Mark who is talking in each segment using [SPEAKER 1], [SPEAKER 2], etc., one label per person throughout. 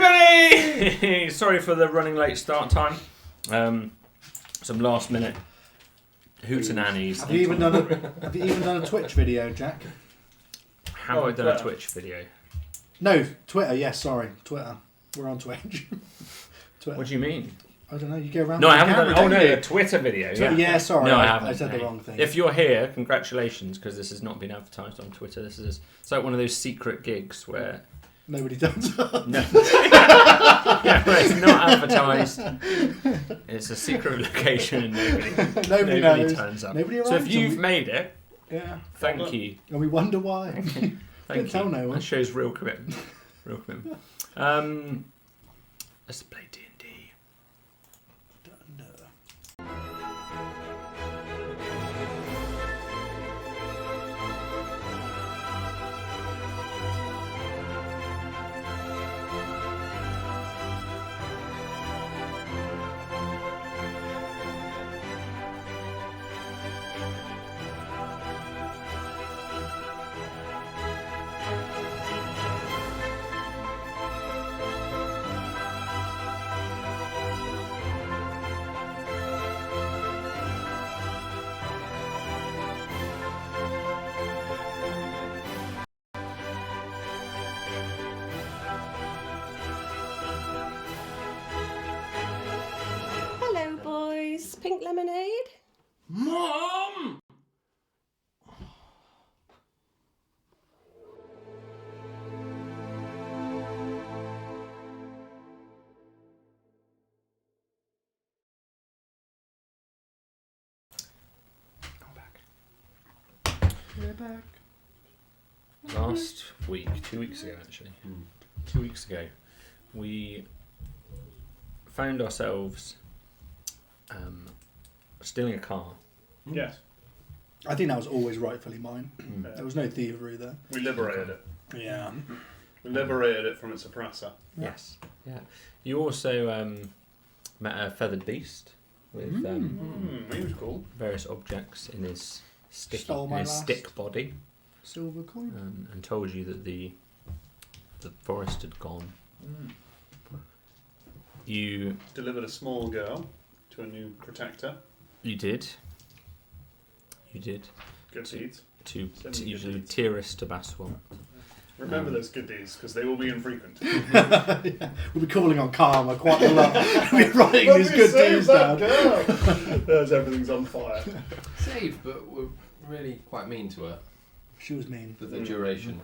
[SPEAKER 1] everybody! Sorry for the running late start time. Some last minute hootenannies.
[SPEAKER 2] Have you even done a Twitch video, Jack?
[SPEAKER 1] Have I done a Twitch video?
[SPEAKER 2] No, Twitter. Yes, sorry, Twitter. We're on Twitch. Twitter.
[SPEAKER 1] What do you mean?
[SPEAKER 2] I don't know. You go around.
[SPEAKER 1] No, I haven't done.
[SPEAKER 2] Camera,
[SPEAKER 1] Oh no,
[SPEAKER 2] don't you?
[SPEAKER 1] a Twitter video.
[SPEAKER 2] Yeah, sorry.
[SPEAKER 1] No, I haven't.
[SPEAKER 2] I said the wrong thing.
[SPEAKER 1] If you're here, congratulations, because this has not been advertised on Twitter. It's like one of those secret gigs where
[SPEAKER 2] nobody does.
[SPEAKER 1] no, yeah, where it's not advertised. It's a secret location and nobody
[SPEAKER 2] knows.
[SPEAKER 1] turns up.
[SPEAKER 2] Nobody
[SPEAKER 1] So if
[SPEAKER 2] arrives
[SPEAKER 1] you've made it,
[SPEAKER 2] yeah,
[SPEAKER 1] thank you.
[SPEAKER 2] and we wonder why.
[SPEAKER 1] Thank you.
[SPEAKER 2] Tell no one.
[SPEAKER 1] That shows real commitment. Real commitment. Let's play D&D.
[SPEAKER 3] Hello, boys. Pink lemonade?
[SPEAKER 1] Mom!
[SPEAKER 2] We're back.
[SPEAKER 1] Last week, 2 weeks ago actually, 2 weeks ago, we found ourselves stealing a car.
[SPEAKER 4] Yes.
[SPEAKER 2] I think that was always rightfully mine.
[SPEAKER 4] Yeah.
[SPEAKER 2] There was no thievery there.
[SPEAKER 4] We liberated it.
[SPEAKER 2] Yeah.
[SPEAKER 4] We liberated it from its oppressor.
[SPEAKER 1] Yes. Yeah. You also met a feathered beast with
[SPEAKER 4] He was cool.
[SPEAKER 1] various objects in his
[SPEAKER 2] Stole my last
[SPEAKER 1] stick body,
[SPEAKER 2] silver coin.
[SPEAKER 1] and told you that the forest had gone. You
[SPEAKER 4] Delivered a small girl to a new protector.
[SPEAKER 1] you did.
[SPEAKER 4] Good deeds.
[SPEAKER 1] To
[SPEAKER 4] Send me good
[SPEAKER 1] usually
[SPEAKER 4] deeds.
[SPEAKER 1] Tyrus to Baswell.
[SPEAKER 4] Remember those good deeds, because they will be infrequent.
[SPEAKER 2] Yeah. We'll be calling on Karma quite a lot. We're writing these good deeds down.
[SPEAKER 4] There's everything's on fire.
[SPEAKER 5] Saved, but we're really quite mean to her
[SPEAKER 2] She was mean.
[SPEAKER 5] for the duration.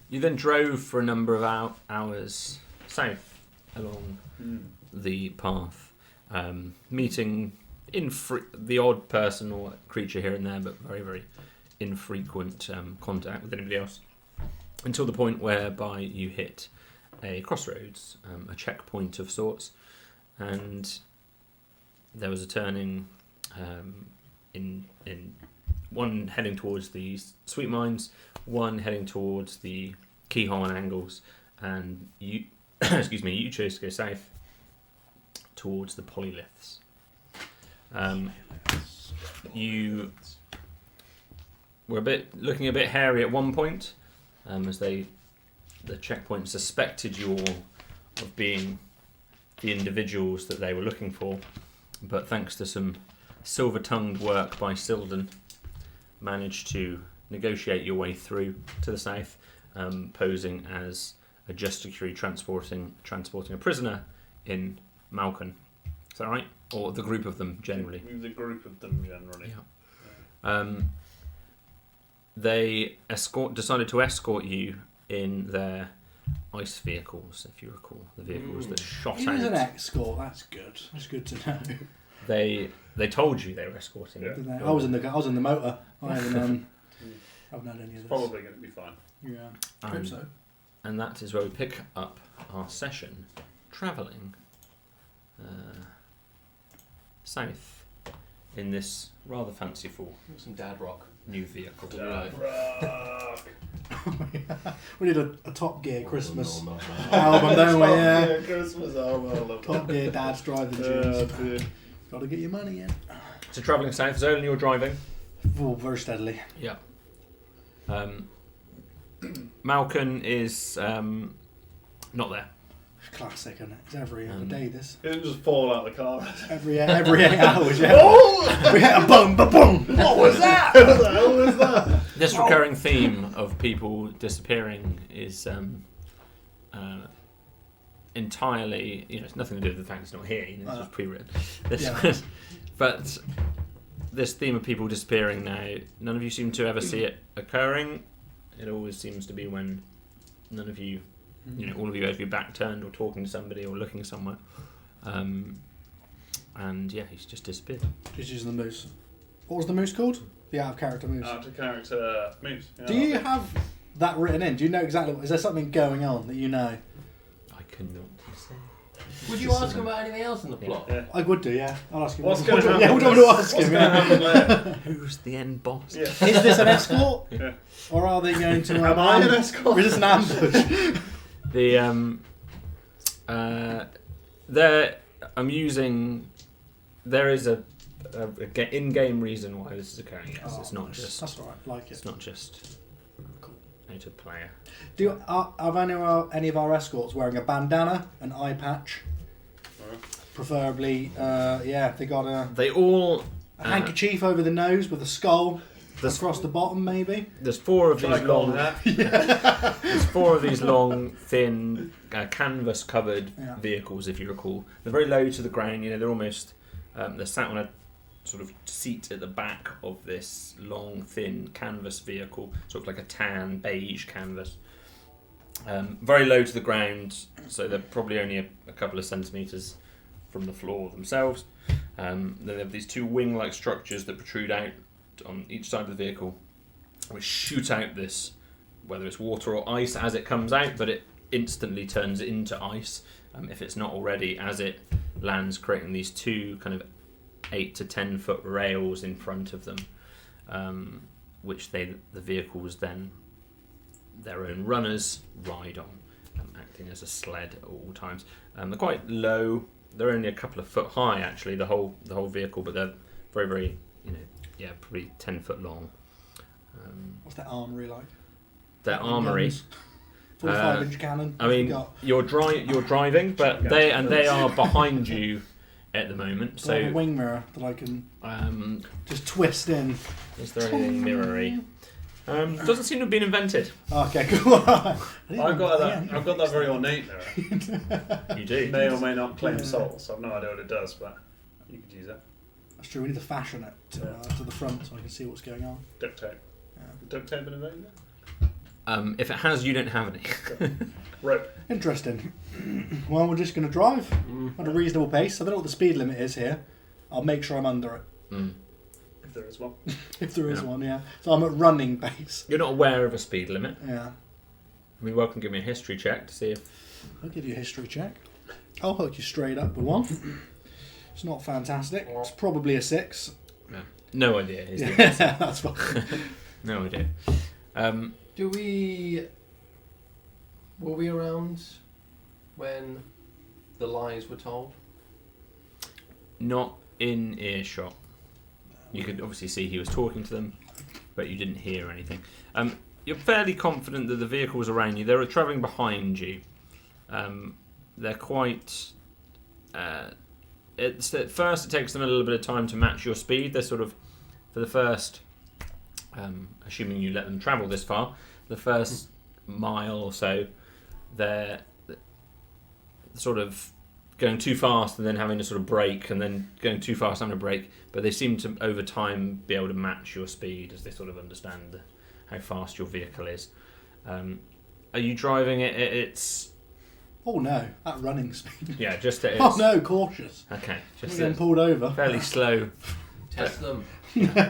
[SPEAKER 1] You then drove for a number of hours south along the path, meeting the odd person or creature here and there, but very, very infrequent contact with anybody else, until the point whereby you hit a crossroads, a checkpoint of sorts, and there was a turning in one heading towards the sweet mines, one heading towards the keyhole and angles, and you you chose to go south towards the Polyliths. You were looking a bit hairy at one point, as the checkpoint suspected you all of being the individuals that they were looking for, but thanks to some silver-tongued work by Silden, managed to negotiate your way through to the south, posing as a justiciary transporting a prisoner in Malkin. Is that right? Or the group of them generally?
[SPEAKER 4] The group of them generally.
[SPEAKER 1] Yeah. They decided to escort you in their ice vehicles, if you recall, the vehicles that shot
[SPEAKER 2] He was an
[SPEAKER 1] out.
[SPEAKER 2] escort. That's good. That's good to know.
[SPEAKER 1] They told you they were escorting you.
[SPEAKER 4] Yeah.
[SPEAKER 2] I was in the motor. I haven't had any of this.
[SPEAKER 4] Probably going to be fine.
[SPEAKER 2] Yeah. I hope so.
[SPEAKER 1] And that is where we pick up our session, travelling south in this rather fanciful
[SPEAKER 5] Some dad rock.
[SPEAKER 1] new vehicle.
[SPEAKER 4] Rock.
[SPEAKER 2] We need a Top Gear Christmas
[SPEAKER 5] No.
[SPEAKER 2] album, don't we? Yeah.
[SPEAKER 4] Yeah, Christmas album. I love
[SPEAKER 2] Top
[SPEAKER 4] that.
[SPEAKER 2] Gear Dad's driving
[SPEAKER 4] Oh,
[SPEAKER 2] tunes.
[SPEAKER 4] dear.
[SPEAKER 2] Got to get your money in.
[SPEAKER 1] So travelling south, Zolan, you're driving.
[SPEAKER 2] Oh, very steadily.
[SPEAKER 1] Yeah. Malkin is not there.
[SPEAKER 2] Classic, isn't it? It's every other day, this.
[SPEAKER 4] It didn't just fall out of the car.
[SPEAKER 2] Every 8 hours, yeah.
[SPEAKER 4] Oh!
[SPEAKER 2] We hit a boom, ba-boom.
[SPEAKER 4] What was that? What the hell was that?
[SPEAKER 1] This recurring theme of people disappearing is entirely, it's nothing to do with the fact it's not here. It's just pre-written. But this theme of people disappearing now, none of you seem to ever see it occurring. It always seems to be when none of you, all of you have your back turned or talking to somebody or looking somewhere. And yeah, he's just disappeared.
[SPEAKER 2] Just using the moose. What was the moose called? The out-of-character moose.
[SPEAKER 4] Out-of-character moose. Yeah,
[SPEAKER 2] do you have that written in? Do you know exactly is there something going on that you know?
[SPEAKER 1] I could not say.
[SPEAKER 5] Would you ask him about anything else in the plot?
[SPEAKER 4] Yeah.
[SPEAKER 2] I would do, yeah. I'll ask him.
[SPEAKER 4] What's going to happen?
[SPEAKER 2] Yeah, we're going to ask
[SPEAKER 4] What's
[SPEAKER 2] him.
[SPEAKER 4] going to happen later?
[SPEAKER 1] Who's the end boss?
[SPEAKER 4] Yeah.
[SPEAKER 2] Is this an escort?
[SPEAKER 4] Yeah.
[SPEAKER 2] Or are they going to...
[SPEAKER 4] Am I an escort?
[SPEAKER 2] Or is this an ambush?
[SPEAKER 1] There is a in-game reason why this is occurring. Yes, it's not
[SPEAKER 2] nice.
[SPEAKER 1] just.
[SPEAKER 2] That's all right. Like it.
[SPEAKER 1] It's not just.
[SPEAKER 2] Cool.
[SPEAKER 1] Out of player.
[SPEAKER 2] Are any of our escorts wearing a bandana, an eye patch? Preferably, they got
[SPEAKER 1] They all.
[SPEAKER 2] a handkerchief over the nose with a skull across the bottom, maybe.
[SPEAKER 1] There's four of these long.
[SPEAKER 4] That.
[SPEAKER 1] There's four of these long, thin, canvas-covered vehicles, if you recall. They're very low to the ground. They're almost. They're sat on a sort of seat at the back of this long, thin canvas vehicle, sort of like a tan, beige canvas. Very low to the ground, so they're probably only a couple of centimetres from the floor themselves. Then they have these two wing-like structures that protrude out on each side of the vehicle, which shoot out this, whether it's water or ice as it comes out, but it instantly turns into ice if it's not already, as it lands, creating these two kind of 8 to 10 foot rails in front of them, which the vehicles then, their own runners, ride on, acting as a sled at all times. They're quite low. They're only a couple of foot high, actually, the whole vehicle, but they're very, very, probably 10 foot long.
[SPEAKER 2] What's their armoury like?
[SPEAKER 1] Their armoury.
[SPEAKER 2] 45-inch cannon.
[SPEAKER 1] I mean, you're driving, but they are behind you at the moment.
[SPEAKER 2] So I have
[SPEAKER 1] So,
[SPEAKER 2] a wing mirror that I can just twist in.
[SPEAKER 1] is there anything mirrory? Doesn't seem to have been invented.
[SPEAKER 2] Okay, cool.
[SPEAKER 4] I've got that very ornate mirror.
[SPEAKER 1] You do.
[SPEAKER 4] May or may not claim soul, so I've no idea what it does, but you could use it.
[SPEAKER 2] That's true. We need to fashion it to the front so I can see what's going on.
[SPEAKER 4] Duct tape.
[SPEAKER 2] Yeah.
[SPEAKER 4] Duct tape been invented?
[SPEAKER 1] If it has, you don't have any.
[SPEAKER 4] Rope.
[SPEAKER 2] Interesting. Well, we're just going to drive at a reasonable pace. I don't know what the speed limit is here. I'll make sure I'm under it.
[SPEAKER 4] If there is one.
[SPEAKER 2] If there is one, yeah. So I'm at running pace.
[SPEAKER 1] You're not aware of a speed limit.
[SPEAKER 2] Yeah.
[SPEAKER 1] I mean, welcome. Give me a history check to see if.
[SPEAKER 2] I'll give you a history check. I'll hook you straight up with one. It's not fantastic. It's probably a 6.
[SPEAKER 1] No idea. Is the
[SPEAKER 2] Yeah,
[SPEAKER 1] answer.
[SPEAKER 2] that's fine.
[SPEAKER 1] No idea.
[SPEAKER 5] Were we around when the lies were told?
[SPEAKER 1] Not in earshot. You could obviously see he was talking to them, but you didn't hear anything. You're fairly confident that the vehicles around you, they're travelling behind you. They're quite... at first it takes them a little bit of time to match your speed. They're sort of, for the first, assuming you let them travel this far, the first mile or so, they're sort of going too fast and then having to sort of brake, and then going too fast and having to brake. But they seem to, over time, be able to match your speed as they sort of understand how fast your vehicle is. Are you driving it at its...
[SPEAKER 2] Oh no, at running speed.
[SPEAKER 1] Yeah, just at its...
[SPEAKER 2] Oh no, cautious.
[SPEAKER 1] Okay,
[SPEAKER 2] We're
[SPEAKER 1] just
[SPEAKER 2] getting
[SPEAKER 1] at
[SPEAKER 2] pulled over.
[SPEAKER 1] fairly slow...
[SPEAKER 5] Test them.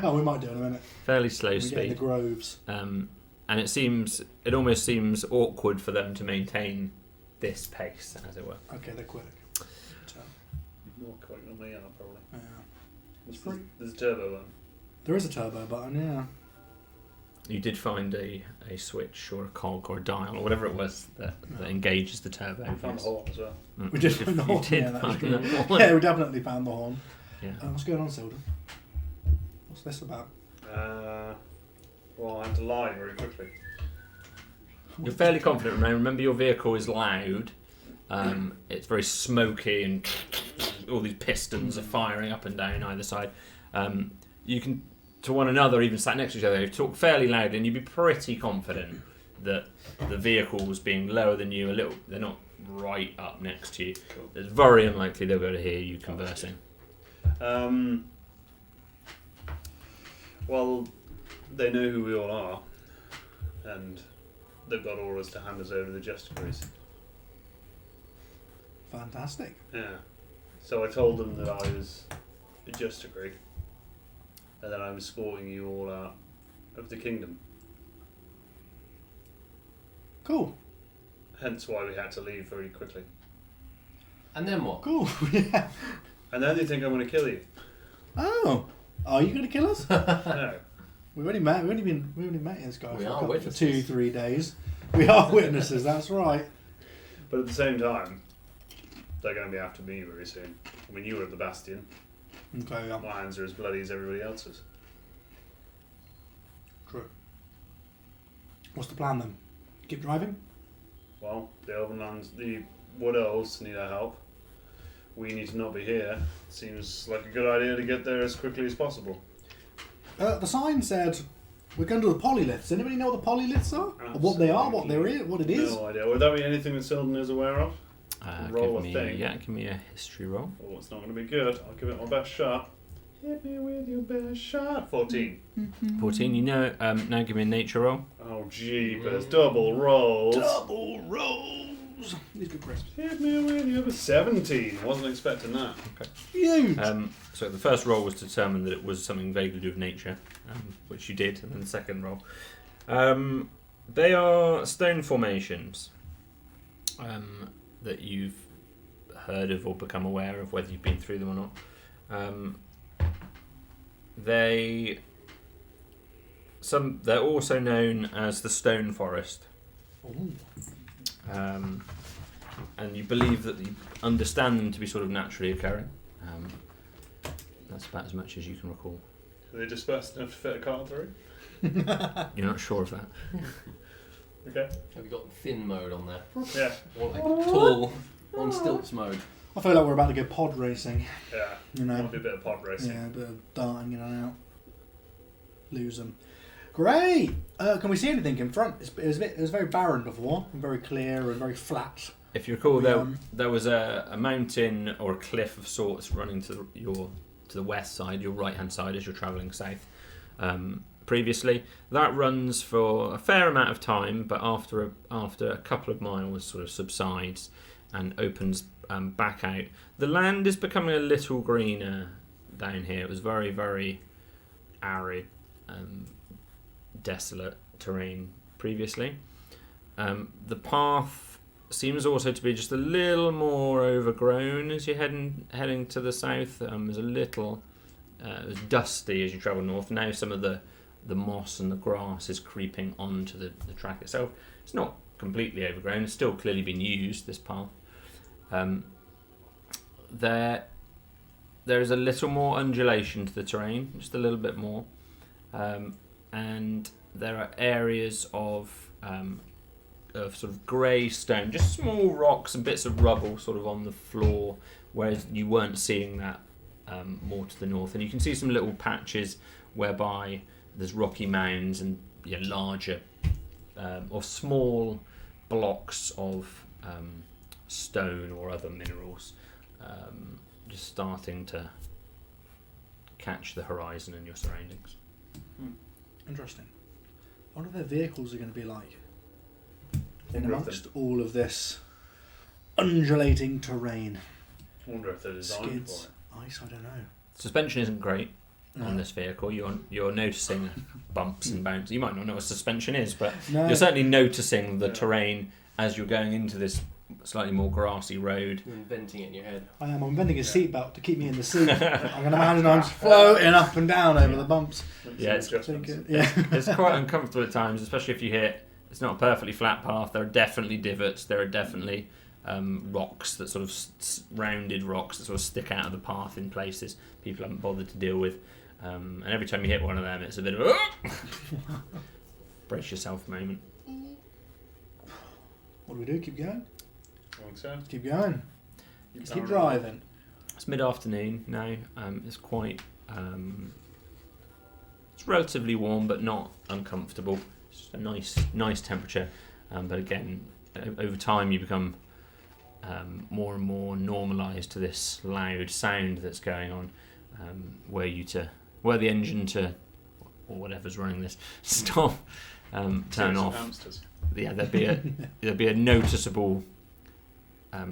[SPEAKER 2] Oh, we might do in a minute.
[SPEAKER 1] Fairly slow
[SPEAKER 2] We get in the
[SPEAKER 1] speed.
[SPEAKER 2] groves.
[SPEAKER 1] And it almost seems awkward for them to maintain this pace, as it were.
[SPEAKER 2] Okay, they're quick. So,
[SPEAKER 4] More quick than we are, probably.
[SPEAKER 2] yeah.
[SPEAKER 4] There's a turbo one.
[SPEAKER 2] There is a turbo button, yeah.
[SPEAKER 1] You did find a switch or a cog or a dial or whatever it was that engages the turbo.
[SPEAKER 4] We found the horn as well.
[SPEAKER 2] We did find the horn.
[SPEAKER 1] You did
[SPEAKER 2] Yeah, that's
[SPEAKER 1] find
[SPEAKER 2] true.
[SPEAKER 1] the horn.
[SPEAKER 2] Yeah, we definitely found the horn.
[SPEAKER 1] Yeah.
[SPEAKER 2] What's going on, Selden? What's this about?
[SPEAKER 4] Well, I had to lie very quickly.
[SPEAKER 1] You're fairly confident, remember your vehicle is loud, It's very smoky and all these pistons are firing up and down either side. You can, to one another, even sat next to each other, talk fairly loudly, and you'd be pretty confident that the vehicles being lower than you, they're not right up next to you.
[SPEAKER 4] Cool.
[SPEAKER 1] It's very unlikely they'll be able to hear you conversing.
[SPEAKER 4] Well, they know who we all are, and they've got orders to hand us over to the Justiciaries.
[SPEAKER 2] Fantastic.
[SPEAKER 4] Yeah. So I told them that I was a Justiciary, and that I was escorting you all out of the kingdom.
[SPEAKER 2] Cool.
[SPEAKER 4] Hence why we had to leave very quickly.
[SPEAKER 5] And then what?
[SPEAKER 2] Cool. Yeah.
[SPEAKER 4] And then they think I'm going to kill you.
[SPEAKER 2] Oh. Are you going to kill us?
[SPEAKER 4] No.
[SPEAKER 2] We've only met this guy
[SPEAKER 5] We
[SPEAKER 2] for
[SPEAKER 5] are witnesses.
[SPEAKER 2] 2-3 days. We are witnesses, that's right.
[SPEAKER 4] But at the same time, they're going to be after me very soon. I mean, you were at the Bastion.
[SPEAKER 2] Okay, yeah.
[SPEAKER 4] My hands are as bloody as everybody else's.
[SPEAKER 2] True. What's the plan then? Keep driving?
[SPEAKER 4] Well, the Elvenlands, the Wood Elves need our help. We need to not be here. Seems like a good idea to get there as quickly as possible.
[SPEAKER 2] The sign said we're going to the Polyliths. Anybody know what the Polyliths are? Or what they are, what it is?
[SPEAKER 4] No idea. Would that be anything that Sildon is aware of? Roll a
[SPEAKER 1] give
[SPEAKER 4] thing.
[SPEAKER 1] give me a history roll.
[SPEAKER 4] Oh, it's not going to be good. I'll give it my best shot. Hit me with your best shot. 14.
[SPEAKER 1] 14, you know, now give me a nature roll.
[SPEAKER 4] Oh, jeepers. Double rolls.
[SPEAKER 2] Double rolls. These good crisps.
[SPEAKER 4] Hit me with your 17. Wasn't expecting that.
[SPEAKER 2] Huge.
[SPEAKER 1] So the first roll was to determine that it was something vaguely to do with nature, which you did, and then the second roll. They are stone formations that you've heard of or become aware of, whether you've been through them or not. They're also known as the Stone Forest.
[SPEAKER 2] Ooh.
[SPEAKER 1] And you believe that you understand them to be sort of naturally occurring. That's about as much as you can recall.
[SPEAKER 4] Are they dispersed enough to fit a car through?
[SPEAKER 1] You're not sure of that.
[SPEAKER 4] Okay.
[SPEAKER 5] Have you got thin mode on there?
[SPEAKER 4] Yeah.
[SPEAKER 5] Or like tall on stilts mode?
[SPEAKER 2] I feel like we're about to go pod racing.
[SPEAKER 4] Yeah.
[SPEAKER 2] You know.
[SPEAKER 4] Might be a bit of pod racing.
[SPEAKER 2] Yeah, a bit of darting in and out. Lose them. Great! Can we see anything in front? It was very barren before, and very clear and very flat.
[SPEAKER 1] If you recall, there was a mountain or a cliff of sorts running to the west side, your right hand side as you're travelling south. Previously, that runs for a fair amount of time, but after a couple of miles, sort of subsides and opens back out. The land is becoming a little greener down here. It was very, very arid, desolate terrain previously. The path seems also to be just a little more overgrown as you're heading to the south. There's a little it was dusty as you travel north. Now some of the moss and the grass is creeping onto the track itself. It's not completely overgrown. It's still clearly been used, this path. There is a little more undulation to the terrain, just a little bit more. And there are areas of sort of grey stone, just small rocks and bits of rubble sort of on the floor, whereas you weren't seeing that more to the north. And you can see some little patches whereby there's rocky mounds and larger or small blocks of stone or other minerals just starting to catch the horizon and your surroundings.
[SPEAKER 2] Interesting. I wonder what their vehicles are going to be like in
[SPEAKER 4] Wonder if
[SPEAKER 2] amongst all of this undulating terrain.
[SPEAKER 4] I wonder if they're designed
[SPEAKER 2] Skids,
[SPEAKER 4] for it.
[SPEAKER 2] ice, I don't know.
[SPEAKER 1] Suspension isn't great
[SPEAKER 2] No.
[SPEAKER 1] on this vehicle. You're noticing bumps and bounces. You might not know what suspension is, but
[SPEAKER 2] No.
[SPEAKER 1] you're certainly noticing the
[SPEAKER 4] Yeah.
[SPEAKER 1] terrain as you're going into this slightly more grassy road.
[SPEAKER 5] You're inventing it in your head.
[SPEAKER 2] I'm inventing a seatbelt to keep me in the seat. I can imagine I'm just floating up and down over the bumps.
[SPEAKER 1] Yeah, it's-
[SPEAKER 4] Adjustments.
[SPEAKER 2] Yeah.
[SPEAKER 1] It's quite uncomfortable at times, especially if you hit. It's not a perfectly flat path. There are definitely divots. There are definitely rocks that sort of rounded rocks that sort of stick out of the path in places people haven't bothered to deal with. And every time you hit one of them, it's a bit of a brace yourself moment.
[SPEAKER 2] What do we do? Keep going?
[SPEAKER 4] I think so.
[SPEAKER 2] Keep going.
[SPEAKER 4] You
[SPEAKER 2] Let's keep
[SPEAKER 4] power
[SPEAKER 2] driving.
[SPEAKER 1] It's mid-afternoon now. It's quite. It's relatively warm, but not uncomfortable. It's just a nice temperature. But again, over time, you become more and more normalised to this loud sound that's going on. Where the engine or whatever's running this stop, turn off.
[SPEAKER 4] Hamsters.
[SPEAKER 1] Yeah, there'd be a noticeable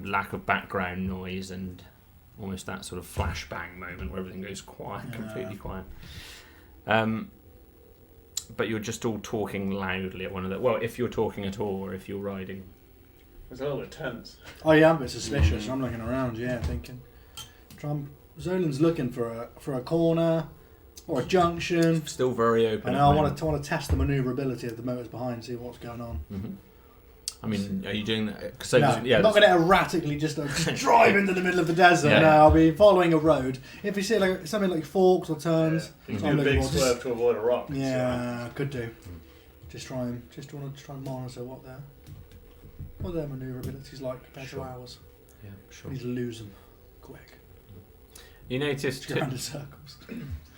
[SPEAKER 1] lack of background noise and almost that sort of flashbang moment where everything goes quiet, completely quiet. But you're just all talking loudly at one another. Well, if you're talking at all, or if you're riding.
[SPEAKER 4] It's a little bit tense.
[SPEAKER 2] Oh yeah, I'm a bit suspicious. I'm looking around, thinking. Zolan's looking for a corner or a junction.
[SPEAKER 1] Still very open.
[SPEAKER 2] And I want to test the manoeuvrability of the motors behind, see what's going on.
[SPEAKER 1] Mm-hmm. I mean, are you doing that?
[SPEAKER 2] No, I'm not going to erratically just drive into the middle of the desert.
[SPEAKER 1] Yeah.
[SPEAKER 2] No, I'll be following a road. If you see like something like forks or turns,
[SPEAKER 4] You can do a big swerve to avoid a rock.
[SPEAKER 2] Yeah, could do. Just want to try and monitor what their manoeuvrability's like compared to ours.
[SPEAKER 1] Yeah, sure.
[SPEAKER 2] We need to lose them quick.
[SPEAKER 1] You notice
[SPEAKER 2] Go around in circles.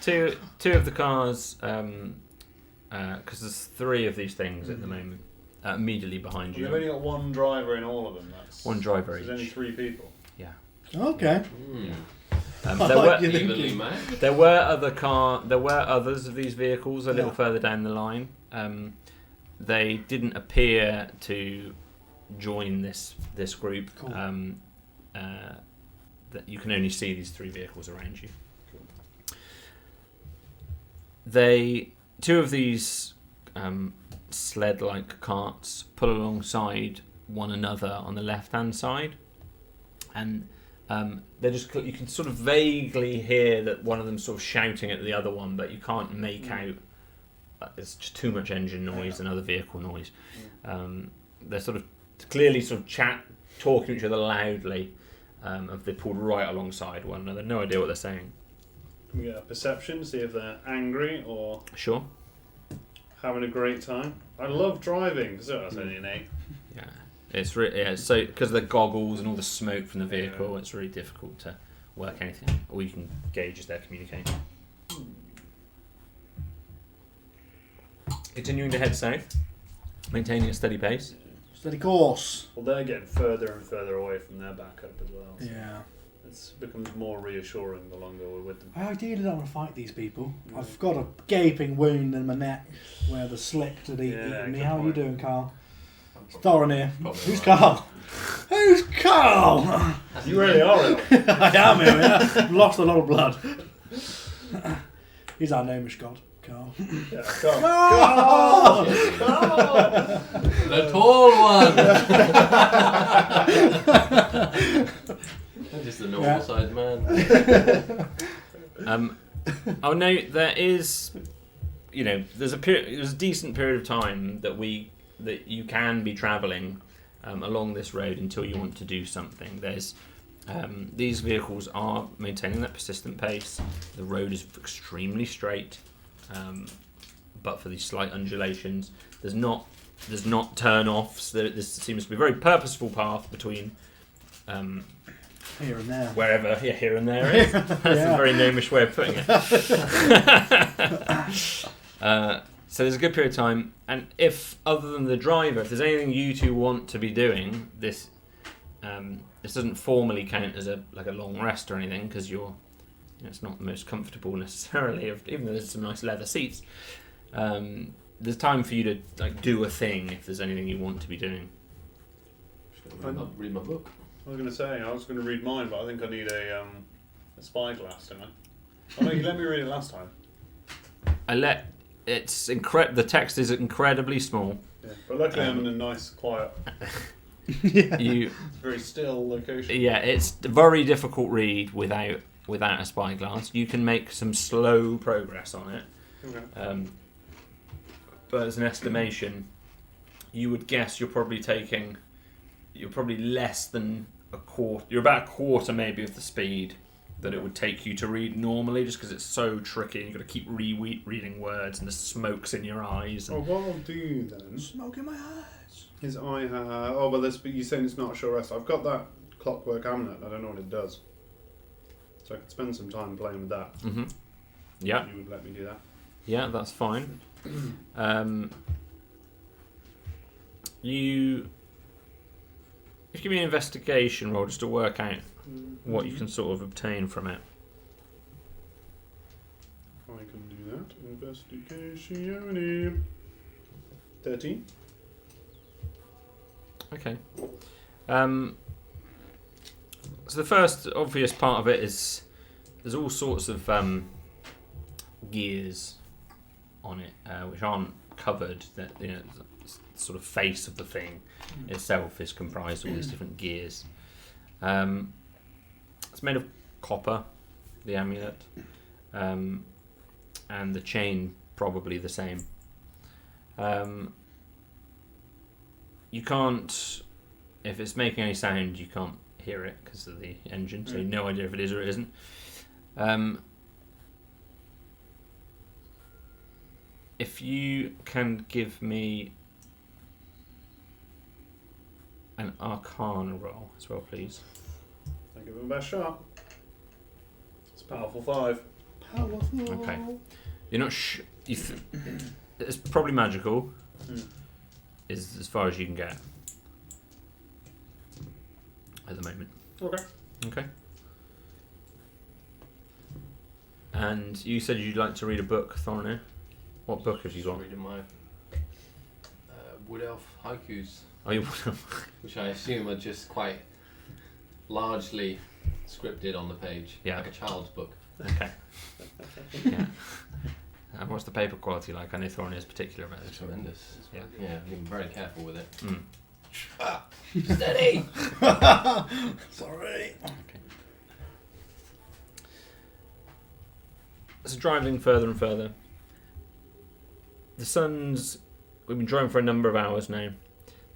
[SPEAKER 1] two of the cars, because there's 3 of these things at the moment, immediately behind you.
[SPEAKER 4] You've only got one driver in all of them. That's
[SPEAKER 1] One driver
[SPEAKER 4] There's only
[SPEAKER 1] each.
[SPEAKER 4] 3 people.
[SPEAKER 1] Yeah.
[SPEAKER 2] Okay.
[SPEAKER 5] Evenly matched.
[SPEAKER 1] There were others of these vehicles a little further down the line. They didn't appear to join this group.
[SPEAKER 2] Cool.
[SPEAKER 1] That you can only see these 3 vehicles around you. Two of these sled-like carts pull alongside one another on the left-hand side, and they're just, you can sort of vaguely hear that one of them's sort of shouting at the other one, but you can't make out. It's just too much engine noise and other vehicle noise. They're sort of clearly talking to each other loudly. If they pulled right alongside one another, no idea what they're saying.
[SPEAKER 4] Can we get a perception, see if they're angry or
[SPEAKER 1] Sure.
[SPEAKER 4] having a great time? I love driving, so that's only an 8.
[SPEAKER 1] Yeah, it's really so because of the goggles and all the smoke from the vehicle, it's really difficult to work anything. All you can gauge is their communication. Continuing to head south, maintaining a steady pace.
[SPEAKER 2] Steady course.
[SPEAKER 4] Well, they're getting further and further away from their backup as well. So
[SPEAKER 2] Yeah.
[SPEAKER 4] it becomes more reassuring the longer we're with them.
[SPEAKER 2] I ideally don't want to fight these people. I've got a gaping wound in my neck where the slick had eaten me.
[SPEAKER 4] good
[SPEAKER 2] How are you
[SPEAKER 4] point.
[SPEAKER 2] doing, Carl? Thorin here.
[SPEAKER 5] Probably
[SPEAKER 2] Who's
[SPEAKER 5] right.
[SPEAKER 2] Carl? Who's Carl?
[SPEAKER 4] You really are ill.
[SPEAKER 2] I am here, yeah. I've lost a lot of blood. He's our gnomish god, Carl.
[SPEAKER 4] Yeah, come.
[SPEAKER 2] Carl!
[SPEAKER 5] The tall one! I'm just a normal sized man.
[SPEAKER 1] Oh no, there is, there's a decent period of time that you can be travelling along this road until you want to do something. There's these vehicles are maintaining that persistent pace. The road is extremely straight, but for these slight undulations, there's not turn-offs. This seems to be a very purposeful path between
[SPEAKER 2] Here and there.
[SPEAKER 1] wherever here and there is. That's a very gnomish way of putting it. So there's a good period of time, and if other than the driver, if there's anything you two want to be doing, this doesn't formally count as a long rest or anything, because it's not the most comfortable necessarily. Even though there's some nice leather seats, there's time for you to do a thing if there's anything you want to be doing.
[SPEAKER 5] Read my book.
[SPEAKER 4] I was going to say, I was going to read mine, but I think I need a spyglass, don't I? Oh no, you let me read it last time.
[SPEAKER 1] The text is incredibly small.
[SPEAKER 4] Yeah, but luckily I'm in a nice, quiet, very still location.
[SPEAKER 1] Yeah, it's a very difficult read without a spyglass. You can make some slow progress on it.
[SPEAKER 4] Okay.
[SPEAKER 1] But as an estimation, you would guess you're probably less than a quarter. You're about a quarter maybe of the speed that it would take you to read normally, just because it's so tricky. You've got to keep reading words, and the smoke's in your eyes.
[SPEAKER 4] Oh, what I'll do then
[SPEAKER 2] Smoke in my eyes.
[SPEAKER 4] His eye. Oh, well, but you're saying it's not a short rest. I've got that clockwork amulet. I don't know what it does. So I could spend some time playing with that.
[SPEAKER 1] Mm-hmm. Yeah.
[SPEAKER 4] You would let me do that.
[SPEAKER 1] Yeah, that's fine. You give me an investigation roll just to work out what you can sort of obtain from it.
[SPEAKER 4] I can do that. Investigation. 13.
[SPEAKER 1] Okay. So the first obvious part of it is there's all sorts of gears on it which aren't covered. That the sort of face of the thing itself is comprised of all these different gears. It's made of copper, the amulet, and the chain probably the same. You can't, if it's making any sound, you can't hear it because of the engine, so you have no idea if it is or it isn't. If you can give me an Arcana roll as well, please.
[SPEAKER 4] I'll give him a best shot. It's a powerful 5.
[SPEAKER 2] Powerful.
[SPEAKER 1] Okay. You're not it's probably magical, is as far as you can get at the moment.
[SPEAKER 4] Okay.
[SPEAKER 1] Okay. And you said you'd like to read a book, Thorny. What book have you got?
[SPEAKER 5] Reading my Wood Elf haikus,
[SPEAKER 1] Oh, you
[SPEAKER 5] which I assume are just quite largely scripted on the page,
[SPEAKER 1] Yeah.
[SPEAKER 5] like a child's book.
[SPEAKER 1] Okay. Yeah. And what's the paper quality like? I know Thorny is particular about
[SPEAKER 5] It's
[SPEAKER 1] this.
[SPEAKER 5] tremendous.
[SPEAKER 1] Yeah.
[SPEAKER 5] Yeah, being very careful with it.
[SPEAKER 1] Mm.
[SPEAKER 5] Steady!
[SPEAKER 2] Sorry.
[SPEAKER 1] So driving further and further. We've been driving for a number of hours now.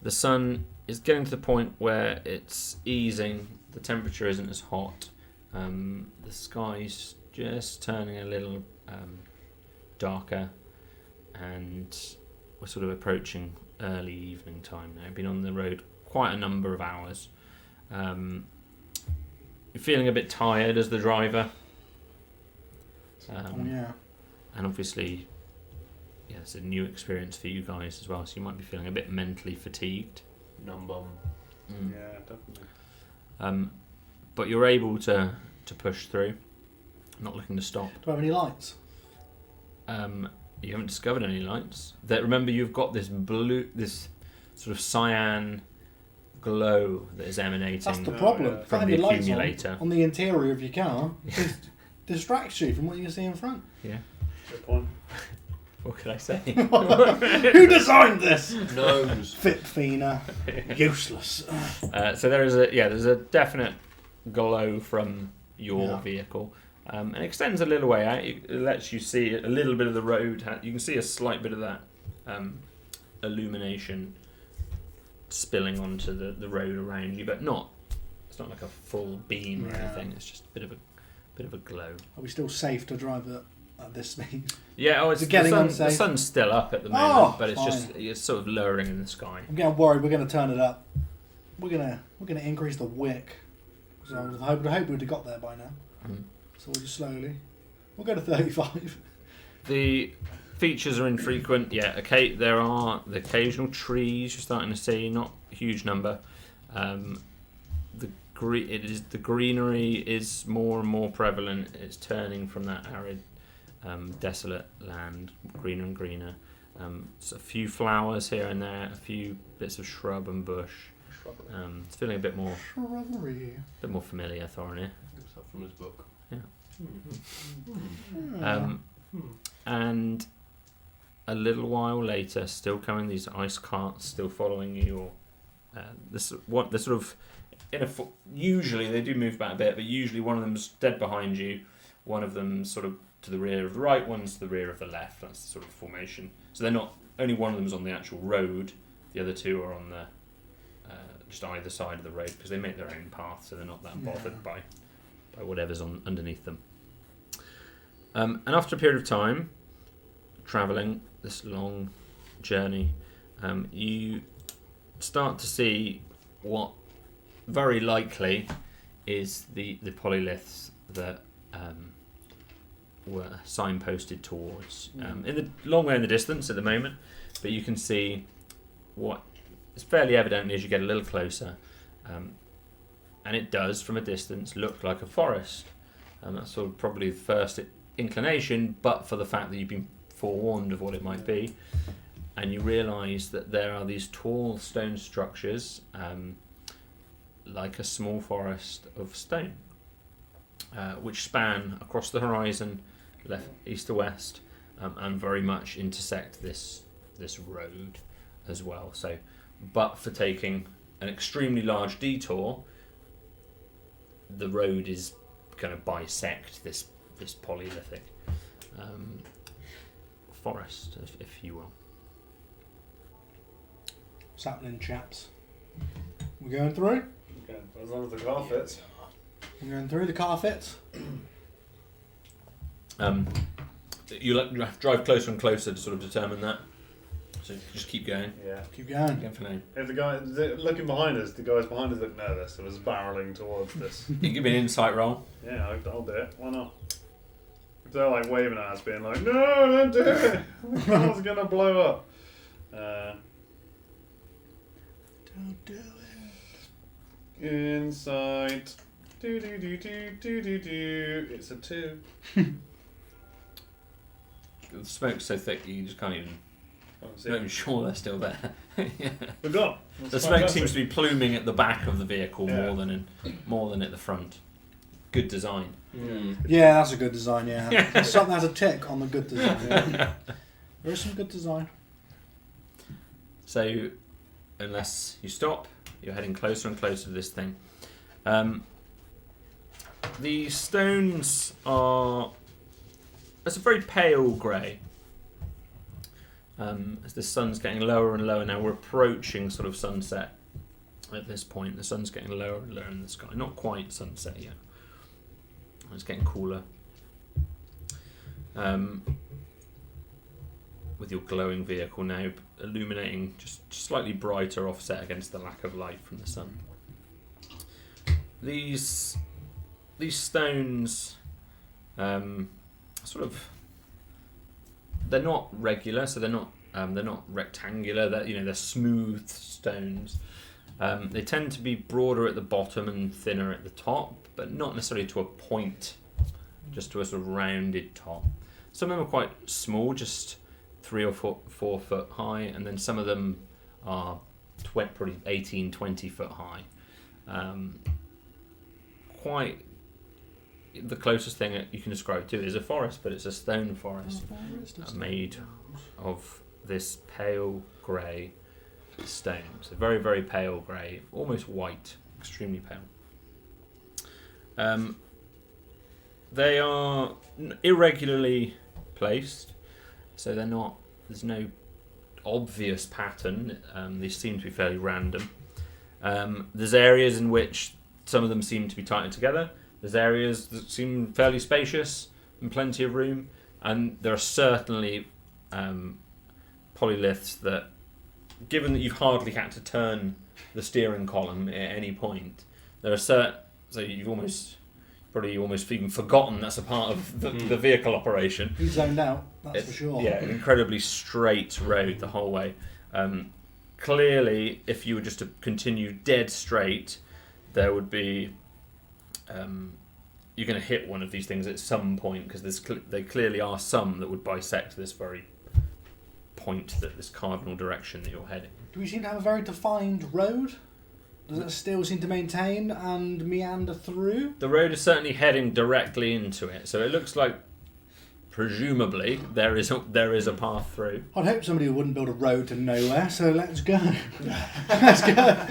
[SPEAKER 1] The sun is getting to the point where it's easing. The temperature isn't as hot. The sky's just turning a little darker, and we're sort of approaching early evening time now. Been on the road quite a number of hours. You're feeling a bit tired as the driver.
[SPEAKER 2] Yeah.
[SPEAKER 1] And obviously, yeah, it's a new experience for you guys as well, so you might be feeling a bit mentally fatigued.
[SPEAKER 5] Numb bum.
[SPEAKER 4] Yeah, definitely.
[SPEAKER 1] But you're able to push through, not looking to stop.
[SPEAKER 2] Do I have any lights?
[SPEAKER 1] You haven't discovered any lights. Remember, you've got this sort of cyan glow that is emanating.
[SPEAKER 2] That's the
[SPEAKER 4] No,
[SPEAKER 2] problem.
[SPEAKER 4] yeah.
[SPEAKER 1] From
[SPEAKER 2] Having
[SPEAKER 1] the
[SPEAKER 2] your lights
[SPEAKER 1] accumulator.
[SPEAKER 2] on the interior of your car distracts you from what you can see in front.
[SPEAKER 1] Yeah.
[SPEAKER 4] Good point.
[SPEAKER 1] What could I say?
[SPEAKER 2] Who designed this?
[SPEAKER 5] Gnomes.
[SPEAKER 2] Fit Fina. Useless.
[SPEAKER 1] So there's a definite glow from your
[SPEAKER 2] Yeah.
[SPEAKER 1] vehicle. And it extends a little way out. It lets you see a little bit of the road. You can see a slight bit of that illumination spilling onto the road around you, but it's not like a full beam or
[SPEAKER 2] Yeah.
[SPEAKER 1] anything. It's just a bit of a glow.
[SPEAKER 2] Are we still safe to drive at this speed?
[SPEAKER 1] Yeah,
[SPEAKER 2] Is it getting
[SPEAKER 1] the
[SPEAKER 2] unsafe?
[SPEAKER 1] sun's still up at the moment,
[SPEAKER 2] Oh,
[SPEAKER 1] but it's
[SPEAKER 2] fine.
[SPEAKER 1] sort of lowering in the sky.
[SPEAKER 2] I'm getting worried. We're going to turn it up. We're gonna increase the wick. So I would hope we'd have got there by now.
[SPEAKER 1] Mm.
[SPEAKER 2] So we'll just slowly. We'll go to 35.
[SPEAKER 1] The features are infrequent. Yeah, okay. There are the occasional trees you're starting to see, not a huge number. The greenery is more and more prevalent. It's turning from that arid, desolate land greener and greener. So a few flowers here and there, a few bits of shrub and bush. It's feeling a bit more
[SPEAKER 2] Shrubbery.
[SPEAKER 1] familiar, Thorny.
[SPEAKER 5] Looks up from his book.
[SPEAKER 1] And a little while later, still coming, these ice carts still following you. They're sort of usually they do move back a bit, but usually one of them's dead behind you, one of them's sort of to the rear of the right, one's to the rear of the left. That's the sort of formation. So they're not only one of them's on the actual road, the other two are on the just either side of the road because they make their own path, so they're not that bothered by whatever's underneath them. And after a period of time, travelling this long journey, you start to see what very likely is the polyliths that were signposted towards in the long way in the distance at the moment, but you can see what is fairly evident as you get a little closer, and it does from a distance look like a forest, and that's sort of probably the first inclination, but for the fact that you've been forewarned of what it might be, and you realise that there are these tall stone structures like a small forest of stone, which span across the horizon, left, east to west, and very much intersect this road as well. So, but for taking an extremely large detour, the road is going to bisect this polylithic forest, if you will.
[SPEAKER 2] What's happening, chaps? We're going through?
[SPEAKER 4] Okay, as long as the car fits.
[SPEAKER 2] We're going through, the car fits.
[SPEAKER 1] You drive closer and closer to sort of determine that. So just keep going.
[SPEAKER 4] Yeah.
[SPEAKER 2] Keep going.
[SPEAKER 1] Again for now.
[SPEAKER 4] If the guy looking behind us, the guys behind us look nervous. It was barreling towards this.
[SPEAKER 1] You give me an insight roll.
[SPEAKER 4] Yeah, I'll do it. Why not? If they're like waving at us, being like, "No, don't do it! The car's gonna blow up."
[SPEAKER 2] Don't do it.
[SPEAKER 4] Insight. Do do do do do do do. It's a 2.
[SPEAKER 1] The smoke's so thick you just can't even.
[SPEAKER 4] Can't see
[SPEAKER 1] You're not
[SPEAKER 4] it.
[SPEAKER 1] even sure they're still there. Yeah.
[SPEAKER 4] We're gone.
[SPEAKER 1] The
[SPEAKER 4] That's
[SPEAKER 1] smoke
[SPEAKER 4] fantastic.
[SPEAKER 1] seems to be pluming at the back of the vehicle
[SPEAKER 4] Yeah.
[SPEAKER 1] more than at the front. Good design.
[SPEAKER 2] Yeah, that's a good design, yeah. That's something that's a tick on the good design. Yeah. There is some good design.
[SPEAKER 1] So, unless you stop, you're heading closer and closer to this thing. The stones are. It's a very pale grey. As the sun's getting lower and lower now, we're approaching sort of sunset at this point. The sun's getting lower and lower in the sky. Not quite sunset yet. It's getting cooler. With your glowing vehicle now illuminating just slightly brighter offset against the lack of light from the sun. These stones sort of, they're not regular, so they're not rectangular. They're smooth stones. They tend to be broader at the bottom and thinner at the top, but not necessarily to a point, just to a sort of rounded top. Some of them are quite small, just 3 or 4 foot high, and then some of them are probably 18, 20 foot high. Quite the closest thing that you can describe to is a forest, but it's a stone forest made of this pale grey stone. So very, very pale grey, almost white, extremely pale. They are irregularly placed, so they're not. There's no obvious pattern. These seem to be fairly random. There's areas in which some of them seem to be tightened together. There's areas that seem fairly spacious and plenty of room, and there are certainly polyliths that, given that you've hardly had to turn the steering column at any point, there are so you've probably almost even forgotten that's a part of the vehicle operation.
[SPEAKER 2] He's zoned out, that's
[SPEAKER 1] It's,
[SPEAKER 2] for sure.
[SPEAKER 1] Yeah, an incredibly straight road the whole way. Clearly, if you were just to continue dead straight, there would be you're going to hit one of these things at some point, because they clearly are some that would bisect this very point, this cardinal direction that you're heading.
[SPEAKER 2] Do we seem to have a very defined road? Does it still seem to maintain and meander through?
[SPEAKER 1] The road is certainly heading directly into it, so it looks like presumably there is a path through.
[SPEAKER 2] I'd hope somebody wouldn't build a road to nowhere, so let's go. Let's go.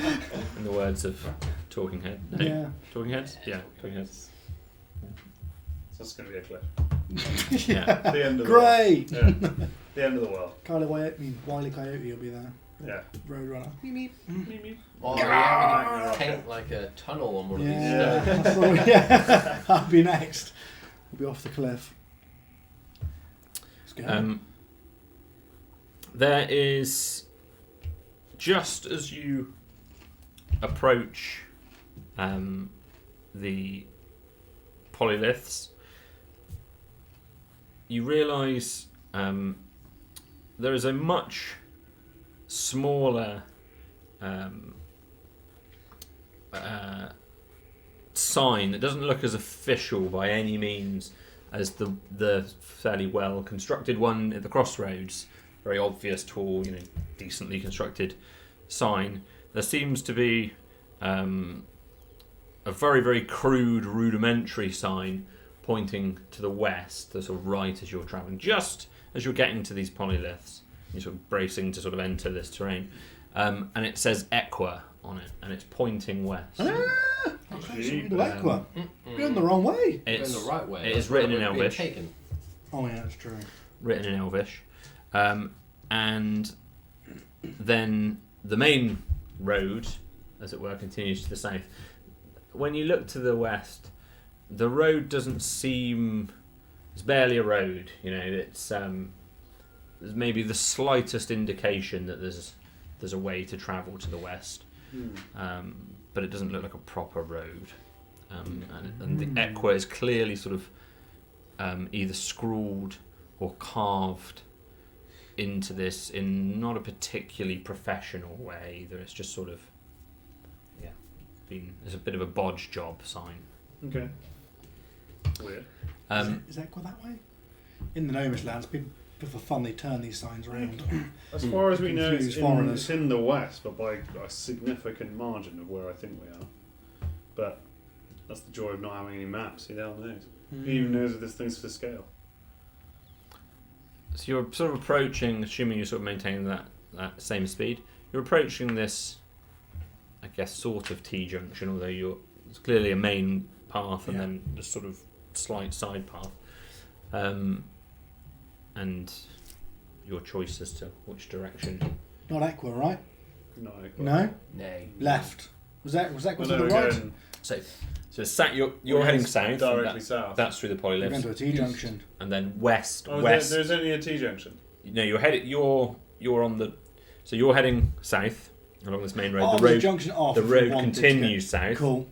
[SPEAKER 1] In the words of Talking Head. No?
[SPEAKER 2] Yeah.
[SPEAKER 1] Talking Heads? Yeah, Talking Heads.
[SPEAKER 4] So that's going to be a cliff.
[SPEAKER 1] Yeah.
[SPEAKER 4] The end of
[SPEAKER 2] Great!
[SPEAKER 4] the world. Yeah. The end of the world.
[SPEAKER 2] Wile E. Coyote will be there.
[SPEAKER 4] Yeah.
[SPEAKER 2] Roadrunner.
[SPEAKER 5] Or paint like a tunnel on one of these
[SPEAKER 2] Yeah,
[SPEAKER 5] stones.
[SPEAKER 2] that's all, yeah. That'll be next. We'll be off the cliff. Let's go.
[SPEAKER 1] There is just as you approach the Polyliths, you realise there is a much smaller sign that doesn't look as official by any means as the fairly well constructed one at the crossroads. Very obvious, tall, decently constructed sign. There seems to be a very, very crude, rudimentary sign pointing to the west, the sort of right as you're travelling, just as you're getting to these Polyliths. You're sort of bracing to sort of enter this terrain. And it says Equa on it, and it's pointing west.
[SPEAKER 2] Okay, so Equa. You're going the wrong way.
[SPEAKER 5] It's going the right way.
[SPEAKER 1] It is written in Elvish.
[SPEAKER 2] Oh yeah, that's true.
[SPEAKER 1] Written in Elvish. And then the main road, as it were, continues to the south. When you look to the west, the road doesn't seem... It's barely a road, it's... there's maybe the slightest indication that there's a way to travel to the west. But it doesn't look like a proper road. And the Equa is clearly sort of either scrawled or carved into this in not a particularly professional way either. It's just sort of there's a bit of a bodge job sign.
[SPEAKER 4] Okay. Weird.
[SPEAKER 2] Is Equa that way? In the Gnomish lands, people for fun they turn these signs around.
[SPEAKER 4] As far as we know,
[SPEAKER 2] Confuse
[SPEAKER 4] it's in the west, but by a significant margin of where I think we are. But that's the joy of not having any maps. Who the hell knows? Who even knows if this thing's for scale?
[SPEAKER 1] So you're sort of approaching, assuming you're sort of maintaining that same speed, you're approaching this, I guess, sort of T-junction, although it's clearly a main path and then a sort of slight side path. And your choice as to which direction.
[SPEAKER 2] Not Equa, right?
[SPEAKER 4] No.
[SPEAKER 2] No?
[SPEAKER 5] Nay.
[SPEAKER 2] Left. Was Equa to the right?
[SPEAKER 1] So you're heading south.
[SPEAKER 4] Directly south.
[SPEAKER 1] That's through the
[SPEAKER 2] We're
[SPEAKER 1] Polyliths.
[SPEAKER 2] going to a T-junction.
[SPEAKER 1] And then west.
[SPEAKER 4] Oh,
[SPEAKER 1] west.
[SPEAKER 4] there's only a T-junction.
[SPEAKER 1] No, you're on the... So you're heading south along this main road.
[SPEAKER 2] Oh,
[SPEAKER 1] the road
[SPEAKER 2] junction off.
[SPEAKER 1] The
[SPEAKER 2] if we
[SPEAKER 1] road
[SPEAKER 2] wanted
[SPEAKER 1] continues
[SPEAKER 2] to get...
[SPEAKER 1] south.
[SPEAKER 2] Cool.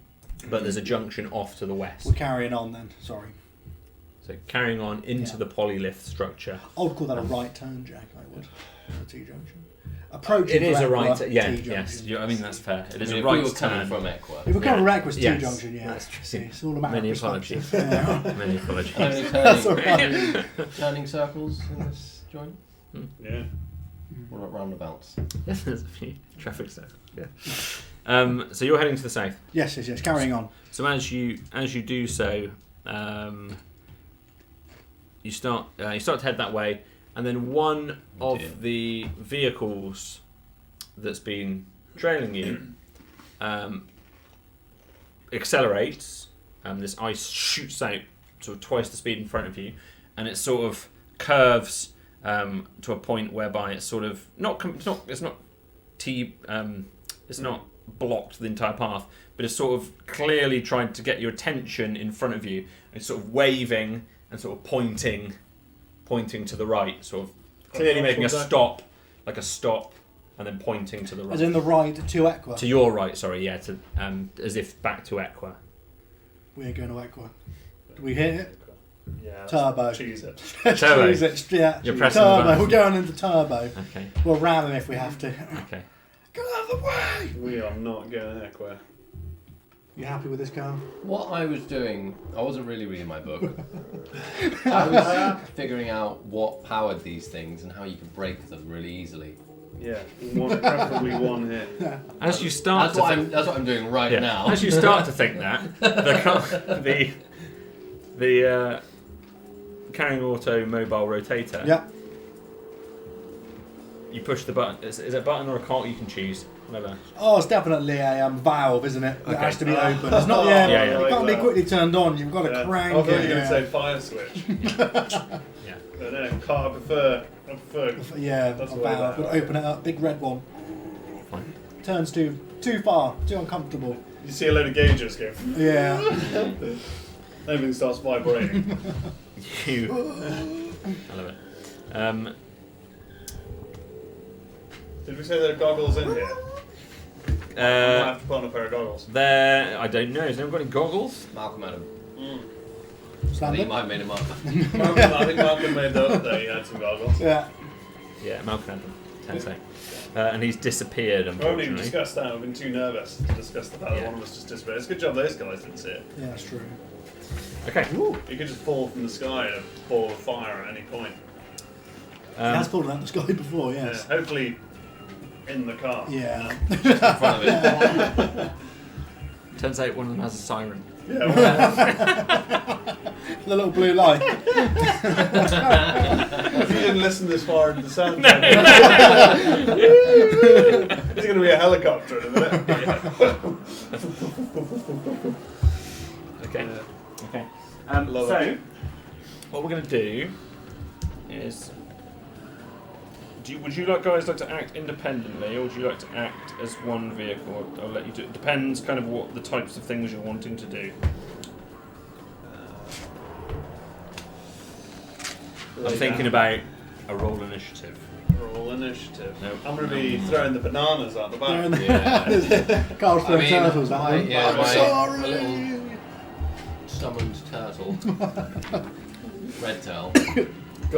[SPEAKER 1] But there's a junction off to the west.
[SPEAKER 2] We're carrying on then. Sorry.
[SPEAKER 1] So carrying on into the Polylith structure.
[SPEAKER 2] I would call that a right turn, Jack. I would. A T-junction. Approaching.
[SPEAKER 1] It is a right.
[SPEAKER 2] T-junction.
[SPEAKER 1] Yes. I mean that's fair. It is a
[SPEAKER 5] If
[SPEAKER 1] right
[SPEAKER 5] we were coming
[SPEAKER 1] turn.
[SPEAKER 5] from Equa.
[SPEAKER 2] If we're coming from Equa's
[SPEAKER 1] Yes.
[SPEAKER 2] T-junction, yeah.
[SPEAKER 1] That's true.
[SPEAKER 2] See, it's all a matter
[SPEAKER 1] Many
[SPEAKER 2] of perspective.
[SPEAKER 1] apologies.
[SPEAKER 2] Yeah.
[SPEAKER 1] Many apologies.
[SPEAKER 5] Only
[SPEAKER 2] That's all right.
[SPEAKER 5] turning circles in this joint?
[SPEAKER 4] Yeah.
[SPEAKER 5] Or not roundabouts?
[SPEAKER 1] Yes, there's a few traffic circles. Yeah. So you're heading to the south.
[SPEAKER 2] Yes. Carrying on.
[SPEAKER 1] So as you do so, you start to head that way, and then one of the vehicles that's been trailing you accelerates, and this ice shoots out sort of twice the speed in front of you, and it sort of curves to a point whereby it's sort of it's not blocked the entire path, but it's sort of clearly trying to get your attention in front of you. It's sort of waving and sort of pointing to the right, sort of clearly making a stop, like a stop, and then pointing to the right.
[SPEAKER 2] As in the right to Equa.
[SPEAKER 1] To your right, sorry, yeah, to as if back to Equa.
[SPEAKER 2] We're going to Equa. Do we hit it?
[SPEAKER 4] Yeah.
[SPEAKER 2] Turbo.
[SPEAKER 4] Cheese it.
[SPEAKER 1] Turbo.
[SPEAKER 2] Choose it. Yeah.
[SPEAKER 1] You're pressing the
[SPEAKER 2] turbo.
[SPEAKER 1] button.
[SPEAKER 2] We're going into turbo.
[SPEAKER 1] Okay.
[SPEAKER 2] We'll ram him if we have to.
[SPEAKER 1] Okay.
[SPEAKER 2] Get out of the way!
[SPEAKER 4] We are not going Equa.
[SPEAKER 2] You happy with this car?
[SPEAKER 5] What I was doing, I wasn't really reading my book. I was figuring out what powered these things and how you could break them really easily.
[SPEAKER 4] Yeah. Preferably one hit.
[SPEAKER 1] As you start
[SPEAKER 5] That's what I'm doing right now.
[SPEAKER 1] As you start to think that, the carrying auto mobile rotator.
[SPEAKER 2] Yeah.
[SPEAKER 1] You push the button. Is it a button or a cart you can choose? Whatever.
[SPEAKER 2] Oh, it's definitely a valve, isn't it? It
[SPEAKER 1] Okay.
[SPEAKER 2] has to be open. It's not. Yeah.
[SPEAKER 1] Yeah,
[SPEAKER 2] It can't be
[SPEAKER 4] that.
[SPEAKER 2] quickly turned on. You've got to
[SPEAKER 4] Yeah.
[SPEAKER 2] crank
[SPEAKER 4] I thought you
[SPEAKER 2] it.
[SPEAKER 4] were going to
[SPEAKER 2] Yeah.
[SPEAKER 4] say fire switch.
[SPEAKER 1] Yeah.
[SPEAKER 4] But no, car, I prefer.
[SPEAKER 2] Yeah,
[SPEAKER 4] That's
[SPEAKER 2] a
[SPEAKER 4] the way
[SPEAKER 2] valve.
[SPEAKER 4] that-
[SPEAKER 2] Would open it up. Big red one.
[SPEAKER 1] Fine.
[SPEAKER 2] Turns too far. Too uncomfortable.
[SPEAKER 4] You see a load of gauges go.
[SPEAKER 2] Yeah.
[SPEAKER 4] Everything starts vibrating.
[SPEAKER 1] I love it.
[SPEAKER 4] Did we say there are goggles in here? I might have to put on a pair of goggles.
[SPEAKER 1] There, I don't know. Has anyone got any goggles?
[SPEAKER 5] Malcolm had 'em. I think
[SPEAKER 2] Standard?
[SPEAKER 5] you might have made him up.
[SPEAKER 4] I think Malcolm made up that he had some goggles.
[SPEAKER 2] Yeah.
[SPEAKER 1] Yeah, Malcolm had them. Tensei. And he's disappeared,
[SPEAKER 4] We haven't even
[SPEAKER 1] unfortunately.
[SPEAKER 4] discussed that. We've been too nervous to discuss the fact that
[SPEAKER 1] Yeah.
[SPEAKER 4] one of us just disappeared. It's a good job those guys didn't see it.
[SPEAKER 2] Yeah, that's true.
[SPEAKER 1] Okay.
[SPEAKER 4] You could just fall from the sky in a ball of fire at any point.
[SPEAKER 2] He has fallen out of the sky before, yes.
[SPEAKER 4] Yeah, hopefully in the car.
[SPEAKER 2] Yeah.
[SPEAKER 5] Just in front of it.
[SPEAKER 1] Turns out one of them has a siren.
[SPEAKER 4] Yeah, well,
[SPEAKER 2] The little blue light.
[SPEAKER 4] if you didn't listen this far into the sound, there's going to be a helicopter in a minute.
[SPEAKER 1] Okay. Okay.
[SPEAKER 4] Love
[SPEAKER 1] So,
[SPEAKER 4] it.
[SPEAKER 1] what we're going to do is... would you guys like to act independently, or would you like to act as one vehicle? I'll let you do it. Depends kind of what the types of things you're wanting to do. I'm thinking about a roll initiative.
[SPEAKER 4] Roll initiative.
[SPEAKER 1] No.
[SPEAKER 4] I'm going to be throwing the bananas out the
[SPEAKER 2] They're in
[SPEAKER 4] back.
[SPEAKER 2] the
[SPEAKER 5] Yeah.
[SPEAKER 2] Carl's
[SPEAKER 5] I
[SPEAKER 2] throwing
[SPEAKER 5] mean,
[SPEAKER 2] turtles that
[SPEAKER 5] my,
[SPEAKER 2] one.
[SPEAKER 5] yeah,
[SPEAKER 2] I'm
[SPEAKER 5] my
[SPEAKER 2] sorry.
[SPEAKER 5] little summoned turtle, red tail.
[SPEAKER 4] Go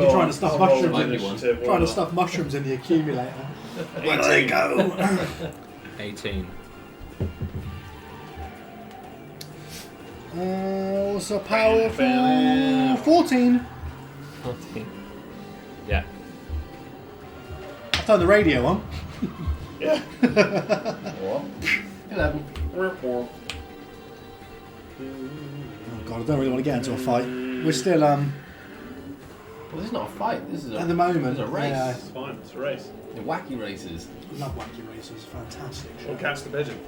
[SPEAKER 2] You're trying
[SPEAKER 4] on,
[SPEAKER 2] to stuff
[SPEAKER 4] I'll roll
[SPEAKER 2] mushrooms in
[SPEAKER 4] initiative.
[SPEAKER 2] Trying to stuff mushrooms in the accumulator.
[SPEAKER 4] Where do they go?
[SPEAKER 1] 18.
[SPEAKER 2] What's a powerful 14?
[SPEAKER 1] 14. Yeah.
[SPEAKER 2] I've turned the radio on.
[SPEAKER 4] Yeah.
[SPEAKER 5] 11.
[SPEAKER 2] Oh god, I don't really want to get into a fight. We're still
[SPEAKER 5] Well, this is not a fight. This is
[SPEAKER 2] at the moment.
[SPEAKER 5] This is a race.
[SPEAKER 2] Yeah,
[SPEAKER 4] It's fine, it's a race.
[SPEAKER 5] The wacky races.
[SPEAKER 2] I love wacky races. Fantastic.
[SPEAKER 4] We'll catch the pigeon.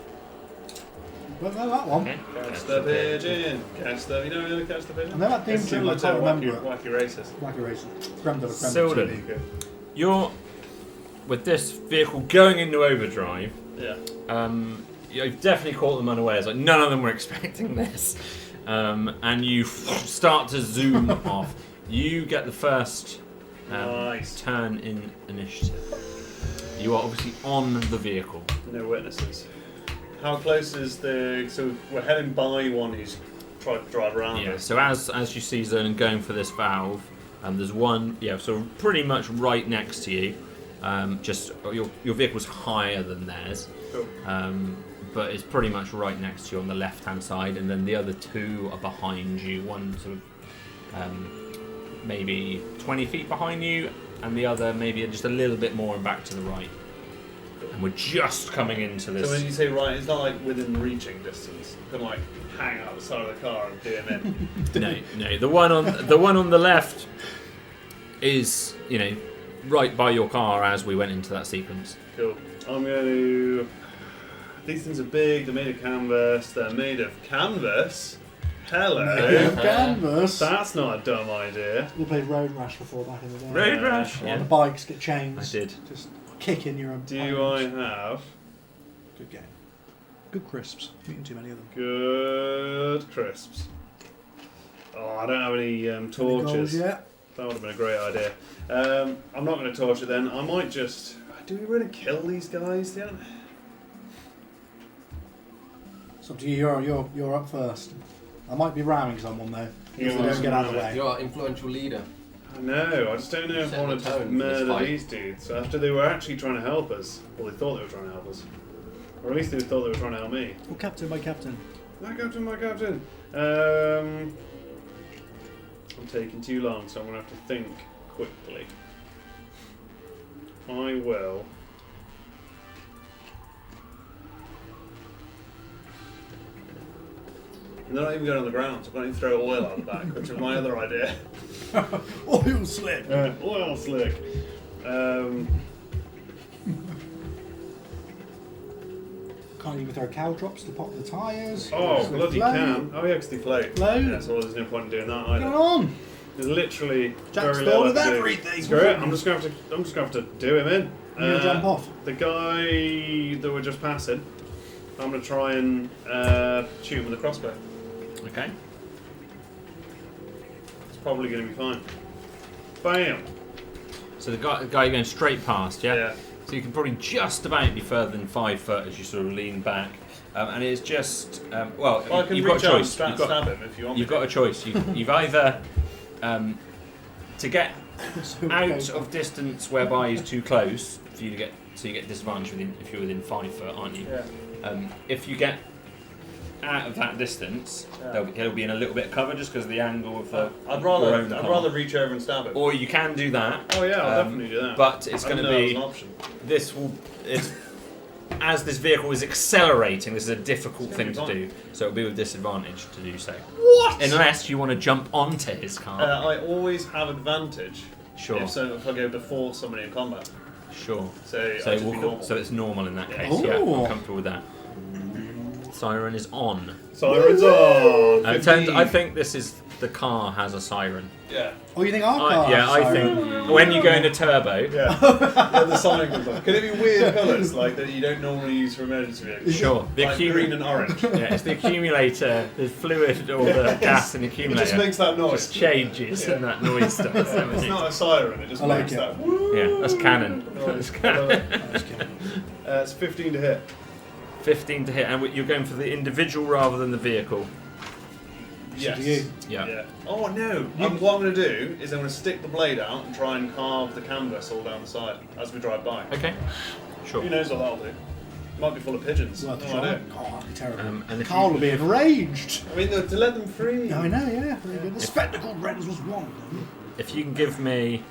[SPEAKER 2] But no, that one.
[SPEAKER 1] Okay.
[SPEAKER 4] Catch the pigeon. Catch the. You know how to catch the pigeon?
[SPEAKER 2] I know that theme
[SPEAKER 4] It's
[SPEAKER 2] tune,
[SPEAKER 4] similar
[SPEAKER 2] I
[SPEAKER 4] to
[SPEAKER 2] can't remember it.
[SPEAKER 4] wacky races.
[SPEAKER 2] Wacky races. Creme de la creme.
[SPEAKER 1] Silden.
[SPEAKER 2] TV.
[SPEAKER 4] Good.
[SPEAKER 1] You're with this vehicle going into overdrive.
[SPEAKER 4] Yeah.
[SPEAKER 1] You've definitely caught them unawares. Like none of them were expecting this, and you start to zoom off. You get the first
[SPEAKER 4] Nice.
[SPEAKER 1] turn in initiative. You are obviously on the vehicle.
[SPEAKER 4] No witnesses. How close is the? So we're heading by one who's tried to drive around
[SPEAKER 1] Yeah.
[SPEAKER 4] us.
[SPEAKER 1] So as you see Zonin going for this valve, there's one. Yeah. So pretty much right next to you. Just your vehicle's higher than theirs.
[SPEAKER 4] Cool.
[SPEAKER 1] But it's pretty much right next to you on the left-hand side, and then the other two are behind you. One sort of maybe 20 feet behind you, and the other maybe just a little bit more and back to the right. And we're just coming into this.
[SPEAKER 4] So when you say right, it's not like within reaching distance. You can like hang out the side of the car and do him in.
[SPEAKER 1] No. The one on the left is right by your car as we went into that sequence.
[SPEAKER 4] Cool. I'm going to. These things are big. They're made of canvas. They're made of canvas. Hello.
[SPEAKER 2] Canvas.
[SPEAKER 4] That's not a dumb idea.
[SPEAKER 2] We played Road Rash before back in the day.
[SPEAKER 1] Road Rash.
[SPEAKER 2] On
[SPEAKER 1] Yeah.
[SPEAKER 2] the bikes get chains.
[SPEAKER 1] I did.
[SPEAKER 2] Just kicking your
[SPEAKER 4] Do I have
[SPEAKER 2] Good game. Good crisps. Eating too many of them.
[SPEAKER 4] good crisps? Oh, I don't have any
[SPEAKER 2] Any
[SPEAKER 4] torches.
[SPEAKER 2] goals yet?
[SPEAKER 4] That would have been a great idea. I'm not going to torch it then. I might just. Do we really kill these guys? Yeah.
[SPEAKER 2] It's up to you. You're up first. I might be ramming someone though.
[SPEAKER 4] You
[SPEAKER 2] If they
[SPEAKER 4] want
[SPEAKER 2] don't get out of the
[SPEAKER 4] some
[SPEAKER 2] way.
[SPEAKER 5] You're our influential leader.
[SPEAKER 4] I know. I just don't know if I
[SPEAKER 5] Set
[SPEAKER 4] want
[SPEAKER 5] the
[SPEAKER 4] to
[SPEAKER 5] tone for this
[SPEAKER 4] murder
[SPEAKER 5] fight.
[SPEAKER 4] these dudes after they were actually trying to help us. Well, they thought they were trying to help us, or at least they thought they were trying to help me.
[SPEAKER 2] Oh, captain by captain.
[SPEAKER 4] My captain, my captain. I'm taking too long, so I'm going to have to think quickly. I will. And they're not even going on the ground, so I'm going to throw oil out the back, which is my other idea.
[SPEAKER 2] Oil slick.
[SPEAKER 4] Oil slick.
[SPEAKER 2] Can't even throw cow drops to pop the tyres.
[SPEAKER 4] Oh,
[SPEAKER 2] So
[SPEAKER 4] bloody
[SPEAKER 2] float.
[SPEAKER 4] can. Oh, yeah, because they float.
[SPEAKER 2] Float.
[SPEAKER 4] Yeah, so there's no point in doing that
[SPEAKER 2] What's
[SPEAKER 4] either.
[SPEAKER 2] going on?
[SPEAKER 4] There's literally
[SPEAKER 2] Jack's
[SPEAKER 4] very
[SPEAKER 2] thought
[SPEAKER 4] little
[SPEAKER 2] of
[SPEAKER 4] I can do.
[SPEAKER 2] everything.
[SPEAKER 4] Screw it. I'm just going to have to do him in.
[SPEAKER 2] You're gonna jump off.
[SPEAKER 4] The guy that we're just passing, I'm going to try and shoot him with a crossbow.
[SPEAKER 1] Okay.
[SPEAKER 4] It's probably going to be fine. Bam.
[SPEAKER 1] So the guy going straight past, yeah? So you can probably just about be further than 5 foot as you sort of lean back. And it's just, well,
[SPEAKER 4] I can
[SPEAKER 1] you've got a
[SPEAKER 4] reach out and
[SPEAKER 1] choice.
[SPEAKER 4] stab him if you want.
[SPEAKER 1] You've got a choice. You've either to get out of distance whereby he's too close for you to get, so you get disadvantage if you're within 5 foot, aren't you?
[SPEAKER 4] Yeah.
[SPEAKER 1] If you get out of that distance, he'll be in a little bit of cover just because of the angle of the.
[SPEAKER 4] I'd
[SPEAKER 1] your
[SPEAKER 4] rather
[SPEAKER 1] own car.
[SPEAKER 4] reach over and stab him.
[SPEAKER 1] Or you can do that.
[SPEAKER 4] Oh yeah, I'll definitely do that.
[SPEAKER 1] But it's going to be
[SPEAKER 4] an option.
[SPEAKER 1] As this vehicle is accelerating, this is a difficult
[SPEAKER 4] It's
[SPEAKER 1] thing
[SPEAKER 4] gonna
[SPEAKER 1] to
[SPEAKER 4] be
[SPEAKER 1] do, so it'll be with disadvantage to do so.
[SPEAKER 4] What?
[SPEAKER 1] Unless you want to jump onto his car.
[SPEAKER 4] I always have advantage.
[SPEAKER 1] Sure.
[SPEAKER 4] If I go before somebody in combat.
[SPEAKER 1] Sure.
[SPEAKER 4] So I just be normal.
[SPEAKER 1] So it's normal in that case.
[SPEAKER 2] Ooh.
[SPEAKER 1] Yeah, I'm comfortable with that. Siren is on.
[SPEAKER 4] Siren's on.
[SPEAKER 1] I think the car has a siren.
[SPEAKER 4] Yeah.
[SPEAKER 2] Oh, you think our car?
[SPEAKER 1] Yeah, I
[SPEAKER 2] siren?
[SPEAKER 1] think when you go into turbo.
[SPEAKER 4] Yeah. The siren comes on. Can it be weird colours like that you don't normally use for emergency vehicles?
[SPEAKER 1] Sure.
[SPEAKER 4] Like green and orange.
[SPEAKER 1] Yeah, it's the accumulator, the fluid or the gas in the
[SPEAKER 4] It
[SPEAKER 1] accumulator.
[SPEAKER 4] just makes that noise.
[SPEAKER 1] Just changes and that noise starts.
[SPEAKER 4] It's not a siren. It just
[SPEAKER 2] I like
[SPEAKER 4] makes
[SPEAKER 2] it.
[SPEAKER 4] that. Woo!
[SPEAKER 1] Yeah, that's canon.
[SPEAKER 4] Noise.
[SPEAKER 1] That's
[SPEAKER 4] I love
[SPEAKER 1] canon.
[SPEAKER 4] it. It's 15 to hit.
[SPEAKER 1] 15 to hit, and you're going for the individual rather than the vehicle.
[SPEAKER 4] Yes.
[SPEAKER 2] you.
[SPEAKER 1] Yeah.
[SPEAKER 4] Oh no! What I'm going to do is I'm going to stick the blade out and try and carve the canvas all down the side as we drive by.
[SPEAKER 1] Okay. Sure.
[SPEAKER 4] Who knows what that'll do? Might be full of pigeons.
[SPEAKER 2] Well,
[SPEAKER 4] No idea.
[SPEAKER 2] oh, that'd be terrible.
[SPEAKER 1] And if
[SPEAKER 2] Carl
[SPEAKER 1] you-
[SPEAKER 2] will be enraged.
[SPEAKER 4] I mean, to let them free.
[SPEAKER 2] I know, yeah. Very good. The spectacled Rens was one of them.
[SPEAKER 1] If you can give me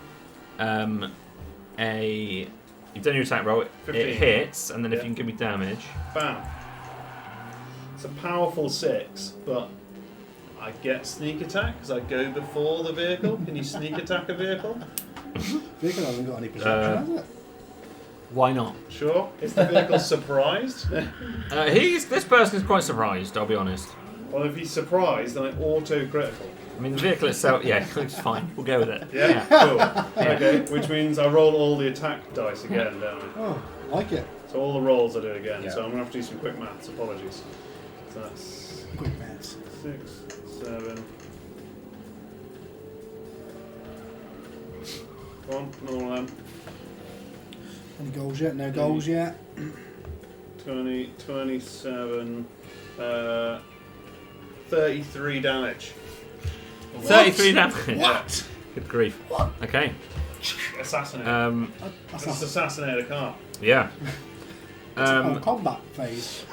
[SPEAKER 1] you've done your attack roll, it
[SPEAKER 4] 15.
[SPEAKER 1] hits, and then if
[SPEAKER 4] Yeah.
[SPEAKER 1] you can give me damage.
[SPEAKER 4] Bam. It's a powerful 6, but I get sneak attack because I go before the vehicle. Can you sneak attack a vehicle?
[SPEAKER 2] Vehicle hasn't got any perception, has it?
[SPEAKER 1] Why not?
[SPEAKER 4] Sure. Is the vehicle surprised?
[SPEAKER 1] This person is quite surprised, I'll be honest.
[SPEAKER 4] Well, if he's surprised, then I auto-critical.
[SPEAKER 1] I mean, the vehicle itself, yeah, it's fine. We'll go with it.
[SPEAKER 4] Yeah? Cool. Okay, which means I roll all the attack dice again, don't I?
[SPEAKER 2] Oh, like it.
[SPEAKER 4] So all the rolls I do again.
[SPEAKER 1] Yeah.
[SPEAKER 4] So I'm going to have to do some quick maths. Apologies. So that's
[SPEAKER 2] Quick maths.
[SPEAKER 4] 6, 7. Go on, another one of them.
[SPEAKER 2] Any goals yet? No goals yet.
[SPEAKER 4] 20, 27, 33 damage.
[SPEAKER 1] 33 damage.
[SPEAKER 2] What?
[SPEAKER 1] Good grief.
[SPEAKER 2] What?
[SPEAKER 1] Okay.
[SPEAKER 4] Assassinate.
[SPEAKER 2] That's
[SPEAKER 4] Just assassinate a car.
[SPEAKER 1] Yeah.
[SPEAKER 2] a combat phase.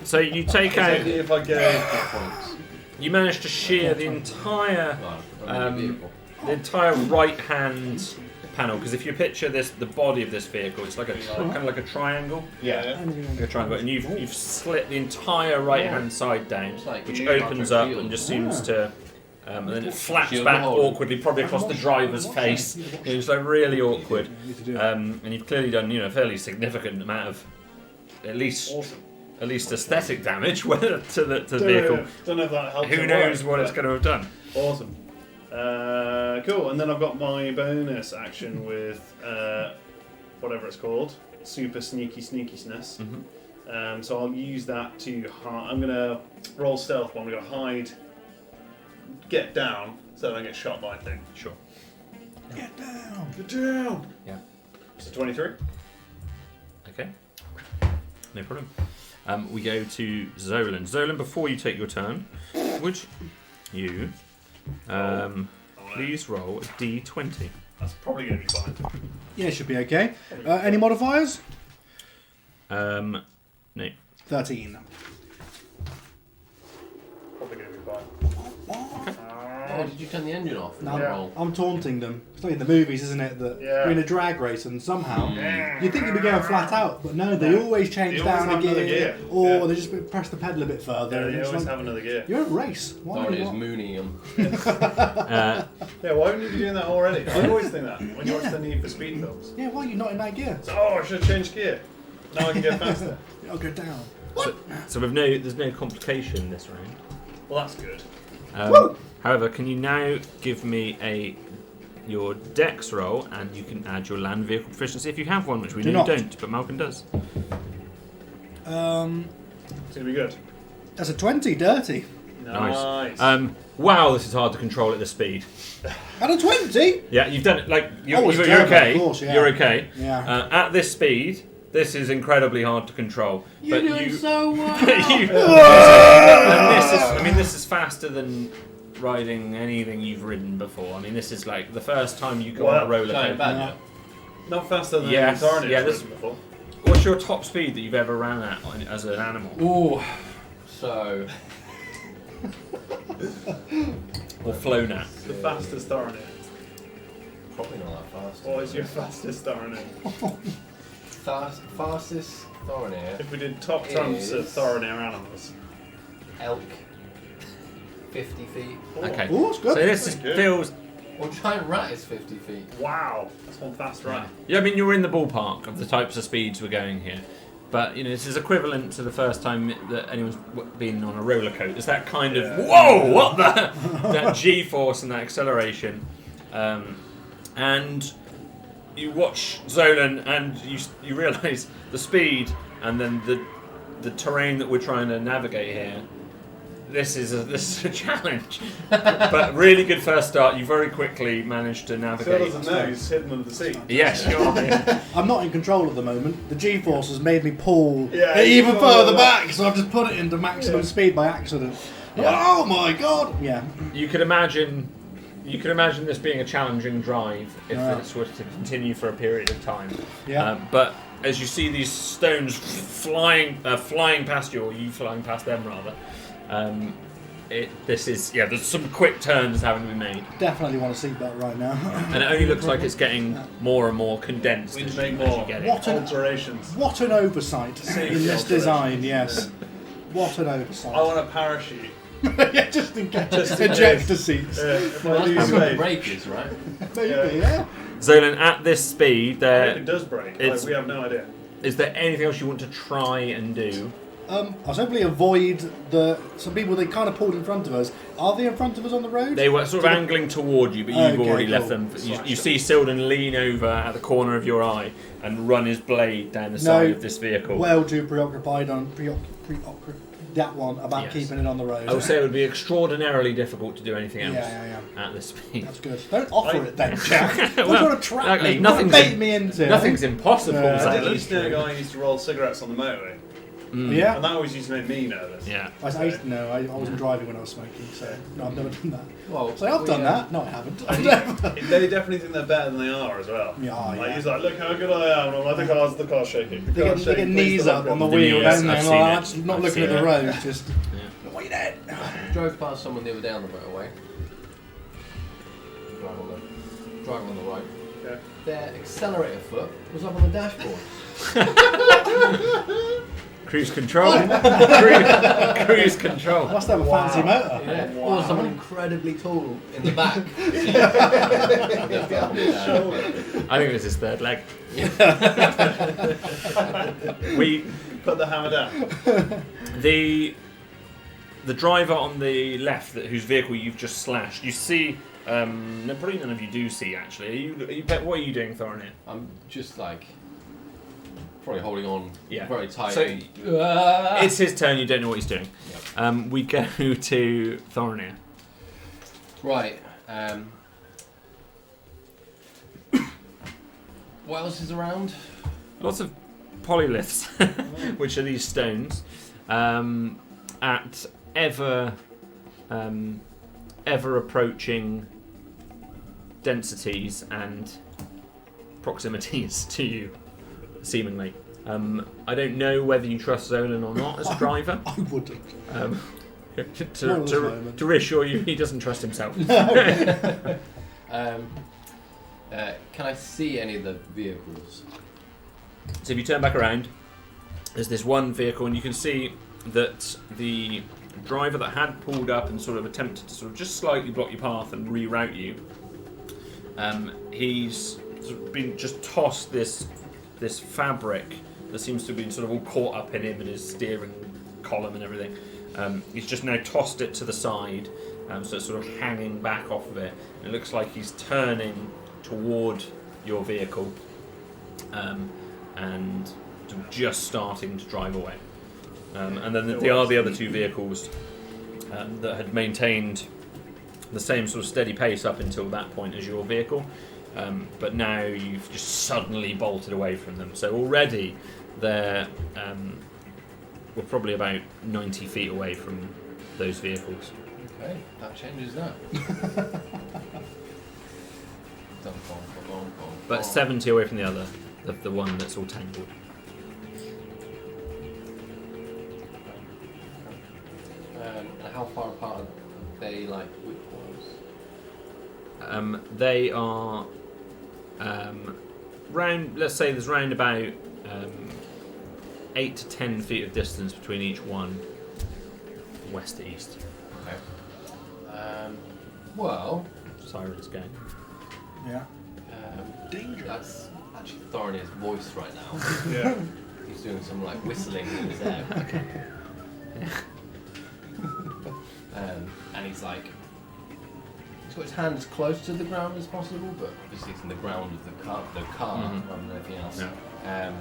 [SPEAKER 1] So you take out.
[SPEAKER 4] Only if I go.
[SPEAKER 5] Points.
[SPEAKER 1] You manage to shear the entire right hand panel, because if you picture the body of this vehicle, it's like kind of like a triangle.
[SPEAKER 4] Yeah.
[SPEAKER 1] Like a triangle, and you've slit the entire right hand side down,
[SPEAKER 5] like
[SPEAKER 1] which
[SPEAKER 5] you
[SPEAKER 1] opens
[SPEAKER 5] got
[SPEAKER 1] up
[SPEAKER 5] your
[SPEAKER 1] and just
[SPEAKER 5] shield.
[SPEAKER 1] seems to. And then it flaps
[SPEAKER 5] Shield
[SPEAKER 1] back
[SPEAKER 5] hole.
[SPEAKER 1] awkwardly, probably across the driver's face. It was like really awkward. And you've clearly done, a fairly significant amount of, at least
[SPEAKER 4] Awesome.
[SPEAKER 1] aesthetic damage to the vehicle.
[SPEAKER 4] Don't know if that helps.
[SPEAKER 1] Who
[SPEAKER 4] or
[SPEAKER 1] knows what
[SPEAKER 4] but
[SPEAKER 1] it's going to have done?
[SPEAKER 4] Awesome. Cool. And then I've got my bonus action with whatever it's called, super sneakisness.
[SPEAKER 1] Mm-hmm.
[SPEAKER 4] So I'll use that to. I'm gonna roll stealth, but I'm gonna hide. Get down so I don't get shot by a thing.
[SPEAKER 1] Sure.
[SPEAKER 2] Get down.
[SPEAKER 4] Get down!
[SPEAKER 1] Yeah.
[SPEAKER 4] So 23.
[SPEAKER 1] Okay. No problem. We go to Zolan. Zolan, before you take your turn, would you please roll a d20?
[SPEAKER 4] That's probably going to be fine.
[SPEAKER 2] Yeah, should be okay. Any modifiers?
[SPEAKER 1] No.
[SPEAKER 2] 13.
[SPEAKER 4] Probably going to be fine.
[SPEAKER 5] Oh, did you turn the engine off?
[SPEAKER 2] No,
[SPEAKER 4] Yeah.
[SPEAKER 5] Roll.
[SPEAKER 2] I'm taunting them. It's like in the movies, isn't it? That
[SPEAKER 4] Yeah.
[SPEAKER 2] we're in a drag race and somehow
[SPEAKER 4] Yeah.
[SPEAKER 2] you think you'd be going flat out, but no, they always change
[SPEAKER 4] They always
[SPEAKER 2] down
[SPEAKER 4] have
[SPEAKER 2] a gear,
[SPEAKER 4] another gear.
[SPEAKER 2] or
[SPEAKER 4] Yeah.
[SPEAKER 2] they just press the pedal a bit further.
[SPEAKER 4] Yeah,
[SPEAKER 2] and
[SPEAKER 4] you
[SPEAKER 2] it's
[SPEAKER 4] always
[SPEAKER 2] like,
[SPEAKER 4] have another gear.
[SPEAKER 2] You're in a race. Why
[SPEAKER 5] Sorry,
[SPEAKER 2] do
[SPEAKER 5] it's
[SPEAKER 2] you
[SPEAKER 5] mooning him.
[SPEAKER 4] Yeah, why wouldn't you be doing that already? I always think that when you watch the Need for Speed films.
[SPEAKER 2] Yeah, why are you not in that gear?
[SPEAKER 4] So, oh, I should have changed gear. Now I can go faster.
[SPEAKER 2] I'll go down.
[SPEAKER 1] So there's no complication this round.
[SPEAKER 4] Well, that's good.
[SPEAKER 1] However, can you now give me your dex roll, and you can add your land vehicle proficiency if you have one, which we
[SPEAKER 2] Do
[SPEAKER 1] know
[SPEAKER 2] not.
[SPEAKER 1] you don't, but Malcolm does.
[SPEAKER 4] It's going to be good.
[SPEAKER 2] That's a 20, dirty.
[SPEAKER 4] Nice.
[SPEAKER 1] wow, this is hard to control at this speed.
[SPEAKER 2] At a 20?
[SPEAKER 1] Yeah, you've done it. Like
[SPEAKER 2] Oh, it's
[SPEAKER 1] you're
[SPEAKER 2] clever,
[SPEAKER 1] okay.
[SPEAKER 2] of course, yeah.
[SPEAKER 1] You're okay.
[SPEAKER 2] Yeah.
[SPEAKER 1] At this speed, this is incredibly hard to control.
[SPEAKER 5] You're doing so well.
[SPEAKER 1] And this is faster than riding anything you've ridden before. I mean, this is like the first time you go on a roller
[SPEAKER 5] Giant
[SPEAKER 1] coaster.
[SPEAKER 5] badger.
[SPEAKER 4] Not faster than
[SPEAKER 1] Yes,
[SPEAKER 4] Thorny
[SPEAKER 1] yeah,
[SPEAKER 4] has
[SPEAKER 1] this-
[SPEAKER 4] ridden before.
[SPEAKER 1] What's your top speed that you've ever ran at as an animal?
[SPEAKER 5] Ooh. So.
[SPEAKER 1] Or flown at?
[SPEAKER 4] The fastest Thorny.
[SPEAKER 5] Probably not that fast.
[SPEAKER 4] What is your fastest Thorny?
[SPEAKER 5] Fastest Thorinir.
[SPEAKER 4] If we did top trumps of
[SPEAKER 5] Is-
[SPEAKER 4] Thorny animals.
[SPEAKER 5] Elk. 50 feet.
[SPEAKER 1] Okay.
[SPEAKER 2] Oh, that's good.
[SPEAKER 1] So this is,
[SPEAKER 4] Good.
[SPEAKER 1] feels.
[SPEAKER 5] Well, giant rat is 50 feet.
[SPEAKER 4] Wow, that's one fast run.
[SPEAKER 1] Yeah, I mean, you're in the ballpark of the types of speeds we're going here. But, this is equivalent to the first time that anyone's been on a roller coaster. It's that kind of,
[SPEAKER 4] Yeah.
[SPEAKER 1] whoa, what the? That G-force and that acceleration. And you watch Zolan and you realise the speed and then the terrain that we're trying to navigate here. This is a challenge. But really good first start. You very quickly managed to
[SPEAKER 4] So
[SPEAKER 1] navigate.
[SPEAKER 4] doesn't know, he's hidden under the seat.
[SPEAKER 1] Yes, you are. Yeah.
[SPEAKER 2] I'm not in control at the moment. The G-force has made me pull
[SPEAKER 4] Yeah,
[SPEAKER 2] it even
[SPEAKER 4] you
[SPEAKER 2] further
[SPEAKER 4] pull
[SPEAKER 2] back, so I've just put it into maximum speed by accident. Oh my god! Yeah.
[SPEAKER 1] You could imagine this being a challenging drive if
[SPEAKER 2] Yeah.
[SPEAKER 1] this was to continue for a period of time.
[SPEAKER 2] Yeah.
[SPEAKER 1] But as you see these stones flying past you, or you flying past them rather, there's some quick turns having to be made,
[SPEAKER 2] Definitely want a seatbelt right now.
[SPEAKER 1] and it only looks like it's getting more and more condensed
[SPEAKER 4] We need
[SPEAKER 1] as
[SPEAKER 4] to make
[SPEAKER 1] you
[SPEAKER 4] more.
[SPEAKER 1] get
[SPEAKER 2] What
[SPEAKER 1] it.
[SPEAKER 2] an-
[SPEAKER 4] Alterations.
[SPEAKER 2] What an oversight
[SPEAKER 4] Safety
[SPEAKER 2] in this
[SPEAKER 4] alterations.
[SPEAKER 2] design, yes. What an oversight.
[SPEAKER 4] I want a parachute.
[SPEAKER 2] Yeah, just in case.
[SPEAKER 4] Just in
[SPEAKER 2] Ejector
[SPEAKER 4] case.
[SPEAKER 2] seats.
[SPEAKER 4] If
[SPEAKER 5] Well,
[SPEAKER 4] I
[SPEAKER 5] that's
[SPEAKER 4] lose
[SPEAKER 5] probably what the
[SPEAKER 4] weight.
[SPEAKER 5] brake is, right?
[SPEAKER 2] Maybe, yeah.
[SPEAKER 1] Zolan, at this speed,
[SPEAKER 4] If
[SPEAKER 1] there
[SPEAKER 4] it does break,
[SPEAKER 1] It's-
[SPEAKER 4] we have no idea.
[SPEAKER 1] is there anything else you want to try and do?
[SPEAKER 2] I was hopefully avoid some people they kind of pulled in front of us. Are they in front of us on the road?
[SPEAKER 1] They were sort of angling toward you, but you've
[SPEAKER 2] Okay,
[SPEAKER 1] already left
[SPEAKER 2] cool.
[SPEAKER 1] them. You see Silden lean over at the corner of your eye and run his blade down the
[SPEAKER 2] No,
[SPEAKER 1] side of this vehicle.
[SPEAKER 2] Well too preoccupied on that one about
[SPEAKER 1] Yes.
[SPEAKER 2] keeping it on the road.
[SPEAKER 1] I would say it would be extraordinarily difficult to do anything else
[SPEAKER 2] Yeah.
[SPEAKER 1] at this speed.
[SPEAKER 2] That's good. Don't offer
[SPEAKER 4] I-
[SPEAKER 2] it then, Jack. Don't
[SPEAKER 1] Well,
[SPEAKER 2] try to trap
[SPEAKER 1] like,
[SPEAKER 2] me. Don't
[SPEAKER 1] nothing's
[SPEAKER 2] bait
[SPEAKER 1] in-
[SPEAKER 2] me into it.
[SPEAKER 1] Nothing's impossible.
[SPEAKER 2] Yeah.
[SPEAKER 4] I
[SPEAKER 1] Zolan.
[SPEAKER 4] did used to know a guy who used to roll cigarettes on the motorway,
[SPEAKER 2] Yeah.
[SPEAKER 4] and that always used to make me nervous.
[SPEAKER 1] Yeah.
[SPEAKER 2] I used to know. I wasn't driving when I was smoking, so no, I've never done that.
[SPEAKER 5] Well,
[SPEAKER 2] So I've
[SPEAKER 5] we,
[SPEAKER 2] done that. No, I haven't.
[SPEAKER 4] And they definitely think they're better than they are as well.
[SPEAKER 2] Yeah,
[SPEAKER 4] Like
[SPEAKER 2] yeah.
[SPEAKER 4] he's like, look how good I am. And I'm like, the car's shaking. The
[SPEAKER 2] They
[SPEAKER 4] car's
[SPEAKER 2] get
[SPEAKER 4] shaking.
[SPEAKER 2] knees
[SPEAKER 4] Please
[SPEAKER 2] up
[SPEAKER 4] don't
[SPEAKER 2] on the
[SPEAKER 4] look
[SPEAKER 1] The
[SPEAKER 2] wheel,
[SPEAKER 1] knees,
[SPEAKER 2] don't they?
[SPEAKER 1] I've
[SPEAKER 2] And
[SPEAKER 1] seen
[SPEAKER 2] like,
[SPEAKER 1] it.
[SPEAKER 2] actually not
[SPEAKER 1] I've
[SPEAKER 2] looking at
[SPEAKER 1] seen
[SPEAKER 2] the
[SPEAKER 1] it.
[SPEAKER 2] road, just
[SPEAKER 1] Yeah.
[SPEAKER 2] wait there.
[SPEAKER 5] drove past someone the other day on the motorway. Driving on the right.
[SPEAKER 4] Yeah.
[SPEAKER 5] Their accelerator foot was up on the dashboard.
[SPEAKER 1] Cruise control. Cruise control.
[SPEAKER 2] Must have a fancy motor.
[SPEAKER 5] Yeah.
[SPEAKER 4] Wow.
[SPEAKER 5] Or someone incredibly tall in the back.
[SPEAKER 1] I think it was his third leg. We
[SPEAKER 4] Put the hammer down.
[SPEAKER 1] the driver on the left, whose vehicle you've just slashed. You see. No, probably none of you do see. Actually, what are you doing, Thorinir?
[SPEAKER 5] I'm just like probably holding on
[SPEAKER 1] Yeah.
[SPEAKER 5] very tight.
[SPEAKER 1] So- It's his turn. You don't know what he's doing. We go to Thorinir.
[SPEAKER 5] Right. What else is around?
[SPEAKER 1] Lots of polyliths, which are these stones, at ever approaching densities and proximities to you, seemingly. I don't know whether you trust Zolan or not as a driver.
[SPEAKER 2] I wouldn't. Not at this moment.
[SPEAKER 1] To reassure you, he doesn't trust himself.
[SPEAKER 5] Can I see any of the vehicles?
[SPEAKER 1] So if you turn back around, there's this one vehicle, and you can see that the driver that had pulled up and sort of attempted to sort of just slightly block your path and reroute you, he's sort of been just tossed this fabric that seems to have been sort of all caught up in him and his steering column and everything. He's just now tossed it to the side, so it's sort of hanging back off of it. It looks like he's turning toward your vehicle and just starting to drive away. And then there are the other two vehicles that had maintained the same sort of steady pace up until that point as your vehicle, but now you've just suddenly bolted away from them. So already we're probably about 90 feet away from those vehicles.
[SPEAKER 5] Okay, that changes that.
[SPEAKER 1] But 70 away from the other, the one that's all tangled.
[SPEAKER 5] And how far apart are they, like, width-wise?
[SPEAKER 1] They are round. Let's say there's round about 8 to 10 feet of distance between each one, west to east.
[SPEAKER 5] Okay. Well,
[SPEAKER 1] Siren's going.
[SPEAKER 2] Yeah.
[SPEAKER 5] danger. That's actually Thorinir's voice right now.
[SPEAKER 4] Yeah.
[SPEAKER 5] He's doing some like whistling in his air. And he's like, he's got his hand as close to the ground as possible, but obviously it's in the ground of the car rather than anything else.
[SPEAKER 1] Yeah.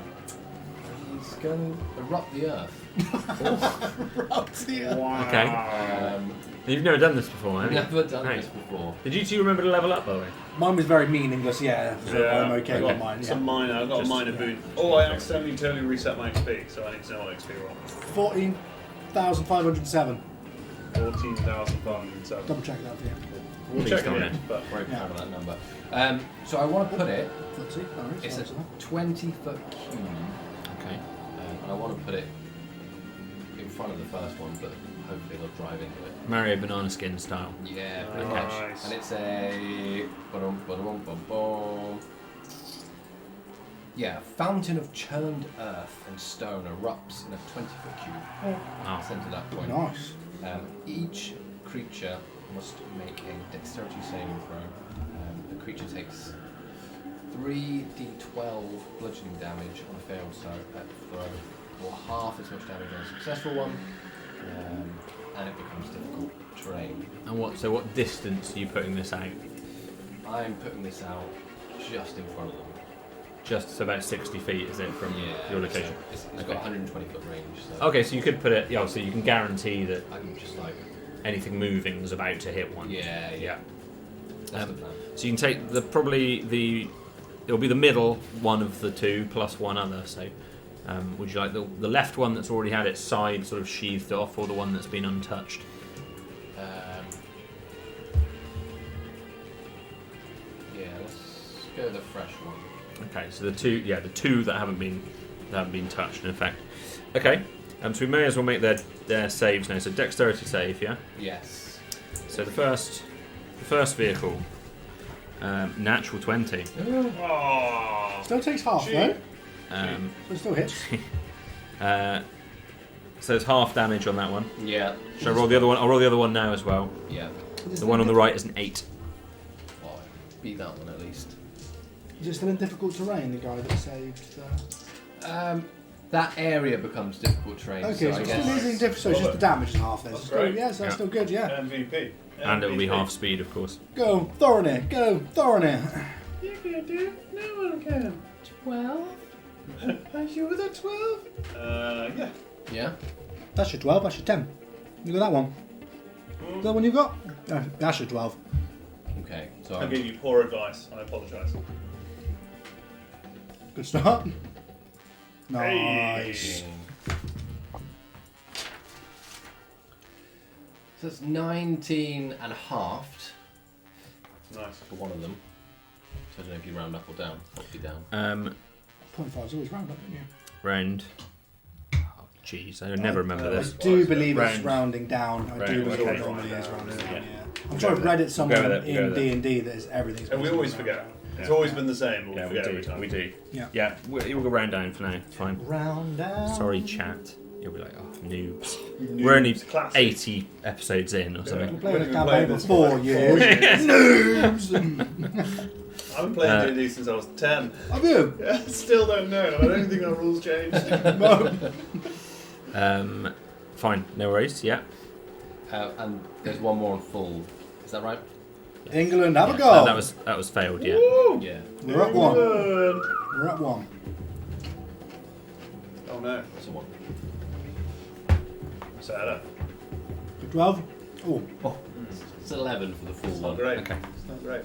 [SPEAKER 5] He's going to erupt the earth.
[SPEAKER 4] Wow.
[SPEAKER 1] Okay. You've never done this before, have
[SPEAKER 5] I've
[SPEAKER 1] you?
[SPEAKER 5] never done
[SPEAKER 1] No.
[SPEAKER 5] this before.
[SPEAKER 1] Did you two remember to level up, by the way?
[SPEAKER 2] Mine was very meaningless, yeah. So
[SPEAKER 4] Yeah,
[SPEAKER 2] I'm okay
[SPEAKER 4] I
[SPEAKER 2] with
[SPEAKER 4] got
[SPEAKER 2] mine.
[SPEAKER 4] some
[SPEAKER 2] Yeah.
[SPEAKER 4] minor. I got a
[SPEAKER 1] Just-
[SPEAKER 4] minor boon. Oh, I accidentally totally reset my XP, so I need to know what XP we're on.
[SPEAKER 2] 14,507.
[SPEAKER 4] 14,507.
[SPEAKER 2] Double check that for you.
[SPEAKER 4] We'll
[SPEAKER 1] Please
[SPEAKER 4] check
[SPEAKER 1] don't,
[SPEAKER 4] it,
[SPEAKER 1] mate.
[SPEAKER 4] but
[SPEAKER 5] Very
[SPEAKER 2] Yeah.
[SPEAKER 5] proud of that number. So I want to put it.
[SPEAKER 2] Footsie, no,
[SPEAKER 5] It's a
[SPEAKER 2] sorry.
[SPEAKER 5] 20-foot cube,
[SPEAKER 1] Okay.
[SPEAKER 5] and I want to put it in front of the first one, but hopefully they'll drive into it.
[SPEAKER 1] Mario banana skin style.
[SPEAKER 5] Yeah, pretty
[SPEAKER 1] Okay.
[SPEAKER 5] much.
[SPEAKER 4] Nice.
[SPEAKER 5] And it's a yeah, a fountain of churned earth and stone erupts in a 20-foot cube.
[SPEAKER 1] Oh.
[SPEAKER 5] Sent to that point.
[SPEAKER 2] Nice.
[SPEAKER 5] Each creature must make a dexterity saving throw. The creature takes 3d12 bludgeoning damage on a failed throw, or half as much damage on a successful one, and it becomes difficult terrain.
[SPEAKER 1] And what distance are you putting this out?
[SPEAKER 5] I'm putting this out just in front of them.
[SPEAKER 1] Just so about 60 feet, is it, from your location?
[SPEAKER 5] It's
[SPEAKER 1] Okay.
[SPEAKER 5] got 120 foot range, so
[SPEAKER 1] Okay, so you could put it. Yeah, so you can guarantee that
[SPEAKER 5] I can just like,
[SPEAKER 1] anything moving is about to hit one.
[SPEAKER 5] yeah. That's the plan.
[SPEAKER 1] So you can take it'll be the middle one of the two plus one other. So, would you like the left one that's already had its side sort of sheathed off, or the one that's been untouched?
[SPEAKER 5] Yeah, let's go with the fresh one.
[SPEAKER 1] Okay, so the two that haven't been touched, in effect. Okay, so we may as well make their saves now. So dexterity save, yeah.
[SPEAKER 5] Yes.
[SPEAKER 1] So the first vehicle, natural 20.
[SPEAKER 4] oh,
[SPEAKER 2] Still takes half,
[SPEAKER 4] Gee.
[SPEAKER 2] though.
[SPEAKER 1] Um,
[SPEAKER 2] But it still hits.
[SPEAKER 1] so it's half damage on that one.
[SPEAKER 5] Yeah.
[SPEAKER 1] Shall I roll the other one? I'll roll the other one now as well.
[SPEAKER 5] Yeah.
[SPEAKER 1] The one on the right is an 8.
[SPEAKER 5] Oh, beat that one at least.
[SPEAKER 2] Is it still in difficult terrain, the guy that saved?
[SPEAKER 5] That area becomes difficult terrain.
[SPEAKER 2] Okay,
[SPEAKER 5] so
[SPEAKER 2] so
[SPEAKER 5] I
[SPEAKER 2] it's
[SPEAKER 5] guess.
[SPEAKER 2] still using difficult. So it's just the damage is half then.
[SPEAKER 4] That's
[SPEAKER 2] Still,
[SPEAKER 4] great.
[SPEAKER 2] yeah, so that's
[SPEAKER 1] Yeah.
[SPEAKER 2] still good. Yeah.
[SPEAKER 4] MVP.
[SPEAKER 1] And it will be
[SPEAKER 4] MVP.
[SPEAKER 1] half speed, of course.
[SPEAKER 2] Go, Thorinir. Go, Thorinir.
[SPEAKER 4] You can do. No one can.
[SPEAKER 5] 12.
[SPEAKER 4] Are you with a 12? Yeah.
[SPEAKER 5] Yeah.
[SPEAKER 2] That's your 12. That's your 10. You got that one. Is that one you got? That's your 12.
[SPEAKER 5] Okay. So
[SPEAKER 4] I gave you poor advice. I apologise.
[SPEAKER 2] Good start. Nice.
[SPEAKER 4] Hey.
[SPEAKER 5] So it's 19 and a half
[SPEAKER 4] Nice.
[SPEAKER 5] for one of them. So I don't know if you round up or down. Probably down.
[SPEAKER 2] 0.5 is always round up, don't you?
[SPEAKER 1] Round. Oh, jeez, I never remember
[SPEAKER 2] I
[SPEAKER 1] this.
[SPEAKER 2] do believe it's
[SPEAKER 1] Round.
[SPEAKER 2] rounding down. I do
[SPEAKER 1] Round,
[SPEAKER 2] believe
[SPEAKER 1] okay.
[SPEAKER 2] it normally is rounding down.
[SPEAKER 1] Yeah.
[SPEAKER 2] Yeah. I'm sure I've read it somewhere
[SPEAKER 1] with it, we'll go
[SPEAKER 2] in
[SPEAKER 1] with it.
[SPEAKER 2] D&D that is everything's.
[SPEAKER 4] And we always forget. It's always been the same, but we
[SPEAKER 1] Yeah, we
[SPEAKER 4] forget
[SPEAKER 1] do.
[SPEAKER 4] every time.
[SPEAKER 1] We do.
[SPEAKER 2] Yeah.
[SPEAKER 1] Yeah, we'll go round down for now. It's fine.
[SPEAKER 2] Round down.
[SPEAKER 1] Sorry, chat. You'll be like, oh, noobs.
[SPEAKER 4] Noobs,
[SPEAKER 1] We're only
[SPEAKER 4] classic.
[SPEAKER 1] 80 episodes in or something.
[SPEAKER 2] We've played
[SPEAKER 4] We've
[SPEAKER 2] the
[SPEAKER 4] been
[SPEAKER 2] campaign
[SPEAKER 4] playing
[SPEAKER 2] for
[SPEAKER 4] this
[SPEAKER 2] 4
[SPEAKER 4] for
[SPEAKER 2] years. Noobs!
[SPEAKER 4] I've been playing D&D since I was 10.
[SPEAKER 2] Have you?
[SPEAKER 4] Yeah, still don't know. I don't think our rules changed.
[SPEAKER 2] No.
[SPEAKER 1] Fine, no worries. Yeah.
[SPEAKER 5] And there's one more on full. Is that right?
[SPEAKER 2] England, have a
[SPEAKER 1] Yeah,
[SPEAKER 2] go.
[SPEAKER 1] that was failed. Yeah.
[SPEAKER 4] Woo!
[SPEAKER 5] Yeah.
[SPEAKER 2] We're up one.
[SPEAKER 4] England.
[SPEAKER 2] We're up one.
[SPEAKER 4] Oh no.
[SPEAKER 5] That's a one.
[SPEAKER 4] Set up.
[SPEAKER 2] Good 12. Oh,
[SPEAKER 5] It's 11 for the full
[SPEAKER 4] It's
[SPEAKER 5] one.
[SPEAKER 4] not great.
[SPEAKER 1] Okay.
[SPEAKER 4] It's not great.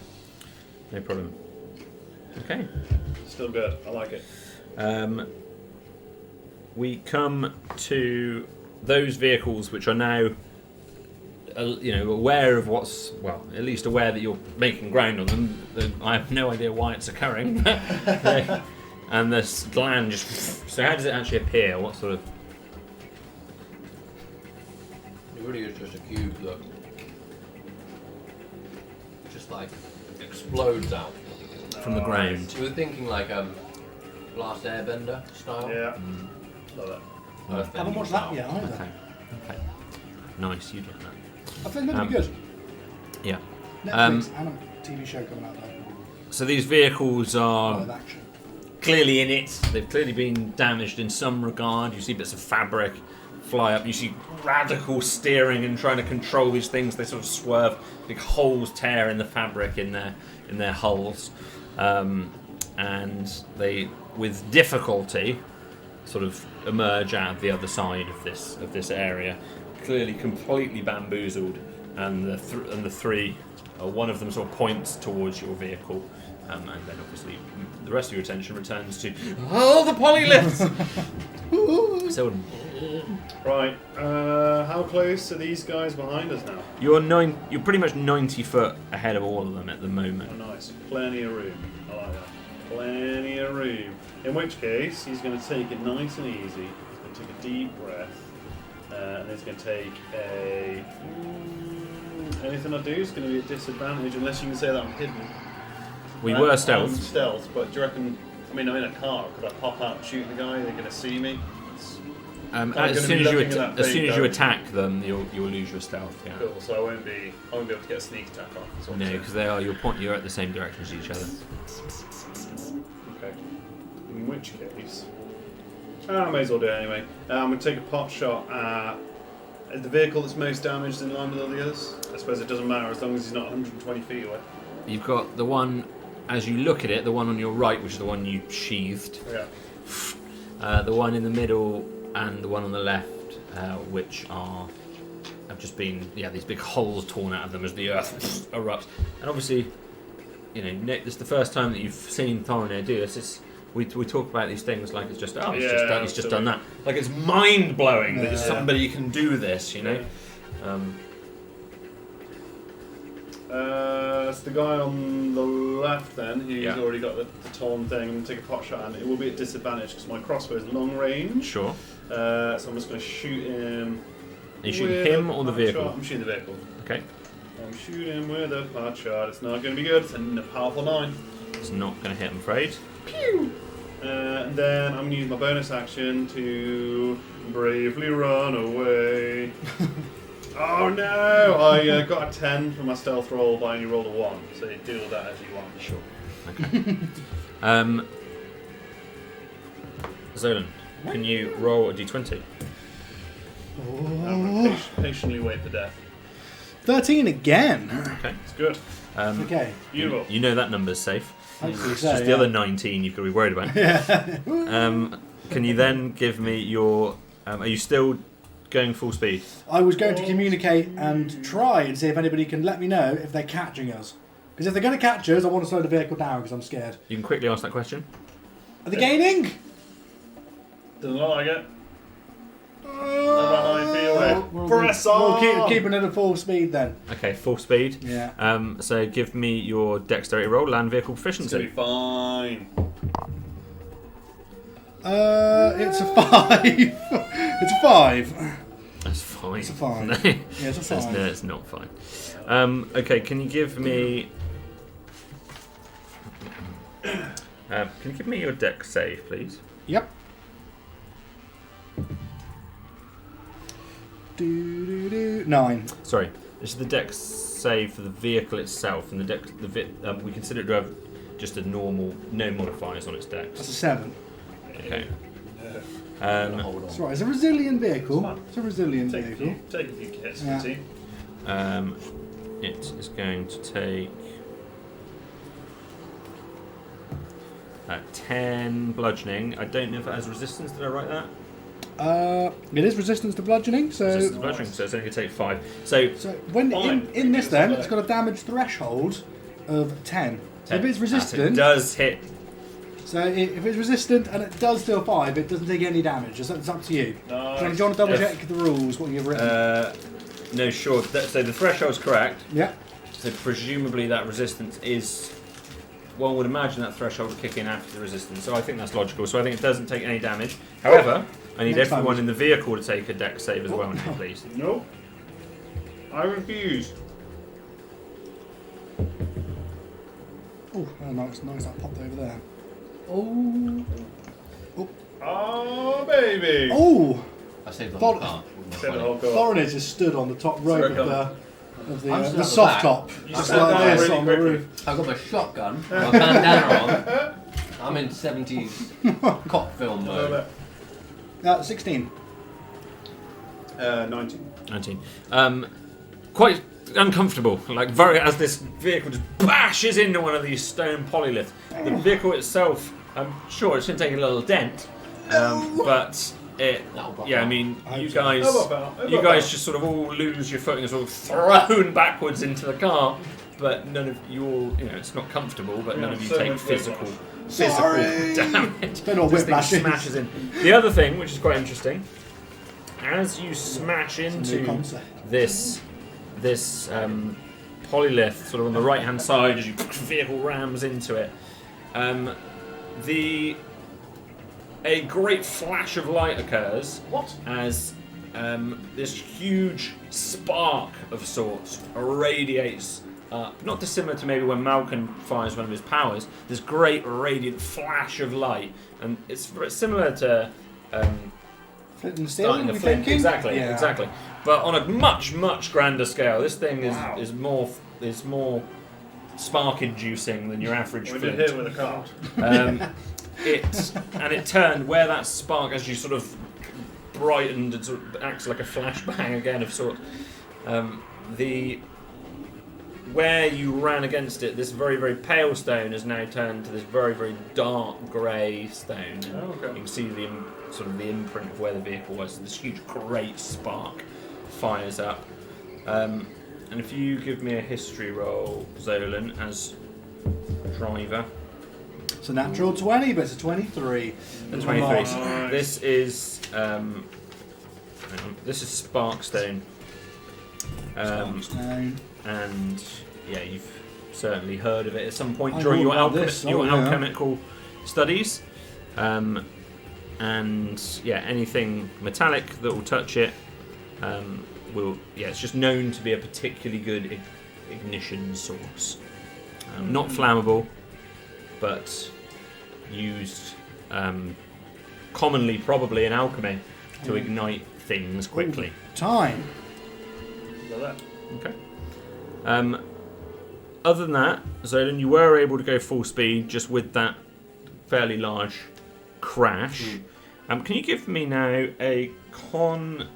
[SPEAKER 1] No problem. Okay.
[SPEAKER 4] Still good. I like it.
[SPEAKER 1] We come to those vehicles which are now, aware of at least aware that you're making ground on them. I have no idea why it's occurring. And this gland just. So how does it actually appear? What sort of?
[SPEAKER 5] It really is just a cube that just like explodes out.
[SPEAKER 1] From the ground.
[SPEAKER 5] We were thinking like Last Airbender style.
[SPEAKER 4] Yeah. Love it.
[SPEAKER 5] Earthbending
[SPEAKER 2] Haven't watched that
[SPEAKER 5] style.
[SPEAKER 2] yet either.
[SPEAKER 1] Okay. Nice, you did that.
[SPEAKER 2] I think that'd be good.
[SPEAKER 1] Yeah.
[SPEAKER 2] Netflix and a TV show coming out there.
[SPEAKER 1] So these vehicles are
[SPEAKER 2] Live action.
[SPEAKER 1] clearly in it. They've clearly been damaged in some regard. You see bits of fabric fly up. You see radical steering and trying to control these things. They sort of swerve. Big holes tear in the fabric in their hulls, and they, with difficulty, sort of emerge out of the other side of this area. Clearly, completely bamboozled, and the three. One of them sort of points towards your vehicle, and then obviously the rest of your attention returns to the polyliths. So
[SPEAKER 4] Right. How close are these guys behind us now?
[SPEAKER 1] you're pretty much 90 foot ahead of all of them at the
[SPEAKER 4] Oh,
[SPEAKER 1] moment.
[SPEAKER 4] nice. Plenty of room. I like that. Plenty of room. In which case, he's going to take it nice and easy. He's going to take a deep breath. And he's going to take a... anything I do is going to be a disadvantage, unless you can say that I'm hidden.
[SPEAKER 1] We
[SPEAKER 4] I'm
[SPEAKER 1] were stealth.
[SPEAKER 4] stealth, but do you reckon... I mean, I'm in a car. Could I pop out and shoot the guy? They're going to see me?
[SPEAKER 1] As soon as you attack them, you'll lose your stealth. Yeah.
[SPEAKER 4] Cool, so I won't be able to get a sneak attack off. That's what I'm
[SPEAKER 1] No,
[SPEAKER 4] saying.
[SPEAKER 1] because you're at the same direction as each other.
[SPEAKER 4] Okay. In which case, I may as well do it anyway. I'm going to take a pot shot at the vehicle that's most damaged in line with all the others. I suppose it doesn't matter as long as he's not 120 feet away.
[SPEAKER 1] You've got the one, as you look at it, the one on your right, which is the one you sheathed.
[SPEAKER 4] Yeah.
[SPEAKER 1] The one in the middle and the one on the left, which have just been these big holes torn out of them as the earth erupts. And obviously, Nick, this is the first time that you've seen Thorinir do this. We talk about these things like it's just he's just done that. Like it's mind blowing that somebody can do this,
[SPEAKER 4] It's the guy on the left then, who's
[SPEAKER 1] Yeah.
[SPEAKER 4] already got the torn thing. I'm going to take a pot shot and it will be at disadvantage because my crossbow is long range.
[SPEAKER 1] Sure.
[SPEAKER 4] So I'm just going to shoot him.
[SPEAKER 1] Are you shooting
[SPEAKER 4] with
[SPEAKER 1] him
[SPEAKER 4] a
[SPEAKER 1] or the
[SPEAKER 4] pot
[SPEAKER 1] vehicle?
[SPEAKER 4] shot. I'm shooting the vehicle.
[SPEAKER 1] Okay.
[SPEAKER 4] I'm shooting with a pot shot. It's not going to be good. It's a powerful 9.
[SPEAKER 1] It's not going to hit, I'm afraid.
[SPEAKER 4] Pew! And then I'm going to use my bonus action to bravely run away. Oh no! I got a 10 for my stealth roll, but I only rolled a 1. So you deal with that as you want.
[SPEAKER 1] Sure. Okay. Zolan, can you roll a d20?
[SPEAKER 4] I'm going to patiently wait for death.
[SPEAKER 2] 13 again.
[SPEAKER 1] Okay.
[SPEAKER 4] It's good.
[SPEAKER 2] Okay.
[SPEAKER 4] Beautiful.
[SPEAKER 1] You know that number's safe.
[SPEAKER 2] Hopefully
[SPEAKER 1] It's
[SPEAKER 2] so,
[SPEAKER 1] just the other 19 you've got to be worried about. Can you then give me your... are you still going full speed?
[SPEAKER 2] I was going to communicate and try and see if anybody can let me know if they're catching us. Because if they're going to catch us, I want to slow the vehicle down because I'm scared.
[SPEAKER 1] You can quickly ask that question.
[SPEAKER 2] Are they gaining?
[SPEAKER 4] Doesn't look like it. About 9 feet away. Press
[SPEAKER 2] We'll
[SPEAKER 4] on!
[SPEAKER 2] keeping it at full speed then.
[SPEAKER 1] Okay, full speed.
[SPEAKER 2] Yeah.
[SPEAKER 1] So give me your dexterity roll, land vehicle
[SPEAKER 4] It's going to
[SPEAKER 1] proficiency.
[SPEAKER 4] be fine.
[SPEAKER 2] It's a 5. It's a 5.
[SPEAKER 1] That's fine.
[SPEAKER 2] It's a 5.
[SPEAKER 1] No.
[SPEAKER 2] Yeah, it's a 5.
[SPEAKER 1] No, it's not fine. Okay, can you give me... can you give me your dex save, please?
[SPEAKER 2] Yep. 9.
[SPEAKER 1] Sorry, this is the dex save for the vehicle itself, and we consider it to have just a normal, no modifiers on its
[SPEAKER 2] That's
[SPEAKER 1] dex.
[SPEAKER 2] a 7.
[SPEAKER 1] Okay.
[SPEAKER 5] Hold
[SPEAKER 2] That's
[SPEAKER 5] on.
[SPEAKER 2] right. It's a resilient vehicle.
[SPEAKER 4] Fine.
[SPEAKER 2] It's a resilient
[SPEAKER 4] Take
[SPEAKER 2] vehicle.
[SPEAKER 4] a few hits for
[SPEAKER 2] Yeah.
[SPEAKER 4] the team.
[SPEAKER 1] It is going to take 10 bludgeoning. I don't know if it has resistance. Did I write that?
[SPEAKER 2] It is resistance to bludgeoning, so
[SPEAKER 1] Resistance to bludgeoning, so it's only going to take 5. So
[SPEAKER 2] when
[SPEAKER 4] Fine.
[SPEAKER 2] in this then, it's got a damage threshold of 10. So if it's
[SPEAKER 1] it
[SPEAKER 2] resistant,
[SPEAKER 1] does hit.
[SPEAKER 2] so if it's resistant and it does deal 5, it doesn't take any damage. It's up to you.
[SPEAKER 4] Nice.
[SPEAKER 2] Do you want to double check the rules, what you've written?
[SPEAKER 1] No, sure. So the threshold's correct.
[SPEAKER 2] Yeah.
[SPEAKER 1] So presumably that resistance is. One would imagine that threshold will kick in after the resistance, so I think that's logical. So I think it doesn't take any damage. However, I need
[SPEAKER 2] Next time.
[SPEAKER 1] everyone in the vehicle to take a dex save as well now, please.
[SPEAKER 4] Nope. I refuse.
[SPEAKER 2] Oh, nice that popped over there.
[SPEAKER 5] Oh.
[SPEAKER 4] Oh, baby.
[SPEAKER 2] Oh!
[SPEAKER 5] I saved the
[SPEAKER 2] Thought-
[SPEAKER 5] whole car.
[SPEAKER 4] Said the whole car.
[SPEAKER 2] Thorinage is stood on the top rope
[SPEAKER 5] Sorry,
[SPEAKER 2] of
[SPEAKER 5] I'm
[SPEAKER 2] the
[SPEAKER 5] stood at the
[SPEAKER 2] soft
[SPEAKER 5] back.
[SPEAKER 2] top.
[SPEAKER 4] You
[SPEAKER 2] Just
[SPEAKER 4] said
[SPEAKER 2] like
[SPEAKER 4] that
[SPEAKER 2] this
[SPEAKER 4] really
[SPEAKER 2] on the
[SPEAKER 4] quickly.
[SPEAKER 2] roof.
[SPEAKER 5] I've got my shotgun, my bandana on. I'm in 70s cop film mode.
[SPEAKER 2] 16.
[SPEAKER 4] 19.
[SPEAKER 1] 19. Quite uncomfortable, like as this vehicle just bashes into one of these stone polyliths. The vehicle itself, I'm sure it's going to take a little dent, but it. Yeah, I mean, you guys just sort of all lose your footing and sort of thrown backwards into the car. But none of you all, it's not comfortable, but none of you
[SPEAKER 4] so
[SPEAKER 1] take
[SPEAKER 4] much
[SPEAKER 1] physical
[SPEAKER 2] Sorry.
[SPEAKER 1] damage.
[SPEAKER 2] Been all
[SPEAKER 1] This thing
[SPEAKER 2] whiplashes.
[SPEAKER 1] smashes in. The other thing, which is quite interesting, as you smash
[SPEAKER 2] New
[SPEAKER 1] into
[SPEAKER 2] concept.
[SPEAKER 1] this polylith, sort of on the right hand side, as your vehicle rams into it, a great flash of light occurs.
[SPEAKER 4] What?
[SPEAKER 1] As this huge spark of sorts irradiates up, not dissimilar to maybe when Malcolm fires one of his powers. This great radiant flash of light, and it's similar to
[SPEAKER 2] Flint and steel,
[SPEAKER 1] starting
[SPEAKER 2] are
[SPEAKER 1] the
[SPEAKER 2] we
[SPEAKER 1] flint.
[SPEAKER 2] thinking?
[SPEAKER 1] Exactly,
[SPEAKER 2] Yeah.
[SPEAKER 1] exactly. But on a much, much grander scale. This thing
[SPEAKER 4] Wow.
[SPEAKER 1] is more spark-inducing than your average
[SPEAKER 4] We did
[SPEAKER 1] flint.
[SPEAKER 4] hit with a car.
[SPEAKER 1] It turned where that spark, as you sort of brightened, it sort of acts like a flashbang again of sorts. Where you ran against it, this very, very pale stone has now turned to this very, very dark grey stone.
[SPEAKER 4] Oh, okay.
[SPEAKER 1] You can see the imprint of where the vehicle was. This huge, great spark fires up. And if you give me a history roll, Zolan, as driver.
[SPEAKER 2] It's a natural 20, but it's a 23.
[SPEAKER 1] A 23.
[SPEAKER 4] Nice.
[SPEAKER 1] This is Sparkstone.
[SPEAKER 2] Stone.
[SPEAKER 1] And yeah, you've certainly heard of it at some point
[SPEAKER 2] I
[SPEAKER 1] during your,
[SPEAKER 2] know about this,
[SPEAKER 1] your
[SPEAKER 2] yeah.
[SPEAKER 1] alchemical studies. And yeah, anything metallic that will touch it it's just known to be a particularly good ignition source. Not flammable, but used commonly, probably in alchemy, to ignite things quickly.
[SPEAKER 2] Time.
[SPEAKER 4] Like that.
[SPEAKER 1] Okay. Other than that, Zolan, you were able to go full speed just with that fairly large crash. Can you give me now a con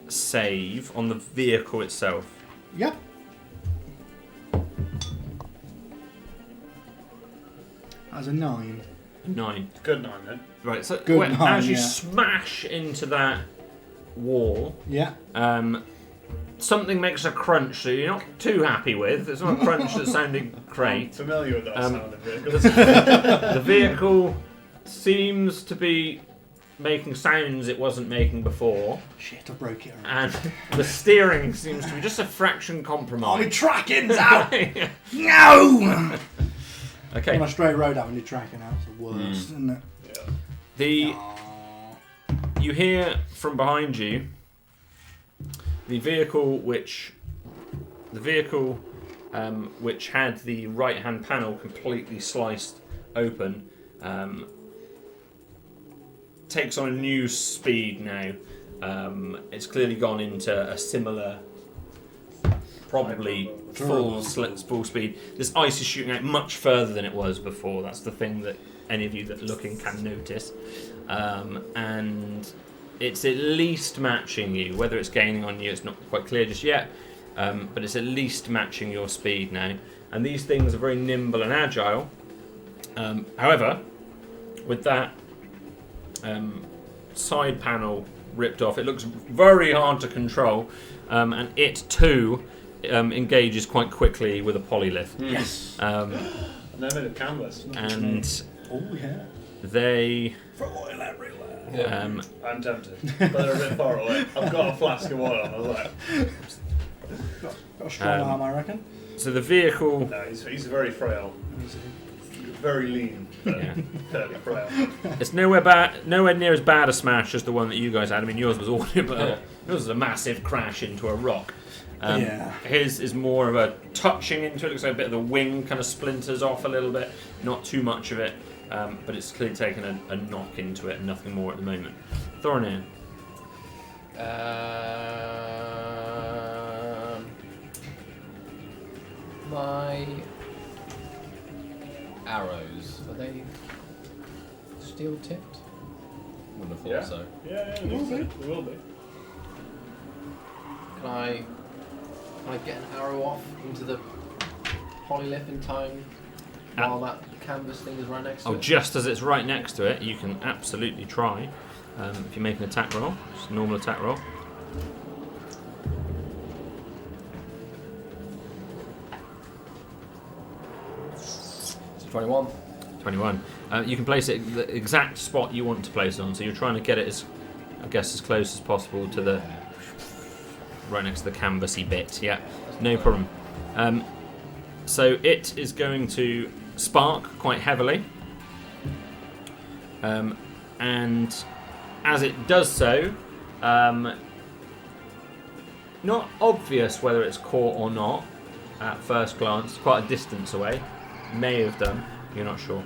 [SPEAKER 1] save on the vehicle itself?
[SPEAKER 2] Yep. That's a 9.
[SPEAKER 1] 9.
[SPEAKER 4] Good 9 then.
[SPEAKER 1] Right, so
[SPEAKER 2] Good 9,
[SPEAKER 1] as you
[SPEAKER 2] yeah.
[SPEAKER 1] smash into that wall,
[SPEAKER 2] Yeah.
[SPEAKER 1] something makes a crunch that you're not too happy with. It's not a crunch that's sounding
[SPEAKER 4] I'm
[SPEAKER 1] great.
[SPEAKER 4] familiar with that sound of vehicle.
[SPEAKER 1] The vehicle seems to be making sounds it wasn't making before,
[SPEAKER 2] Shit, I broke it.
[SPEAKER 1] and the steering seems to be just a fraction
[SPEAKER 2] Oh, my
[SPEAKER 1] compromised.
[SPEAKER 2] tracking's out!
[SPEAKER 1] Okay.
[SPEAKER 2] No! On a straight road having your tracking out, it's the worst, isn't it?
[SPEAKER 1] The
[SPEAKER 2] Aw.
[SPEAKER 1] you hear from behind you the vehicle which had the right hand panel completely sliced open takes on a new speed now. It's clearly gone into a similar, probably full speed. This ice is shooting out much further than it was before. That's the thing that any of you that are looking can notice. And it's at least matching you. Whether it's gaining on you, it's not quite clear just yet. But it's at least matching your speed now. And these things are very nimble and agile. However, with that side panel ripped off. It looks very hard to control, and it too engages quite quickly with a polylith.
[SPEAKER 2] Yes.
[SPEAKER 4] And they're made of canvas.
[SPEAKER 1] And
[SPEAKER 2] Oh yeah.
[SPEAKER 1] they.
[SPEAKER 2] For oil everywhere.
[SPEAKER 4] I'm tempted, but they're a bit far away. I've got a flask of oil, and I was like,
[SPEAKER 2] Got a strong arm, I reckon.
[SPEAKER 1] So the vehicle.
[SPEAKER 4] no, he's very frail. He's very lean, but
[SPEAKER 1] Yeah.
[SPEAKER 4] fairly frail.
[SPEAKER 1] It's nowhere near as bad a smash as the one that you guys had. I mean, yours was awful, but yours was a massive crash into a rock.
[SPEAKER 2] Yeah.
[SPEAKER 1] His is more of a touching into it. Looks like a bit of the wing kind of splinters off a little bit. Not too much of it, but it's clearly taken a knock into it and nothing more at the moment. Thorinir.
[SPEAKER 5] My arrows, are they steel tipped? Wouldn't have thought
[SPEAKER 4] Yeah.
[SPEAKER 5] so.
[SPEAKER 4] Yeah, it will be.
[SPEAKER 5] Can I get an arrow off into the polylith in time while that canvas thing is right next to
[SPEAKER 1] Oh,
[SPEAKER 5] it?
[SPEAKER 1] just as it's right next to it, you can absolutely try. If you make an attack roll, just a normal attack roll.
[SPEAKER 5] It's 21.
[SPEAKER 1] 21. You can place it the exact spot you want to place it on, so you're trying to get it as close as possible to the right next to the canvassy bit. Yeah, no problem. So it is going to spark quite heavily, and as it does so, not obvious whether it's caught or not at first glance. Quite a distance away, may have done. You're not sure.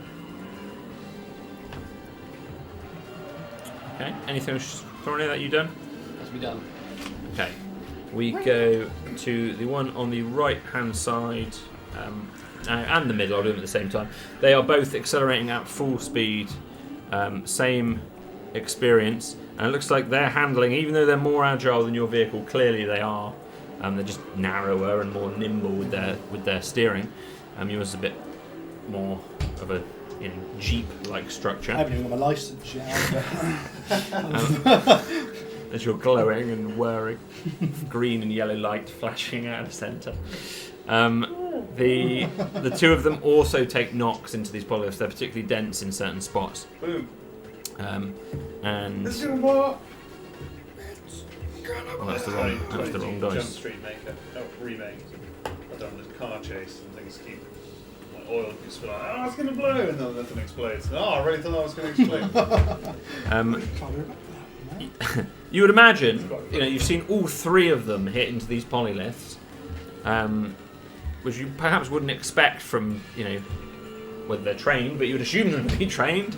[SPEAKER 1] Okay. Anything Thorny that you done?
[SPEAKER 5] That's me done.
[SPEAKER 1] Okay. We go to the one on the right hand side and the middle. I'll do them at the same time. They are both accelerating at full speed. Same experience. And it looks like they're handling, even though they're more agile than your vehicle, clearly they are. They're just narrower and more nimble with their steering. Yours is a bit more of a Jeep-like structure.
[SPEAKER 2] I haven't even got my license yet.
[SPEAKER 1] As you're glowing and whirring, green and yellow light flashing out of the centre. The two of them also take knocks into these polyliths. They're particularly dense in certain spots.
[SPEAKER 4] Boom.
[SPEAKER 1] And
[SPEAKER 4] This is gonna work.
[SPEAKER 1] oh, that's the wrong
[SPEAKER 4] Jump
[SPEAKER 1] dice.
[SPEAKER 4] Street maker. Oh, remake. I've done this car chase and things keep. Like oil keeps like, oh, it's gonna blow, and then nothing explodes. Oh, I really thought that was gonna explode.
[SPEAKER 1] You would imagine, you've seen all three of them hit into these polyliths, which you perhaps wouldn't expect from, whether they're trained, but you would assume them to be trained,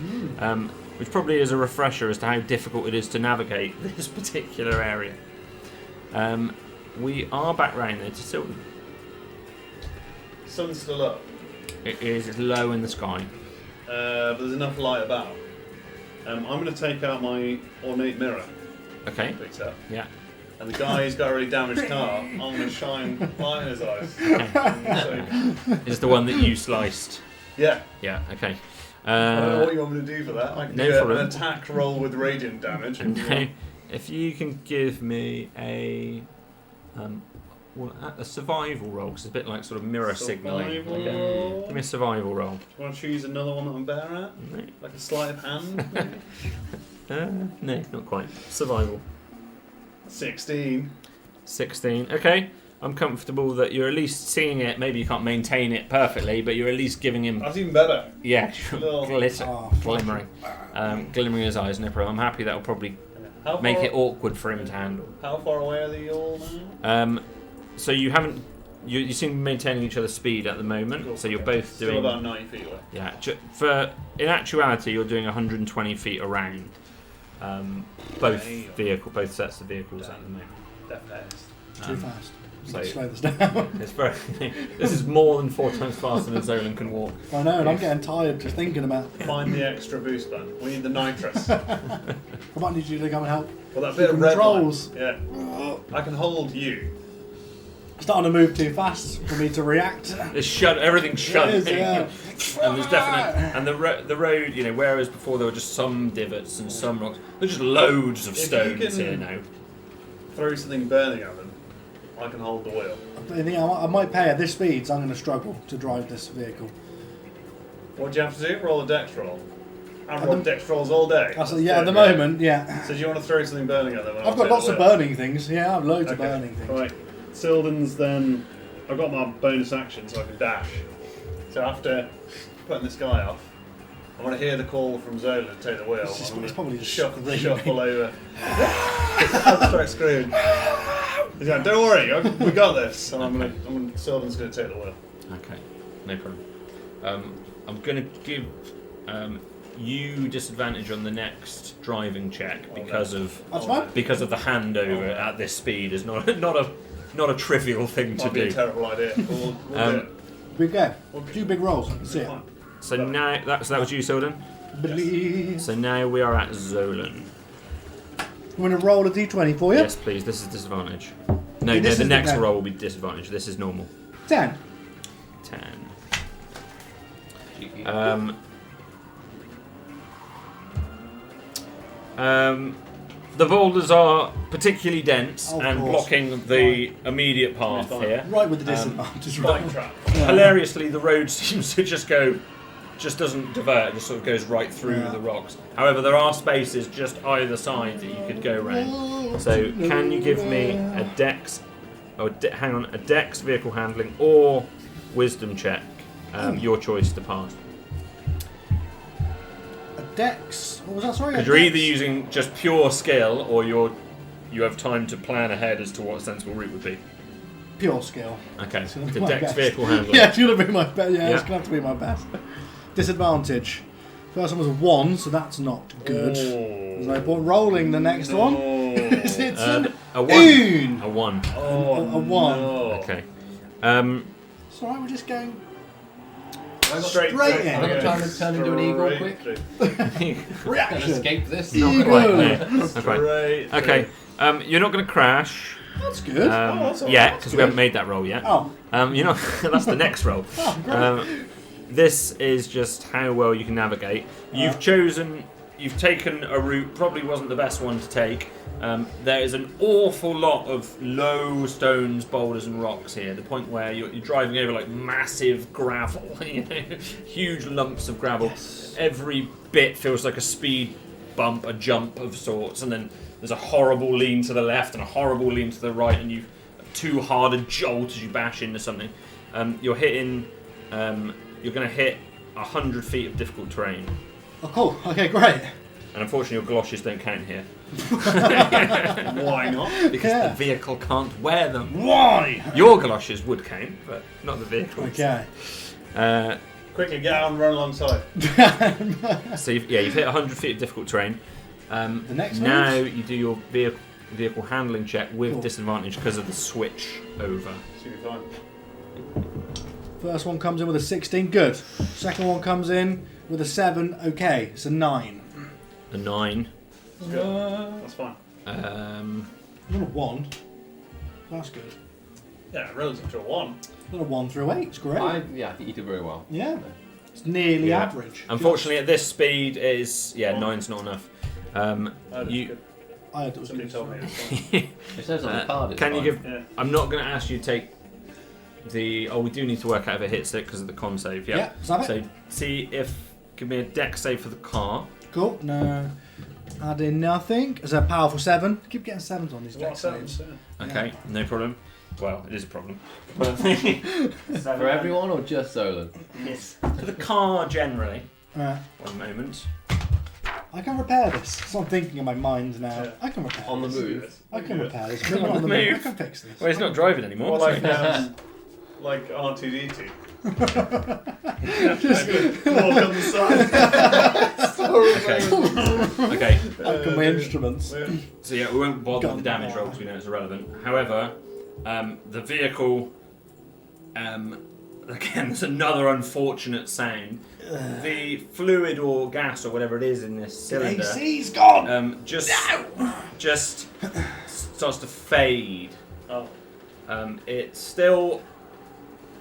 [SPEAKER 1] which probably is a refresher as to how difficult it is to navigate this particular area. We are back round there to Silton.
[SPEAKER 4] Sun's still up,
[SPEAKER 1] It's low in the sky.
[SPEAKER 4] but there's enough light about. I'm going to take out my ornate mirror.
[SPEAKER 1] Okay.
[SPEAKER 4] Picked up.
[SPEAKER 1] Yeah.
[SPEAKER 4] And the guy who's got a really damaged car, I'm going to shine light in his eyes. So,
[SPEAKER 1] Is the one that you sliced.
[SPEAKER 4] yeah.
[SPEAKER 1] Yeah, okay.
[SPEAKER 4] I don't know what you want me to do for that. I can
[SPEAKER 1] no
[SPEAKER 4] do
[SPEAKER 1] problem.
[SPEAKER 4] an attack roll with radiant damage.
[SPEAKER 1] Okay. If you can give me a survival roll, because it's a bit like sort of mirror signalling.
[SPEAKER 4] Survival
[SPEAKER 1] Okay.
[SPEAKER 4] roll.
[SPEAKER 1] Give me a survival roll.
[SPEAKER 4] Do you want to choose another one that I'm better at?
[SPEAKER 1] No.
[SPEAKER 4] Like a sleight of hand? maybe?
[SPEAKER 1] No, not quite. Survival.
[SPEAKER 4] 16.
[SPEAKER 1] 16. Okay. I'm comfortable that you're at least seeing it. Maybe you can't maintain it perfectly, but you're at least giving him,
[SPEAKER 4] That's even better.
[SPEAKER 1] yeah,
[SPEAKER 4] Little-
[SPEAKER 1] glimmering in his eyes. No problem. I'm happy that'll probably
[SPEAKER 4] How
[SPEAKER 1] make
[SPEAKER 4] far,
[SPEAKER 1] it awkward for him to handle.
[SPEAKER 4] How far away are they all now?
[SPEAKER 1] So you haven't. You seem to be maintaining each other's speed at the moment.
[SPEAKER 4] Cool.
[SPEAKER 1] So you're
[SPEAKER 4] Okay.
[SPEAKER 1] both
[SPEAKER 4] Still
[SPEAKER 1] doing.
[SPEAKER 4] about 90 feet away.
[SPEAKER 1] Yeah. In actuality, you're doing 120 feet around. Both both sets of vehicles at the moment.
[SPEAKER 4] That fast.
[SPEAKER 2] Too fast.
[SPEAKER 1] So
[SPEAKER 2] Slow this down.
[SPEAKER 1] it's very. This is more than 4 times faster than Zolan can walk.
[SPEAKER 2] I know, and I'm getting tired just thinking about it.
[SPEAKER 4] Find the extra boost button. We need the nitrous.
[SPEAKER 2] I might need you to come and help.
[SPEAKER 4] Well, that bit of
[SPEAKER 2] The
[SPEAKER 4] red
[SPEAKER 2] controls.
[SPEAKER 4] light. Yeah. I can hold you.
[SPEAKER 2] Starting to move too fast for me to react.
[SPEAKER 1] Everything's shut.
[SPEAKER 2] It is, yeah.
[SPEAKER 1] And there's definitely the road. You know, whereas before there were just some divots and some rocks, there's just loads of
[SPEAKER 4] If you
[SPEAKER 1] stones
[SPEAKER 4] can-
[SPEAKER 1] here now.
[SPEAKER 4] Throw something burning at them. I can hold the wheel.
[SPEAKER 2] I think I might pay at this speed, so I'm going to struggle to drive this vehicle.
[SPEAKER 4] What do you have to do? Roll a dex roll. I've rolled dex rolls all day.
[SPEAKER 2] At the moment, yeah.
[SPEAKER 4] So do you want to throw something burning at them? and I'll
[SPEAKER 2] I've got
[SPEAKER 4] take
[SPEAKER 2] lots
[SPEAKER 4] the
[SPEAKER 2] of
[SPEAKER 4] wheel?
[SPEAKER 2] burning things. Yeah, I have loads of
[SPEAKER 4] Okay,
[SPEAKER 2] burning things.
[SPEAKER 4] Right. Silden's then. I've got my bonus action so I can dash. So after putting this guy off, I want to hear the call from Zola to take the wheel.
[SPEAKER 2] It's
[SPEAKER 4] I'm gonna
[SPEAKER 2] probably just
[SPEAKER 4] shuffle
[SPEAKER 2] screaming.
[SPEAKER 4] over. Start screaming. He's like, "Don't worry, we got this." And Silden's gonna take the wheel.
[SPEAKER 1] Okay, no problem. I'm going to give you disadvantage on the next driving check because of
[SPEAKER 2] That's fine.
[SPEAKER 1] because of the handover at this speed is not a trivial thing to
[SPEAKER 4] Might be a
[SPEAKER 1] do.
[SPEAKER 4] terrible idea. We'll do
[SPEAKER 1] Um,
[SPEAKER 4] it.
[SPEAKER 2] Big go.
[SPEAKER 4] Okay.
[SPEAKER 2] 2 big rolls. That's it.
[SPEAKER 4] Fine.
[SPEAKER 1] So now that was you, Silden.
[SPEAKER 2] Please.
[SPEAKER 1] So now we are at Zolan.
[SPEAKER 2] I'm going to roll a d20 for you.
[SPEAKER 1] Yes, please. This is disadvantage. No,
[SPEAKER 2] Okay, this
[SPEAKER 1] the
[SPEAKER 2] is
[SPEAKER 1] next
[SPEAKER 2] the-
[SPEAKER 1] roll will be disadvantage. This is normal.
[SPEAKER 2] 10.
[SPEAKER 1] 10.
[SPEAKER 5] Cheeky.
[SPEAKER 1] The boulders are particularly dense
[SPEAKER 2] Of
[SPEAKER 1] and
[SPEAKER 2] course.
[SPEAKER 1] blocking the immediate path
[SPEAKER 4] Fine.
[SPEAKER 1] here.
[SPEAKER 2] Right with the disadvantage.
[SPEAKER 4] Right
[SPEAKER 2] Right.
[SPEAKER 4] trap.
[SPEAKER 1] Hilariously, the road seems to just doesn't divert, just sort of goes right through
[SPEAKER 2] Yeah.
[SPEAKER 1] the rocks. However, there are spaces just either side that you could go around. So, can you give me a dex, a dex vehicle handling or wisdom check? Your choice to pass.
[SPEAKER 2] A dex. What was that? Sorry.
[SPEAKER 1] Because
[SPEAKER 2] A
[SPEAKER 1] you're
[SPEAKER 2] dex?
[SPEAKER 1] either using just pure skill or you have time to plan ahead as to what a sensible route would be.
[SPEAKER 2] Pure skill.
[SPEAKER 1] Okay,
[SPEAKER 2] It's gonna
[SPEAKER 1] the
[SPEAKER 2] be my
[SPEAKER 1] dex
[SPEAKER 2] best.
[SPEAKER 1] vehicle handling.
[SPEAKER 2] Yeah, it's going to be my best. Yeah,
[SPEAKER 1] Yeah.
[SPEAKER 2] it's going to have to be my best. Disadvantage. First one was a 1, so that's not good. There's no point rolling the next one. it's an
[SPEAKER 1] A one.
[SPEAKER 2] oon.
[SPEAKER 1] A one.
[SPEAKER 4] Oh,
[SPEAKER 2] A 1.
[SPEAKER 4] no.
[SPEAKER 1] Okay.
[SPEAKER 2] It's alright, we're just going.
[SPEAKER 4] Straight
[SPEAKER 2] Straight
[SPEAKER 4] through.
[SPEAKER 2] in.
[SPEAKER 5] I'm gonna try and turn into an eagle quick.
[SPEAKER 4] Through.
[SPEAKER 5] Can
[SPEAKER 2] Reaction.
[SPEAKER 5] escape this.
[SPEAKER 2] Eagle.
[SPEAKER 1] Quite, no, not quite.
[SPEAKER 4] Straight through.
[SPEAKER 1] Okay. You're not going to crash.
[SPEAKER 2] That's good.
[SPEAKER 4] that's all
[SPEAKER 1] Yeah,
[SPEAKER 4] right.
[SPEAKER 1] because we haven't made that roll yet.
[SPEAKER 2] Oh,
[SPEAKER 1] You're not. That's the next roll.
[SPEAKER 2] oh, great.
[SPEAKER 1] This is just how well you can navigate. You've taken a route probably wasn't the best one to take. There is an awful lot of low stones, boulders, and rocks here. The point where you're driving over like massive gravel, you know, huge lumps of gravel.
[SPEAKER 2] Yes.
[SPEAKER 1] Every bit feels like a speed bump, a jump of sorts, and then there's a horrible lean to the left and a horrible lean to the right, and you've too hard a jolt as you bash into something. You're hitting. You're going to hit 100 feet of difficult terrain.
[SPEAKER 2] Oh, cool. Okay, great.
[SPEAKER 1] And unfortunately, your galoshes don't count here.
[SPEAKER 4] Why not?
[SPEAKER 1] Because
[SPEAKER 2] Yeah.
[SPEAKER 1] the vehicle can't wear them.
[SPEAKER 2] Why?
[SPEAKER 1] Your galoshes would count, but not the vehicle's.
[SPEAKER 2] Okay.
[SPEAKER 4] Quickly get out and run alongside.
[SPEAKER 1] So you've hit 100 feet of difficult terrain.
[SPEAKER 2] The next
[SPEAKER 1] now
[SPEAKER 2] one?
[SPEAKER 1] you do your vehicle handling check with
[SPEAKER 2] Cool.
[SPEAKER 1] disadvantage because of the switch over.
[SPEAKER 4] Should be fine.
[SPEAKER 2] First one comes in with a 16. Good. Second one comes in with a 7. Okay. It's a 9.
[SPEAKER 1] A 9.
[SPEAKER 4] That's good. That's fine.
[SPEAKER 2] Not a 1. That's good.
[SPEAKER 4] Yeah, relative to a 1.
[SPEAKER 2] Not a 1 through 8. It's great.
[SPEAKER 5] I think you did very well.
[SPEAKER 2] Yeah. It's nearly
[SPEAKER 1] Yeah.
[SPEAKER 2] average.
[SPEAKER 1] Unfortunately, at this speed, it is 9's not enough. You.
[SPEAKER 2] I thought it was
[SPEAKER 4] Somebody
[SPEAKER 2] good.
[SPEAKER 4] told me it's fine.
[SPEAKER 5] It says on the card it's
[SPEAKER 1] Can you
[SPEAKER 5] fine.
[SPEAKER 1] give?
[SPEAKER 4] Yeah.
[SPEAKER 1] I'm not going to ask you to take the. Oh, we do need to work out if it hits it because of the con save. Yeah.
[SPEAKER 2] Yeah, save it.
[SPEAKER 1] So see if give me a deck save for the car.
[SPEAKER 2] Cool. No. Add in nothing. It's a powerful 7. Keep getting 7s on these
[SPEAKER 4] What
[SPEAKER 2] deck
[SPEAKER 4] sounds?
[SPEAKER 2] saves.
[SPEAKER 1] Okay, no problem. Well, it is a problem.
[SPEAKER 5] For everyone or just Zolan?
[SPEAKER 1] Yes. For the car generally.
[SPEAKER 2] Right.
[SPEAKER 1] One moment.
[SPEAKER 2] I can repair this. That's what I'm thinking in my mind now.
[SPEAKER 4] Yeah.
[SPEAKER 2] I can repair
[SPEAKER 5] On the
[SPEAKER 2] this.
[SPEAKER 5] move.
[SPEAKER 2] I can repair this. Bring it
[SPEAKER 1] On
[SPEAKER 2] on
[SPEAKER 1] the
[SPEAKER 2] the move.
[SPEAKER 1] move.
[SPEAKER 2] I can fix this.
[SPEAKER 1] Well, he's not driving anymore.
[SPEAKER 4] More
[SPEAKER 1] so-
[SPEAKER 4] like R2D2. Just walk on the side.
[SPEAKER 1] Okay.
[SPEAKER 2] I can my instruments.
[SPEAKER 4] Yeah.
[SPEAKER 1] So yeah, we won't bother with the
[SPEAKER 2] Gun
[SPEAKER 1] damage
[SPEAKER 2] power.
[SPEAKER 1] roll because we know it's irrelevant. However, the vehicle, again, there's another unfortunate sound. The fluid or gas or whatever it is in this cylinder,
[SPEAKER 2] AC's gone.
[SPEAKER 1] just starts to fade.
[SPEAKER 4] Oh.
[SPEAKER 1] It's still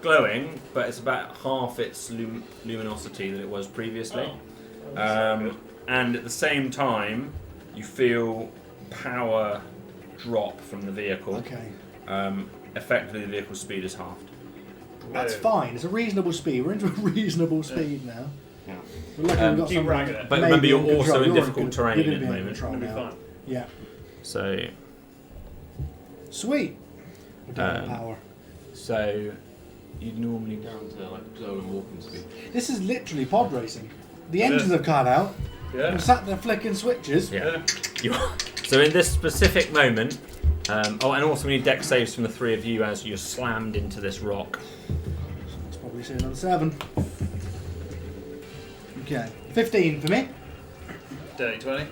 [SPEAKER 1] glowing, but it's about half its luminosity that it was previously. And at the same time, you feel power drop from the vehicle.
[SPEAKER 2] Okay.
[SPEAKER 1] Effectively, the vehicle's speed is halved.
[SPEAKER 2] That's fine. It's a reasonable speed. We're into a reasonable speed now.
[SPEAKER 1] Yeah.
[SPEAKER 2] We're lucky we've got
[SPEAKER 4] keep
[SPEAKER 2] some
[SPEAKER 4] ragging it.
[SPEAKER 1] But remember, you're
[SPEAKER 2] control.
[SPEAKER 1] also in
[SPEAKER 2] You're
[SPEAKER 1] difficult
[SPEAKER 2] good-
[SPEAKER 1] terrain
[SPEAKER 2] you're gonna
[SPEAKER 1] at
[SPEAKER 2] be
[SPEAKER 1] the
[SPEAKER 2] in
[SPEAKER 1] moment.
[SPEAKER 2] control
[SPEAKER 4] It'll be
[SPEAKER 2] now.
[SPEAKER 4] fine.
[SPEAKER 2] Yeah.
[SPEAKER 1] So,
[SPEAKER 2] Sweet. We're down
[SPEAKER 1] Um,
[SPEAKER 2] power.
[SPEAKER 1] so you'd normally go.
[SPEAKER 5] Down to like zone and walking speed.
[SPEAKER 2] This is literally pod racing. The
[SPEAKER 4] It
[SPEAKER 2] engines
[SPEAKER 4] is.
[SPEAKER 2] have cut out.
[SPEAKER 4] Yeah.
[SPEAKER 2] We're sat there flicking switches.
[SPEAKER 1] Yeah. So in this specific moment, and also we need deck saves from the three of you as you're slammed into this rock.
[SPEAKER 2] Let's probably see another 7. Okay. 15 for me.
[SPEAKER 4] Dirty 20.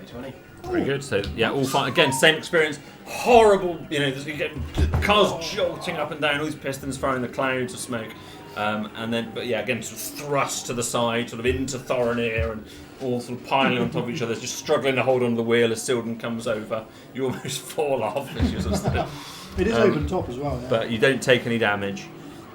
[SPEAKER 5] 20.
[SPEAKER 1] Very good. So yeah, all fine. Again, same experience. Horrible. You know, you get cars jolting up and down, all these pistons firing the clouds of smoke, and then, but yeah, again, sort of thrust to the side, sort of into Thorinir, and all sort of piling on top of each other, just struggling to hold on to the wheel as Silden comes over. You almost fall off as you sort of
[SPEAKER 2] It is open top as well. Yeah.
[SPEAKER 1] but you don't take any damage.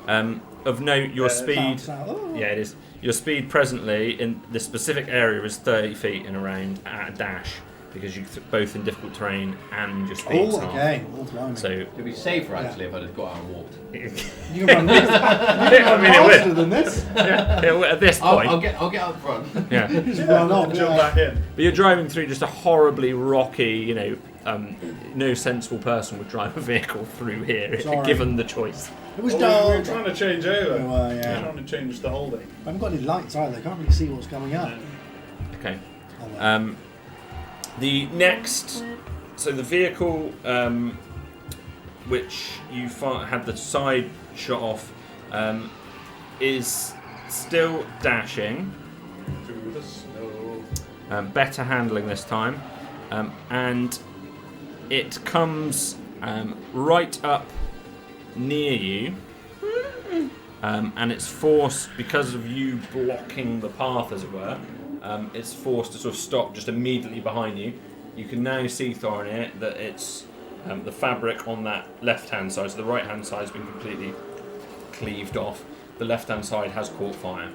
[SPEAKER 1] Of note, your speed.
[SPEAKER 2] Bounce out. Oh.
[SPEAKER 1] Yeah, it is. Your speed presently in this specific area is 30 feet in a round at a dash, because you're both in difficult terrain and your speed's
[SPEAKER 2] Oh,
[SPEAKER 1] half.
[SPEAKER 2] okay. Oh, blimey.
[SPEAKER 1] So
[SPEAKER 5] It'd be safer actually if I just got out and walked.
[SPEAKER 2] You can run this.
[SPEAKER 1] I mean, it
[SPEAKER 2] faster
[SPEAKER 1] would.
[SPEAKER 2] than this.
[SPEAKER 1] At this point,
[SPEAKER 5] I'll get up front.
[SPEAKER 1] yeah.
[SPEAKER 2] Just run off.
[SPEAKER 4] Jump
[SPEAKER 2] Yeah.
[SPEAKER 4] back in.
[SPEAKER 1] But you're driving through just a horribly rocky, no sensible person would drive a vehicle through here,
[SPEAKER 2] Sorry.
[SPEAKER 1] given the choice.
[SPEAKER 2] It was
[SPEAKER 4] Well, we were
[SPEAKER 2] dull.
[SPEAKER 4] trying to change over.
[SPEAKER 2] We were, yeah.
[SPEAKER 4] We were trying to change the holding.
[SPEAKER 2] I haven't got any lights either. I can't really see what's coming up.
[SPEAKER 1] Okay.
[SPEAKER 2] Oh, well.
[SPEAKER 1] The next, so the vehicle which you had the side shot off is still dashing.
[SPEAKER 4] Through the snow.
[SPEAKER 1] Better handling this time, and it comes right up near you, and it's forced, because of you blocking the path, as it were. It's forced to sort of stop just immediately behind you. You can now see, Thorinir, that it's the fabric on that left-hand side, so the right-hand side has been completely cleaved off. The left-hand side has caught fire.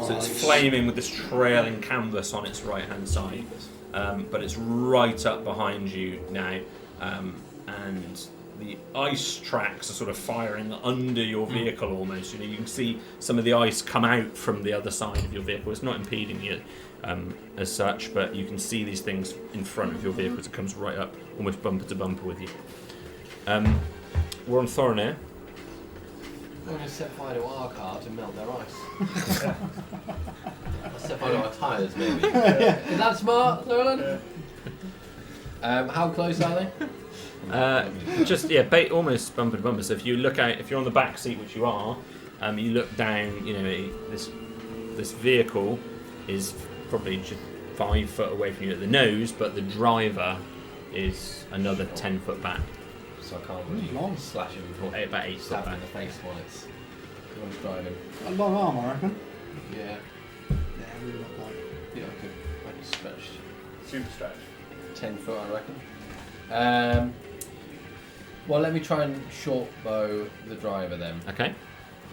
[SPEAKER 1] So it's flaming with this trailing canvas on its right-hand side, but it's right up behind you now, and the ice tracks are sort of firing under your vehicle almost. You can see some of the ice come out from the other side of your vehicle. It's not impeding you as such, but you can see these things in front of your vehicle as it comes right up, almost bumper to bumper with you. We're on Thorinir.
[SPEAKER 5] I'm going to set fire to our car to melt their ice. I'll set fire to our tyres, maybe. Is that smart, Thorin? How close are they?
[SPEAKER 1] Almost bumper to bumper. So if you look out, if you're on the back seat, which you are, you look down. This vehicle is probably just 5 foot away from you at the nose, but the driver is another 10 foot back,
[SPEAKER 5] So I can't really
[SPEAKER 2] Long.
[SPEAKER 5] slash him
[SPEAKER 1] or
[SPEAKER 5] or
[SPEAKER 1] about 8 foot
[SPEAKER 5] stab him
[SPEAKER 1] back.
[SPEAKER 5] in the face while it's driving.
[SPEAKER 2] A long arm, I reckon.
[SPEAKER 5] Yeah.
[SPEAKER 2] Yeah, really not quite.
[SPEAKER 5] Yeah, I could stretch
[SPEAKER 4] Super stretch.
[SPEAKER 5] 10 foot, I reckon. Well, let me try and short bow the driver then.
[SPEAKER 1] Okay.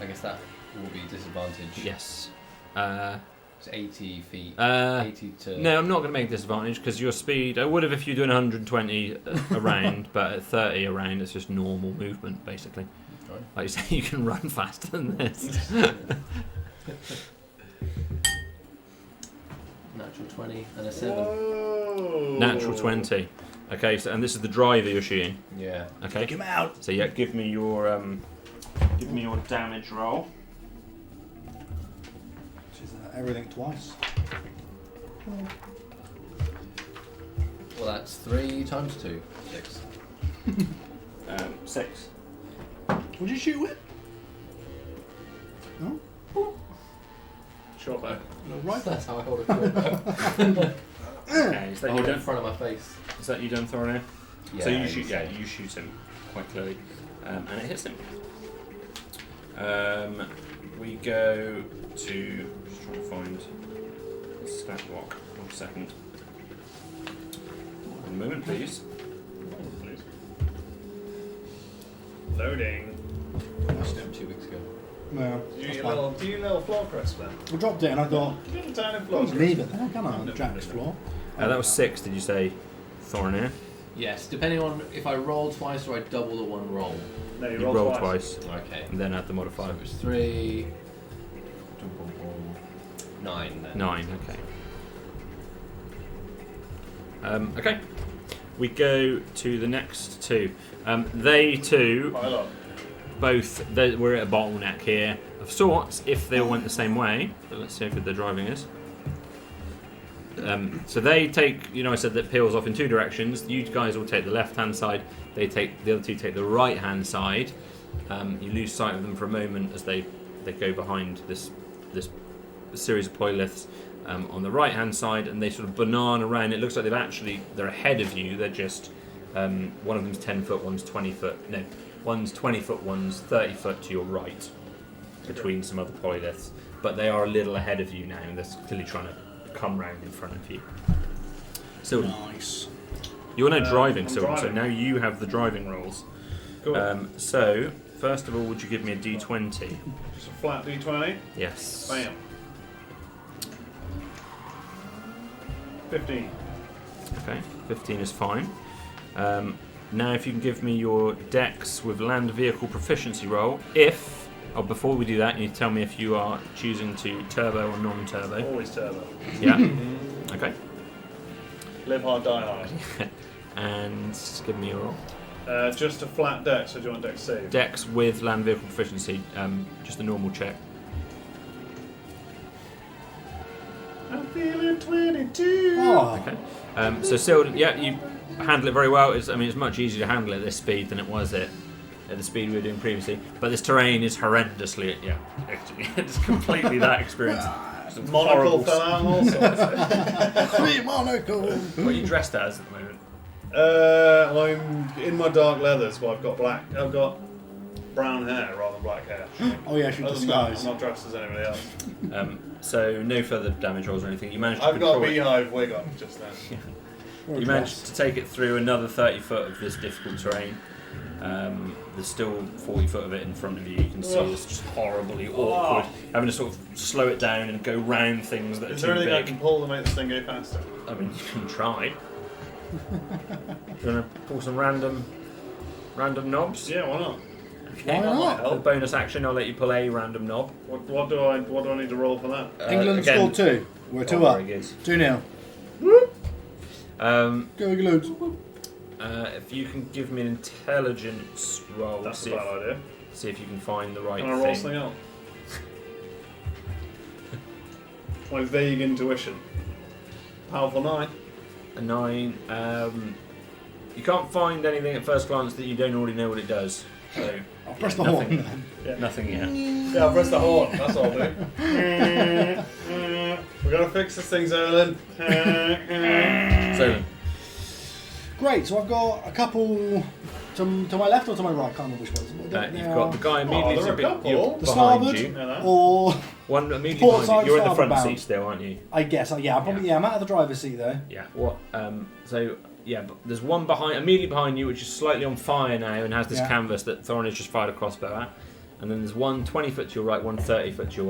[SPEAKER 5] I guess that will be disadvantage.
[SPEAKER 1] Yes.
[SPEAKER 5] It's 80 feet. 80 to.
[SPEAKER 1] No, I'm not going to make disadvantage because your speed. I would have if you're doing 120 around, but at 30 around, it's just normal movement basically.
[SPEAKER 5] Right.
[SPEAKER 1] Like you say, you can run faster than this.
[SPEAKER 5] Natural 20 and a 7.
[SPEAKER 4] Whoa.
[SPEAKER 1] Natural 20. Okay, so and this is the driver you're shooting.
[SPEAKER 5] Yeah.
[SPEAKER 1] Okay.
[SPEAKER 2] Take him out.
[SPEAKER 1] So yeah, give me your damage roll.
[SPEAKER 2] Which is everything twice.
[SPEAKER 5] Well, that's 3 times 2. 6.
[SPEAKER 1] 6.
[SPEAKER 2] Would you shoot with? No?
[SPEAKER 4] Short bow.
[SPEAKER 2] No rifle?
[SPEAKER 5] That's how I hold a short.
[SPEAKER 1] Okay, is that you
[SPEAKER 5] Hold it in
[SPEAKER 1] done?
[SPEAKER 5] front of my face.
[SPEAKER 1] Is that you done, Thorinir?
[SPEAKER 5] Yeah,
[SPEAKER 1] So you shoot. Yeah, you shoot him quite clearly, and it hits him. We go to just trying to find the stat block. 1 second. 1 moment, please.
[SPEAKER 4] Please. Loading.
[SPEAKER 2] That's
[SPEAKER 5] From 2 weeks ago.
[SPEAKER 2] Yeah,
[SPEAKER 4] Do
[SPEAKER 2] that's
[SPEAKER 4] you
[SPEAKER 2] fine.
[SPEAKER 4] little floor crisp then?
[SPEAKER 2] I dropped it and I thought,
[SPEAKER 4] You did a tiny
[SPEAKER 2] I
[SPEAKER 4] floor
[SPEAKER 2] can't
[SPEAKER 4] crisp.
[SPEAKER 2] leave it there, can I?
[SPEAKER 4] No,
[SPEAKER 2] On
[SPEAKER 4] no,
[SPEAKER 2] Jack's
[SPEAKER 4] no.
[SPEAKER 2] floor.
[SPEAKER 1] That was 6, did you say, Thorinir?
[SPEAKER 5] Yes, depending on if I roll twice or I double the one roll.
[SPEAKER 4] No, you
[SPEAKER 1] You
[SPEAKER 4] rolled
[SPEAKER 1] roll
[SPEAKER 4] twice.
[SPEAKER 1] twice,
[SPEAKER 5] Okay.
[SPEAKER 1] and then add the
[SPEAKER 5] So
[SPEAKER 1] modifier.
[SPEAKER 5] it was 3. 9 then.
[SPEAKER 1] 9, okay. Okay. We go to the next two. They too,
[SPEAKER 4] Quite a lot.
[SPEAKER 1] we're at a bottleneck here of sorts, if they all went the same way. But let's see how good their driving is. So they take, I said that peels off in 2 directions. You guys will take the left-hand side. The other two take the right-hand side. You lose sight of them for a moment as they go behind this series of polyliths on the right-hand side, and they sort of banana around. It looks like they're ahead of you. They're just one of them's 10 foot, one's 20 foot. No, one's 20 foot, one's 30 foot to your right, between some other polyliths. But they are a little ahead of you now, and they're clearly trying to come round in front of you. So
[SPEAKER 2] Nice.
[SPEAKER 1] you're now driving,
[SPEAKER 4] I'm
[SPEAKER 1] Silver. So
[SPEAKER 4] driving.
[SPEAKER 1] now you have the driving rolls.
[SPEAKER 4] Cool.
[SPEAKER 1] So first of all, would you give me a D20?
[SPEAKER 4] Just a flat D20.
[SPEAKER 1] Yes.
[SPEAKER 4] Bam. 15.
[SPEAKER 1] Okay, 15 is fine. Now, if you can give me your dex with land vehicle proficiency roll, before we do that, you need to tell me if you are choosing to turbo or non-turbo.
[SPEAKER 4] Always turbo.
[SPEAKER 1] Yeah. Okay.
[SPEAKER 4] Live hard, die hard.
[SPEAKER 1] And give me your roll.
[SPEAKER 4] Just a flat dex, so do you want dex save?
[SPEAKER 1] Dex with land vehicle proficiency, just a normal check.
[SPEAKER 4] I'm feeling 22.
[SPEAKER 2] Oh,
[SPEAKER 1] Okay. So Silden, yeah, you handle it very well. It's much easier to handle at this speed than it was at the speed we were doing previously. But this terrain is horrendously, it's completely that experience. Some
[SPEAKER 4] Monocle
[SPEAKER 1] horrible
[SPEAKER 4] fell out and all sorts.
[SPEAKER 2] sweet monocle.
[SPEAKER 1] What are you dressed as at the moment?
[SPEAKER 4] I'm in my dark leathers, but I've got brown hair rather than black hair.
[SPEAKER 2] Oh yeah, should
[SPEAKER 4] Other than that,
[SPEAKER 2] disguise.
[SPEAKER 4] I'm not dressed as anybody else.
[SPEAKER 1] So no further damage rolls or anything. You managed to
[SPEAKER 4] I've got a
[SPEAKER 1] control it.
[SPEAKER 4] beehive wig on just then.
[SPEAKER 2] Or
[SPEAKER 1] You
[SPEAKER 2] dress.
[SPEAKER 1] managed to take it through another 30 foot of this difficult terrain. There's still 40 foot of it in front of you. You can see
[SPEAKER 4] Ugh.
[SPEAKER 1] it's just horribly awkward. Having to sort of slow it down and go round things that are
[SPEAKER 4] Is
[SPEAKER 1] too
[SPEAKER 4] there anything I
[SPEAKER 1] big.
[SPEAKER 4] can pull to make this thing go faster?
[SPEAKER 1] I mean, you can try. You want to pull some random knobs?
[SPEAKER 4] Yeah, why not?
[SPEAKER 1] Okay.
[SPEAKER 2] Why
[SPEAKER 4] That might
[SPEAKER 2] not?
[SPEAKER 1] As a
[SPEAKER 4] help.
[SPEAKER 1] bonus action, I'll let you pull a random knob.
[SPEAKER 4] What do I need to roll for that?
[SPEAKER 2] England
[SPEAKER 1] Again-
[SPEAKER 2] scored 2. We're 2
[SPEAKER 1] Oh,
[SPEAKER 2] up.
[SPEAKER 1] very good.
[SPEAKER 2] 2-0.
[SPEAKER 1] Um,
[SPEAKER 2] Go England.
[SPEAKER 1] if you can give me an intelligence roll,
[SPEAKER 4] That's
[SPEAKER 1] see
[SPEAKER 4] a bad idea.
[SPEAKER 1] if you can find the right
[SPEAKER 4] Can I roll
[SPEAKER 1] thing.
[SPEAKER 4] something else? My vague intuition. Powerful 9.
[SPEAKER 1] A 9. You can't find anything at first glance that you don't already know what it does. So
[SPEAKER 2] I'll press the
[SPEAKER 1] nothing,
[SPEAKER 2] horn.
[SPEAKER 1] Nothing yet.
[SPEAKER 4] Yeah, I'll press the horn. That's all I'll do. We're gonna fix this thing, Zerlin.
[SPEAKER 1] So
[SPEAKER 2] Great, so I've got a couple to my left or to my right, can't remember which ones.
[SPEAKER 1] you've got the guy immediately
[SPEAKER 4] there are
[SPEAKER 1] to
[SPEAKER 4] a
[SPEAKER 1] be
[SPEAKER 4] couple.
[SPEAKER 1] you're
[SPEAKER 2] The
[SPEAKER 1] behind
[SPEAKER 2] starboard
[SPEAKER 1] you.
[SPEAKER 4] Know that?
[SPEAKER 2] or
[SPEAKER 1] One immediately
[SPEAKER 2] Port
[SPEAKER 1] behind
[SPEAKER 2] side,
[SPEAKER 1] you. You're in the
[SPEAKER 2] starboard
[SPEAKER 1] front
[SPEAKER 2] bound.
[SPEAKER 1] seat still, aren't you?
[SPEAKER 2] I guess, I'm out of the driver's seat though.
[SPEAKER 1] Yeah. What? But there's one immediately behind you, which is slightly on fire now and has this
[SPEAKER 2] Yeah.
[SPEAKER 1] canvas that Thorin has just fired a crossbow at. And then there's one 20 foot to your right, one 30 foot to your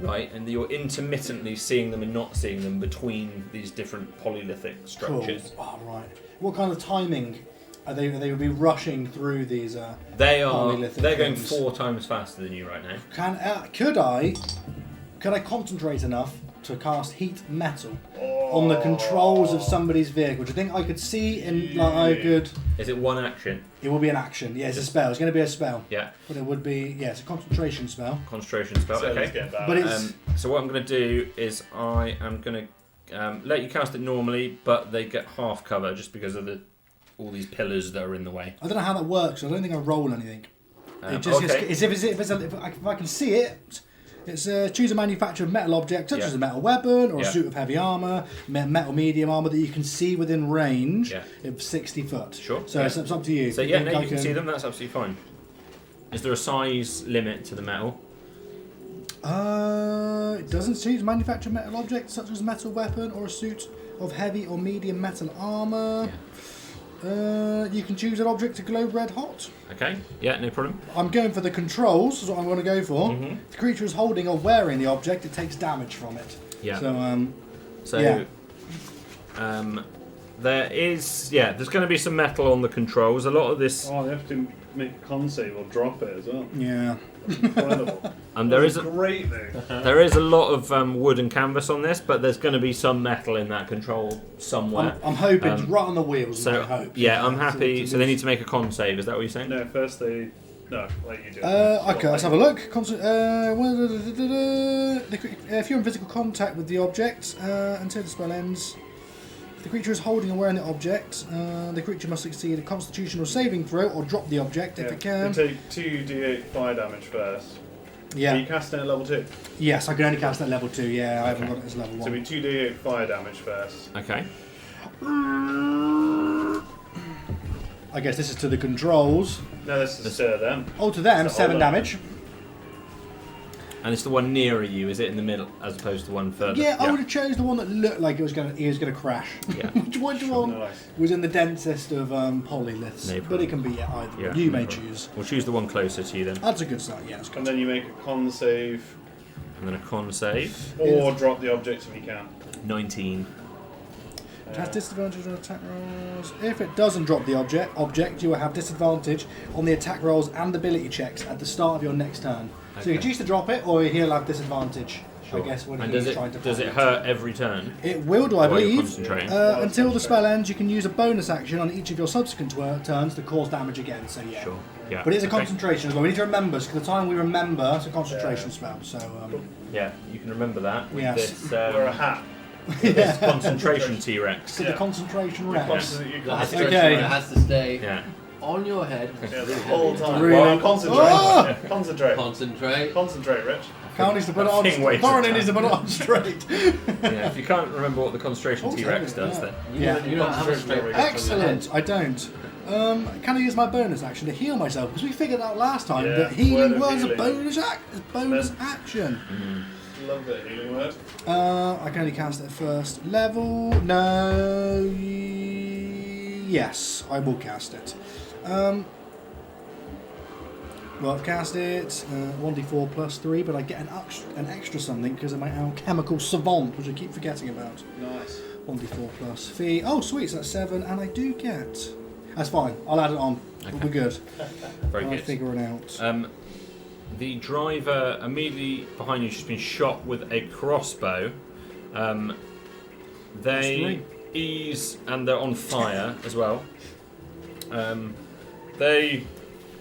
[SPEAKER 1] right, and you're intermittently seeing them and not seeing them between these different polylithic structures.
[SPEAKER 2] Cool. Oh, right. What kind of timing are they would be rushing through these?
[SPEAKER 1] They're
[SPEAKER 2] Polylithic
[SPEAKER 1] going
[SPEAKER 2] things.
[SPEAKER 1] 4 times faster than you right now.
[SPEAKER 2] Could I concentrate enough to cast heat metal on the controls of somebody's vehicle? Do you think I could see in like I could?
[SPEAKER 1] Is it one action?
[SPEAKER 2] It will be an action. Yeah, it's a spell. It's going to be a spell,
[SPEAKER 1] Yeah.
[SPEAKER 2] but it would be it's a concentration spell.
[SPEAKER 1] Concentration spell.
[SPEAKER 4] So let's
[SPEAKER 1] Okay.
[SPEAKER 4] get that.
[SPEAKER 2] But it's
[SPEAKER 1] So what I'm going to do is I am going to let you cast it normally, but they get half cover just because of all these pillars that are in the way.
[SPEAKER 2] I don't know how that works. I don't think I roll anything. It just
[SPEAKER 1] okay.
[SPEAKER 2] if I can see it. It's choose a manufactured metal object, such
[SPEAKER 1] Yeah.
[SPEAKER 2] as a metal weapon or
[SPEAKER 1] Yeah.
[SPEAKER 2] a suit of heavy armor, metal medium armor that you can see within range
[SPEAKER 1] Yeah.
[SPEAKER 2] of 60 foot.
[SPEAKER 1] Sure.
[SPEAKER 2] So
[SPEAKER 1] Yeah.
[SPEAKER 2] it's up to you.
[SPEAKER 1] So
[SPEAKER 2] If
[SPEAKER 1] yeah,
[SPEAKER 2] think
[SPEAKER 1] no,
[SPEAKER 2] I
[SPEAKER 1] you can see them. That's absolutely fine. Is there a size limit to the metal?
[SPEAKER 2] It doesn't choose manufactured metal objects such as a metal weapon or a suit of heavy or medium metal armor. You can choose an object to glow red hot.
[SPEAKER 1] Okay. Yeah, no problem.
[SPEAKER 2] I'm going for the controls, is what I'm going to go for.
[SPEAKER 1] Mhm.
[SPEAKER 2] If the creature is holding or wearing the object, it takes damage from it.
[SPEAKER 1] Yeah.
[SPEAKER 2] So,
[SPEAKER 1] So,
[SPEAKER 2] yeah.
[SPEAKER 1] there's going to be some metal on the controls. A lot of this,
[SPEAKER 4] Oh, they have to make a con save or drop it as well.
[SPEAKER 2] Yeah.
[SPEAKER 4] Incredible.
[SPEAKER 1] there is
[SPEAKER 4] That's great thing.
[SPEAKER 1] there is a lot of wood and canvas on this, but there's going to be some metal in that control somewhere.
[SPEAKER 2] I'm hoping it's right on the wheels. Is
[SPEAKER 1] So
[SPEAKER 2] my hope.
[SPEAKER 1] yeah, I'm happy. So they need to make a con save. Is that what you're saying?
[SPEAKER 4] No, first they. No, let you do it.
[SPEAKER 2] Okay, let's have a look. If you're in physical contact with the object until the spell ends, if the creature is holding or wearing the object, the creature must succeed a constitutional saving throw or drop the object if it can.
[SPEAKER 4] You take 2d8 fire damage first.
[SPEAKER 2] Yeah.
[SPEAKER 4] Are you casting at level 2?
[SPEAKER 2] Yes, I can only cast at level 2. Yeah, I haven't got it as level 1.
[SPEAKER 4] So we 2d8 fire damage first.
[SPEAKER 1] Okay.
[SPEAKER 2] I guess this is to the controls.
[SPEAKER 4] No, this is to them.
[SPEAKER 2] Oh, to them,
[SPEAKER 4] So
[SPEAKER 2] 7
[SPEAKER 4] hold on.
[SPEAKER 2] damage.
[SPEAKER 1] And it's the one nearer you, is it, in the middle, as opposed to the one further?
[SPEAKER 2] Yeah, I would have chose the one that looked like he was gonna crash.
[SPEAKER 1] Yeah.
[SPEAKER 2] Which one
[SPEAKER 4] Nice.
[SPEAKER 2] was in the densest of polyliths?
[SPEAKER 1] No
[SPEAKER 2] But it can be either.
[SPEAKER 1] Yeah,
[SPEAKER 2] You
[SPEAKER 1] no
[SPEAKER 2] may
[SPEAKER 1] problem.
[SPEAKER 2] choose.
[SPEAKER 1] We'll choose the one closer to you then,
[SPEAKER 2] That's a good start. Yeah, it's
[SPEAKER 4] And
[SPEAKER 2] good.
[SPEAKER 4] then you make a con save
[SPEAKER 1] and then a con save.
[SPEAKER 4] or drop the object if you can.
[SPEAKER 1] 19.
[SPEAKER 2] It has disadvantage on attack rolls. If it doesn't drop the object, you will have disadvantage on the attack rolls and ability checks at the start of your next turn. So you
[SPEAKER 1] Okay.
[SPEAKER 2] can choose to drop it, or he'll have disadvantage.
[SPEAKER 1] Sure.
[SPEAKER 2] I guess when
[SPEAKER 1] And
[SPEAKER 2] he's
[SPEAKER 1] does
[SPEAKER 2] trying to.
[SPEAKER 1] it
[SPEAKER 2] fight.
[SPEAKER 1] hurt every turn?
[SPEAKER 2] It will do, I
[SPEAKER 1] While you're
[SPEAKER 2] believe.
[SPEAKER 1] concentrating?
[SPEAKER 2] Until the spell ends, you can use a bonus action on each of your subsequent turns to cause damage again. So yeah.
[SPEAKER 1] Sure. Yeah.
[SPEAKER 2] But it's a
[SPEAKER 1] Okay.
[SPEAKER 2] concentration as well. We need to remember, because the time we remember, it's a concentration spell. So
[SPEAKER 1] Yeah, you can remember that with
[SPEAKER 2] Yes.
[SPEAKER 1] this,
[SPEAKER 4] Wear a hat.
[SPEAKER 1] this concentration T-Rex.
[SPEAKER 2] to the concentration reps.
[SPEAKER 4] You
[SPEAKER 5] That has to,
[SPEAKER 2] Okay.
[SPEAKER 5] it has to stay
[SPEAKER 1] Yeah.
[SPEAKER 5] on your head.
[SPEAKER 4] Yeah, the whole time.
[SPEAKER 2] Really?
[SPEAKER 4] Well, concentrate.
[SPEAKER 2] Oh!
[SPEAKER 4] Yeah, concentrate.
[SPEAKER 5] Concentrate.
[SPEAKER 4] Concentrate, Rich.
[SPEAKER 2] Carl needs to put it on.
[SPEAKER 1] Thing weighs
[SPEAKER 2] Thorin
[SPEAKER 1] it
[SPEAKER 2] needs to put it on straight.
[SPEAKER 1] Yeah. If you can't remember what the concentration
[SPEAKER 2] Oh,
[SPEAKER 1] T-Rex
[SPEAKER 2] sorry,
[SPEAKER 1] does,
[SPEAKER 2] yeah.
[SPEAKER 1] then
[SPEAKER 2] Yeah.
[SPEAKER 5] You don't have a straight red on your
[SPEAKER 2] Excellent.
[SPEAKER 5] head.
[SPEAKER 2] I don't. Can I use my bonus action to heal myself? Because we figured out last time
[SPEAKER 4] Yeah,
[SPEAKER 2] that healing
[SPEAKER 4] word of
[SPEAKER 2] was a
[SPEAKER 4] healing.
[SPEAKER 2] bonus action.
[SPEAKER 4] Love it, healing word.
[SPEAKER 2] I can only cast it at first level. No. Yes, I will cast it. Well, I've cast it 1d4 plus 3, but I get an extra something because of my alchemical savant, which I keep forgetting about.
[SPEAKER 4] Nice.
[SPEAKER 2] 1d4 plus fee. Oh, sweet, so that's 7, and I do get. That's fine. I'll add it on. It'll be good.
[SPEAKER 1] very
[SPEAKER 2] I'll
[SPEAKER 1] good.
[SPEAKER 2] figure it out.
[SPEAKER 1] The driver immediately behind you has just been shot with a crossbow. They ease and they're on fire as well. They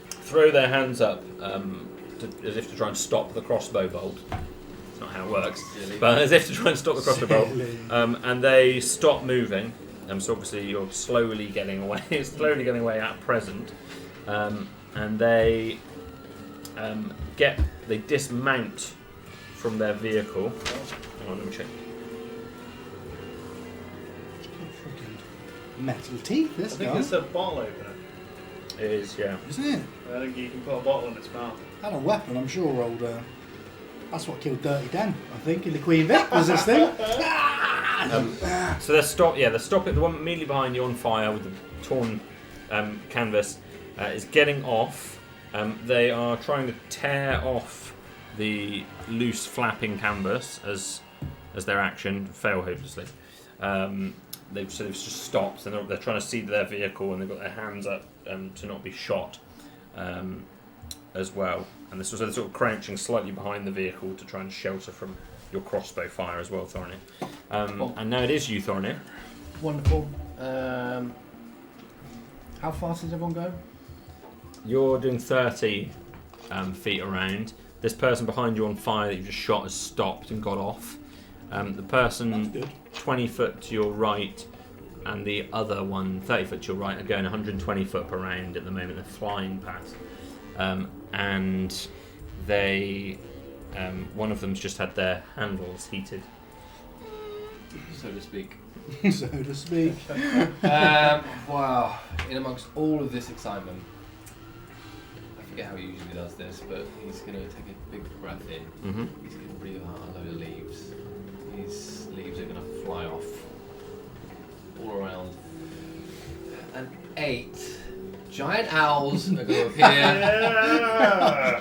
[SPEAKER 1] throw their hands up as if to try and stop the crossbow bolt. That's not how it works, but as if to try and stop the crossbow bolt. And they stop moving. So obviously you're slowly getting away. Slowly getting away at present. And they they dismount from their vehicle. Hang on, let me check.
[SPEAKER 2] Metal teeth,
[SPEAKER 4] I
[SPEAKER 2] this
[SPEAKER 4] think
[SPEAKER 2] guy.
[SPEAKER 4] it's a bottle opener.
[SPEAKER 1] It is, yeah.
[SPEAKER 2] Isn't it?
[SPEAKER 4] I think you can put a bottle in its mouth.
[SPEAKER 2] And a weapon, I'm sure, old. That's what killed Dirty Dan, I think, in the Queen Vic, was this thing.
[SPEAKER 1] So they're stop. Yeah, they're stopping. The one immediately behind you on fire with the torn canvas is getting off. They are trying to tear off the loose flapping canvas as their action. Fail hopelessly. They've just stopped and they're trying to see their vehicle and they've got their hands up to not be shot as well. And they're sort of crouching slightly behind the vehicle to try and shelter from your crossbow fire as well, Thorny. And now it is you, Thorny.
[SPEAKER 5] Wonderful. How fast is everyone going?
[SPEAKER 1] You're doing 30 feet around. This person behind you on fire that you just shot has stopped and got off. The person 20 foot to your right and the other one 30 foot to your right are going 120 foot per round at the moment. They're flying past. And they... one of them's just had their handles heated.
[SPEAKER 5] So to speak.
[SPEAKER 2] So to speak.
[SPEAKER 5] Wow. In amongst all of this excitement, I forget how he usually does this, but he's going to take a big breath in.
[SPEAKER 1] Mm-hmm.
[SPEAKER 5] He's going to breathe out a load of leaves. These leaves are going to fly off all around. And giant owls are going to appear.
[SPEAKER 4] Yeah.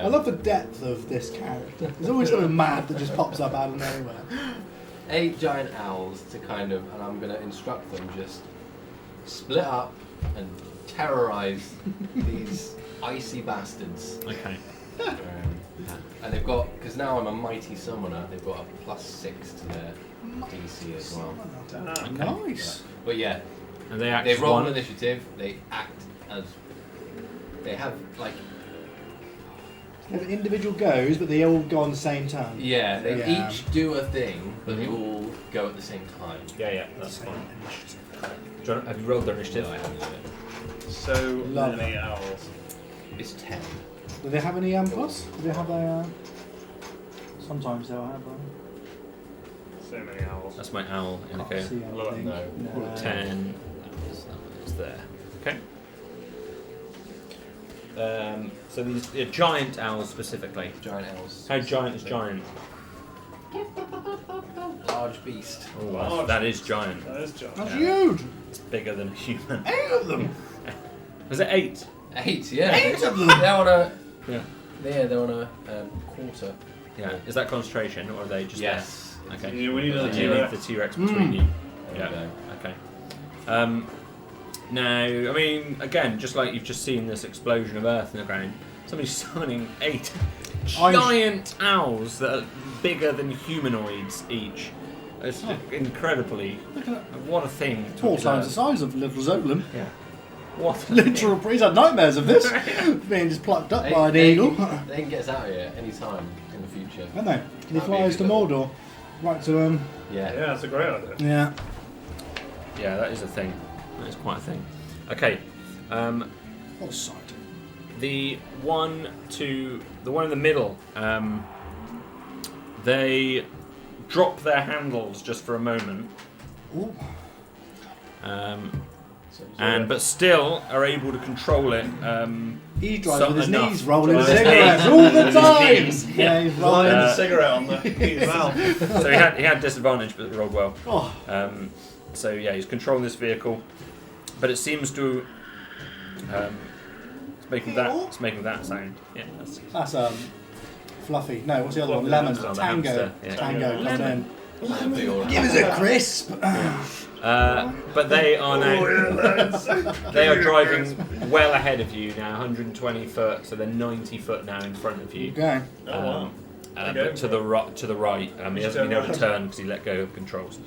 [SPEAKER 2] I love the depth of this character. There's always something mad that just pops up out of nowhere.
[SPEAKER 5] 8 giant owls to kind of, and I'm going to instruct them just split up and terrorize these icy bastards.
[SPEAKER 1] Okay.
[SPEAKER 5] And they've got, because now I'm a mighty summoner, they've got a +6 to their DC as well.
[SPEAKER 2] Nice.
[SPEAKER 5] But yeah,
[SPEAKER 1] And they act
[SPEAKER 5] they
[SPEAKER 1] as
[SPEAKER 5] roll
[SPEAKER 1] one.
[SPEAKER 5] initiative, they act as, they have like,
[SPEAKER 2] They have individual goes, but they all go on the same turn.
[SPEAKER 5] yeah, they
[SPEAKER 2] Yeah.
[SPEAKER 5] each do a thing, but they
[SPEAKER 1] Mhm.
[SPEAKER 5] all go at the same time.
[SPEAKER 1] Yeah, that's
[SPEAKER 2] Same
[SPEAKER 1] fine.
[SPEAKER 2] initiative.
[SPEAKER 1] Do you want- have you rolled their initiative?
[SPEAKER 5] No, I haven't yet.
[SPEAKER 4] So
[SPEAKER 2] Love
[SPEAKER 4] many
[SPEAKER 2] it.
[SPEAKER 4] owls.
[SPEAKER 5] It's 10.
[SPEAKER 2] Do they have any plus? Do they have a? Sometimes they'll have.
[SPEAKER 4] So many owls.
[SPEAKER 1] That's my owl indicator.
[SPEAKER 2] See
[SPEAKER 4] Love it.
[SPEAKER 2] anything.
[SPEAKER 5] No.
[SPEAKER 1] 10. That was there. Okay. So these giant owls specifically.
[SPEAKER 5] Giant owls.
[SPEAKER 1] How giant is giant?
[SPEAKER 5] Large beast.
[SPEAKER 1] Oh,
[SPEAKER 4] Large.
[SPEAKER 1] that is giant.
[SPEAKER 4] That is John.
[SPEAKER 2] That's
[SPEAKER 1] Yeah.
[SPEAKER 2] huge.
[SPEAKER 1] It's bigger than a human.
[SPEAKER 2] 8 of them.
[SPEAKER 1] Was it 8?
[SPEAKER 5] 8, yeah.
[SPEAKER 2] 8 of them.
[SPEAKER 5] They're on a,
[SPEAKER 1] Yeah.
[SPEAKER 5] they're on a quarter.
[SPEAKER 1] Yeah. Is that concentration or are they just
[SPEAKER 5] Yes.
[SPEAKER 1] there? Okay.
[SPEAKER 4] Yeah, we need another
[SPEAKER 1] So you need
[SPEAKER 4] T-Rex.
[SPEAKER 1] the T-Rex between you.
[SPEAKER 5] There
[SPEAKER 1] Yeah.
[SPEAKER 5] we go.
[SPEAKER 1] Okay. Now, I mean, again, just like you've just seen this explosion of earth in the ground, somebody's summoning 8 giant owls that are bigger than humanoids each. It's incredibly.
[SPEAKER 2] Look at that.
[SPEAKER 1] What a thing. to
[SPEAKER 2] 4 times the
[SPEAKER 1] observe.
[SPEAKER 2] size of little Zolan.
[SPEAKER 1] Yeah. What a
[SPEAKER 2] Literal. He's had nightmares of this. Being just plucked up by an eagle.
[SPEAKER 5] They can get us out of here any time in the future.
[SPEAKER 2] Don't they? Can he
[SPEAKER 5] That'd
[SPEAKER 2] fly
[SPEAKER 5] be a
[SPEAKER 2] us to
[SPEAKER 5] good
[SPEAKER 2] Mordor? Right to
[SPEAKER 5] Yeah.
[SPEAKER 4] Yeah, that's a great idea.
[SPEAKER 2] Yeah.
[SPEAKER 1] Yeah, that is a thing. That is quite a thing. Okay.
[SPEAKER 2] What a sight.
[SPEAKER 1] The one in the middle, they drop their handles just for a moment,
[SPEAKER 2] Ooh.
[SPEAKER 1] but still are able to control it.
[SPEAKER 2] He drives
[SPEAKER 1] Some
[SPEAKER 2] with his
[SPEAKER 1] enough.
[SPEAKER 2] knees rolling
[SPEAKER 1] With his
[SPEAKER 2] cigarettes
[SPEAKER 1] knees.
[SPEAKER 2] all the
[SPEAKER 1] With his
[SPEAKER 2] time.
[SPEAKER 1] knees.
[SPEAKER 2] Yeah, he's
[SPEAKER 4] Lighting
[SPEAKER 2] rolling.
[SPEAKER 4] the cigarette on the valve.
[SPEAKER 1] So he had disadvantage, but rolled well.
[SPEAKER 2] Oh,
[SPEAKER 1] So yeah, he's controlling this vehicle, but it seems to it's making that sound. Yeah, that's
[SPEAKER 2] that's Fluffy. No, what's the other one?
[SPEAKER 4] Fluffy,
[SPEAKER 2] Lemon.
[SPEAKER 1] that's not the
[SPEAKER 2] Tango.
[SPEAKER 1] hamster, yeah.
[SPEAKER 2] Tango coming in.
[SPEAKER 5] Big old
[SPEAKER 2] Give us a crisp.
[SPEAKER 1] but they are now they are driving well ahead of you now, 120 foot, so they're 90 foot now in front of you.
[SPEAKER 2] Okay.
[SPEAKER 4] Oh, wow.
[SPEAKER 1] But to the right, he hasn't been able to turn because he let go of controls.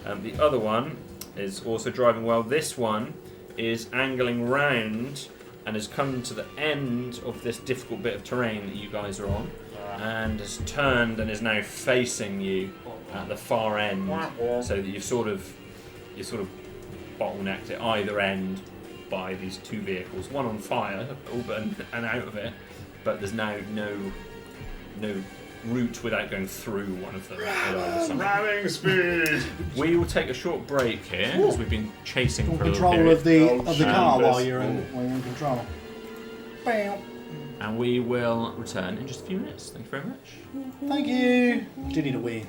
[SPEAKER 1] The other one is also driving well. This one is angling round and has come to the end of this difficult bit of terrain that you guys are on, and has turned and is now facing you at the far end, so that you've sort of bottlenecked at either end by these 2 vehicles, one on fire, all but and out of it, but there's now no route without going through one of them.
[SPEAKER 4] Ramming speed!
[SPEAKER 1] We will take a short break here because we've been chasing
[SPEAKER 2] Full
[SPEAKER 1] for a little
[SPEAKER 2] control
[SPEAKER 1] period,
[SPEAKER 2] of the
[SPEAKER 4] Oh,
[SPEAKER 2] car
[SPEAKER 4] shambus.
[SPEAKER 2] while you're in control. Bam.
[SPEAKER 1] and we will return in just a few minutes. Thank you very much.
[SPEAKER 2] Thank you. Do need a wee.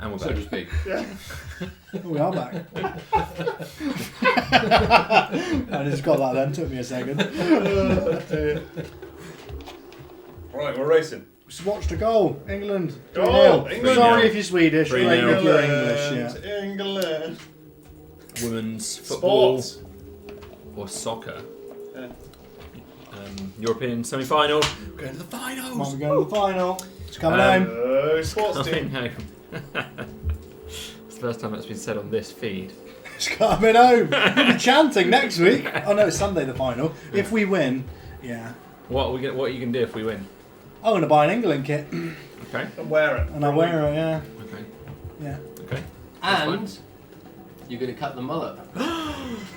[SPEAKER 1] And we're
[SPEAKER 5] So
[SPEAKER 1] back.
[SPEAKER 5] to speak.
[SPEAKER 2] We are back. I just got that then, took me a second.
[SPEAKER 4] Right, we're racing.
[SPEAKER 2] Just watched a goal. England.
[SPEAKER 4] Goal!
[SPEAKER 2] 3-0.
[SPEAKER 4] England.
[SPEAKER 2] Sorry if you're Swedish,
[SPEAKER 1] 3-0.
[SPEAKER 2] great if you're English. Yeah.
[SPEAKER 4] England.
[SPEAKER 1] Women's football
[SPEAKER 4] Sports.
[SPEAKER 1] or soccer.
[SPEAKER 4] Yeah.
[SPEAKER 1] European semi-final. We're going to the
[SPEAKER 2] Might
[SPEAKER 1] finals.
[SPEAKER 2] be going to the final. It's coming home.
[SPEAKER 4] Sports
[SPEAKER 1] Coming
[SPEAKER 4] team.
[SPEAKER 1] home. It's the first time that's been said on this feed.
[SPEAKER 2] It's coming home. We'll be chanting next week. Oh no, it's Sunday the final. If we win, yeah.
[SPEAKER 1] What are you going to do if we win?
[SPEAKER 2] I'm going to buy an England kit.
[SPEAKER 1] Okay.
[SPEAKER 4] And wear it.
[SPEAKER 2] And I wear it, yeah.
[SPEAKER 1] Okay.
[SPEAKER 2] Yeah.
[SPEAKER 1] Okay.
[SPEAKER 5] And you're going to cut the mullet.
[SPEAKER 1] Is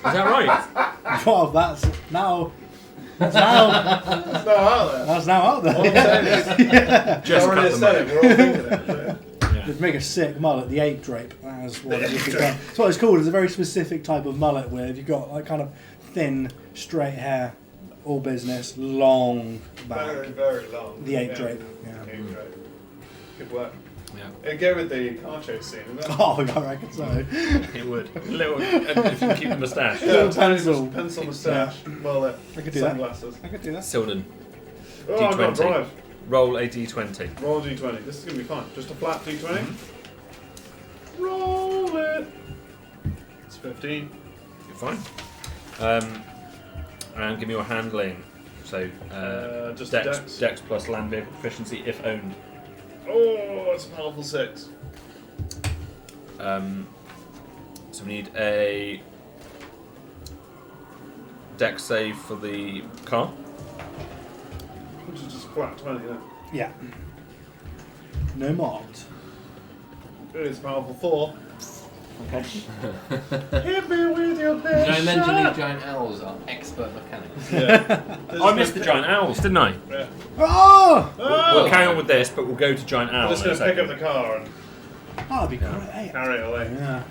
[SPEAKER 1] that right?
[SPEAKER 2] Well, that's now. That's now.
[SPEAKER 4] It's not out there.
[SPEAKER 2] That's now out
[SPEAKER 4] All I'm
[SPEAKER 2] there.
[SPEAKER 4] saying is,
[SPEAKER 1] Just
[SPEAKER 4] already
[SPEAKER 1] cut
[SPEAKER 4] said
[SPEAKER 1] them.
[SPEAKER 4] it. We're all thinking it.
[SPEAKER 1] Yeah.
[SPEAKER 2] It'd make a sick mullet, the ape drape. That's what
[SPEAKER 4] The
[SPEAKER 2] it would
[SPEAKER 4] ape
[SPEAKER 2] be
[SPEAKER 4] drape.
[SPEAKER 2] called. That's what it's called. It's a very specific type of mullet where you've got like kind of thin, straight hair, all business, long
[SPEAKER 4] Very,
[SPEAKER 2] back.
[SPEAKER 4] very long.
[SPEAKER 2] The ape
[SPEAKER 4] Yeah.
[SPEAKER 2] drape. Yeah.
[SPEAKER 4] Ape drape. Good work.
[SPEAKER 1] Yeah.
[SPEAKER 4] It'd go with the car chase scene, isn't it?
[SPEAKER 2] Oh, I reckon so.
[SPEAKER 1] It would. Little, and if you keep the moustache.
[SPEAKER 2] Little pencil.
[SPEAKER 4] Pencil moustache. Well,
[SPEAKER 2] I could do that.
[SPEAKER 4] sunglasses.
[SPEAKER 2] I could do that.
[SPEAKER 1] Silden.
[SPEAKER 4] Oh, I've got
[SPEAKER 1] D20.
[SPEAKER 4] to drive.
[SPEAKER 1] Roll a d20.
[SPEAKER 4] Roll a d20. This is going to be fun. Just a flat d20.
[SPEAKER 1] Mm-hmm.
[SPEAKER 4] Roll it. It's 15.
[SPEAKER 1] You're fine. And give me your handling. So,
[SPEAKER 4] Just
[SPEAKER 1] dex,
[SPEAKER 4] dex.
[SPEAKER 1] plus land vehicle proficiency if owned.
[SPEAKER 4] Oh, it's a powerful 6.
[SPEAKER 1] So we need a dex save for the car.
[SPEAKER 4] Which is just flat 20, isn't it?
[SPEAKER 2] Yeah. No marked.
[SPEAKER 4] Good, it's a powerful 4.
[SPEAKER 1] Okay.
[SPEAKER 4] Hit me with your
[SPEAKER 5] Did
[SPEAKER 4] best
[SPEAKER 5] I mention
[SPEAKER 4] shot.
[SPEAKER 5] these giant owls are expert mechanics?
[SPEAKER 4] Yeah.
[SPEAKER 1] I missed the giant owls, didn't I?
[SPEAKER 4] Yeah.
[SPEAKER 2] Oh!
[SPEAKER 1] We'll carry on with this, but we'll go to giant
[SPEAKER 4] I'm
[SPEAKER 1] owls.
[SPEAKER 4] just going to pick up the car and
[SPEAKER 2] That'd be great.
[SPEAKER 4] carry it away.
[SPEAKER 2] Yeah.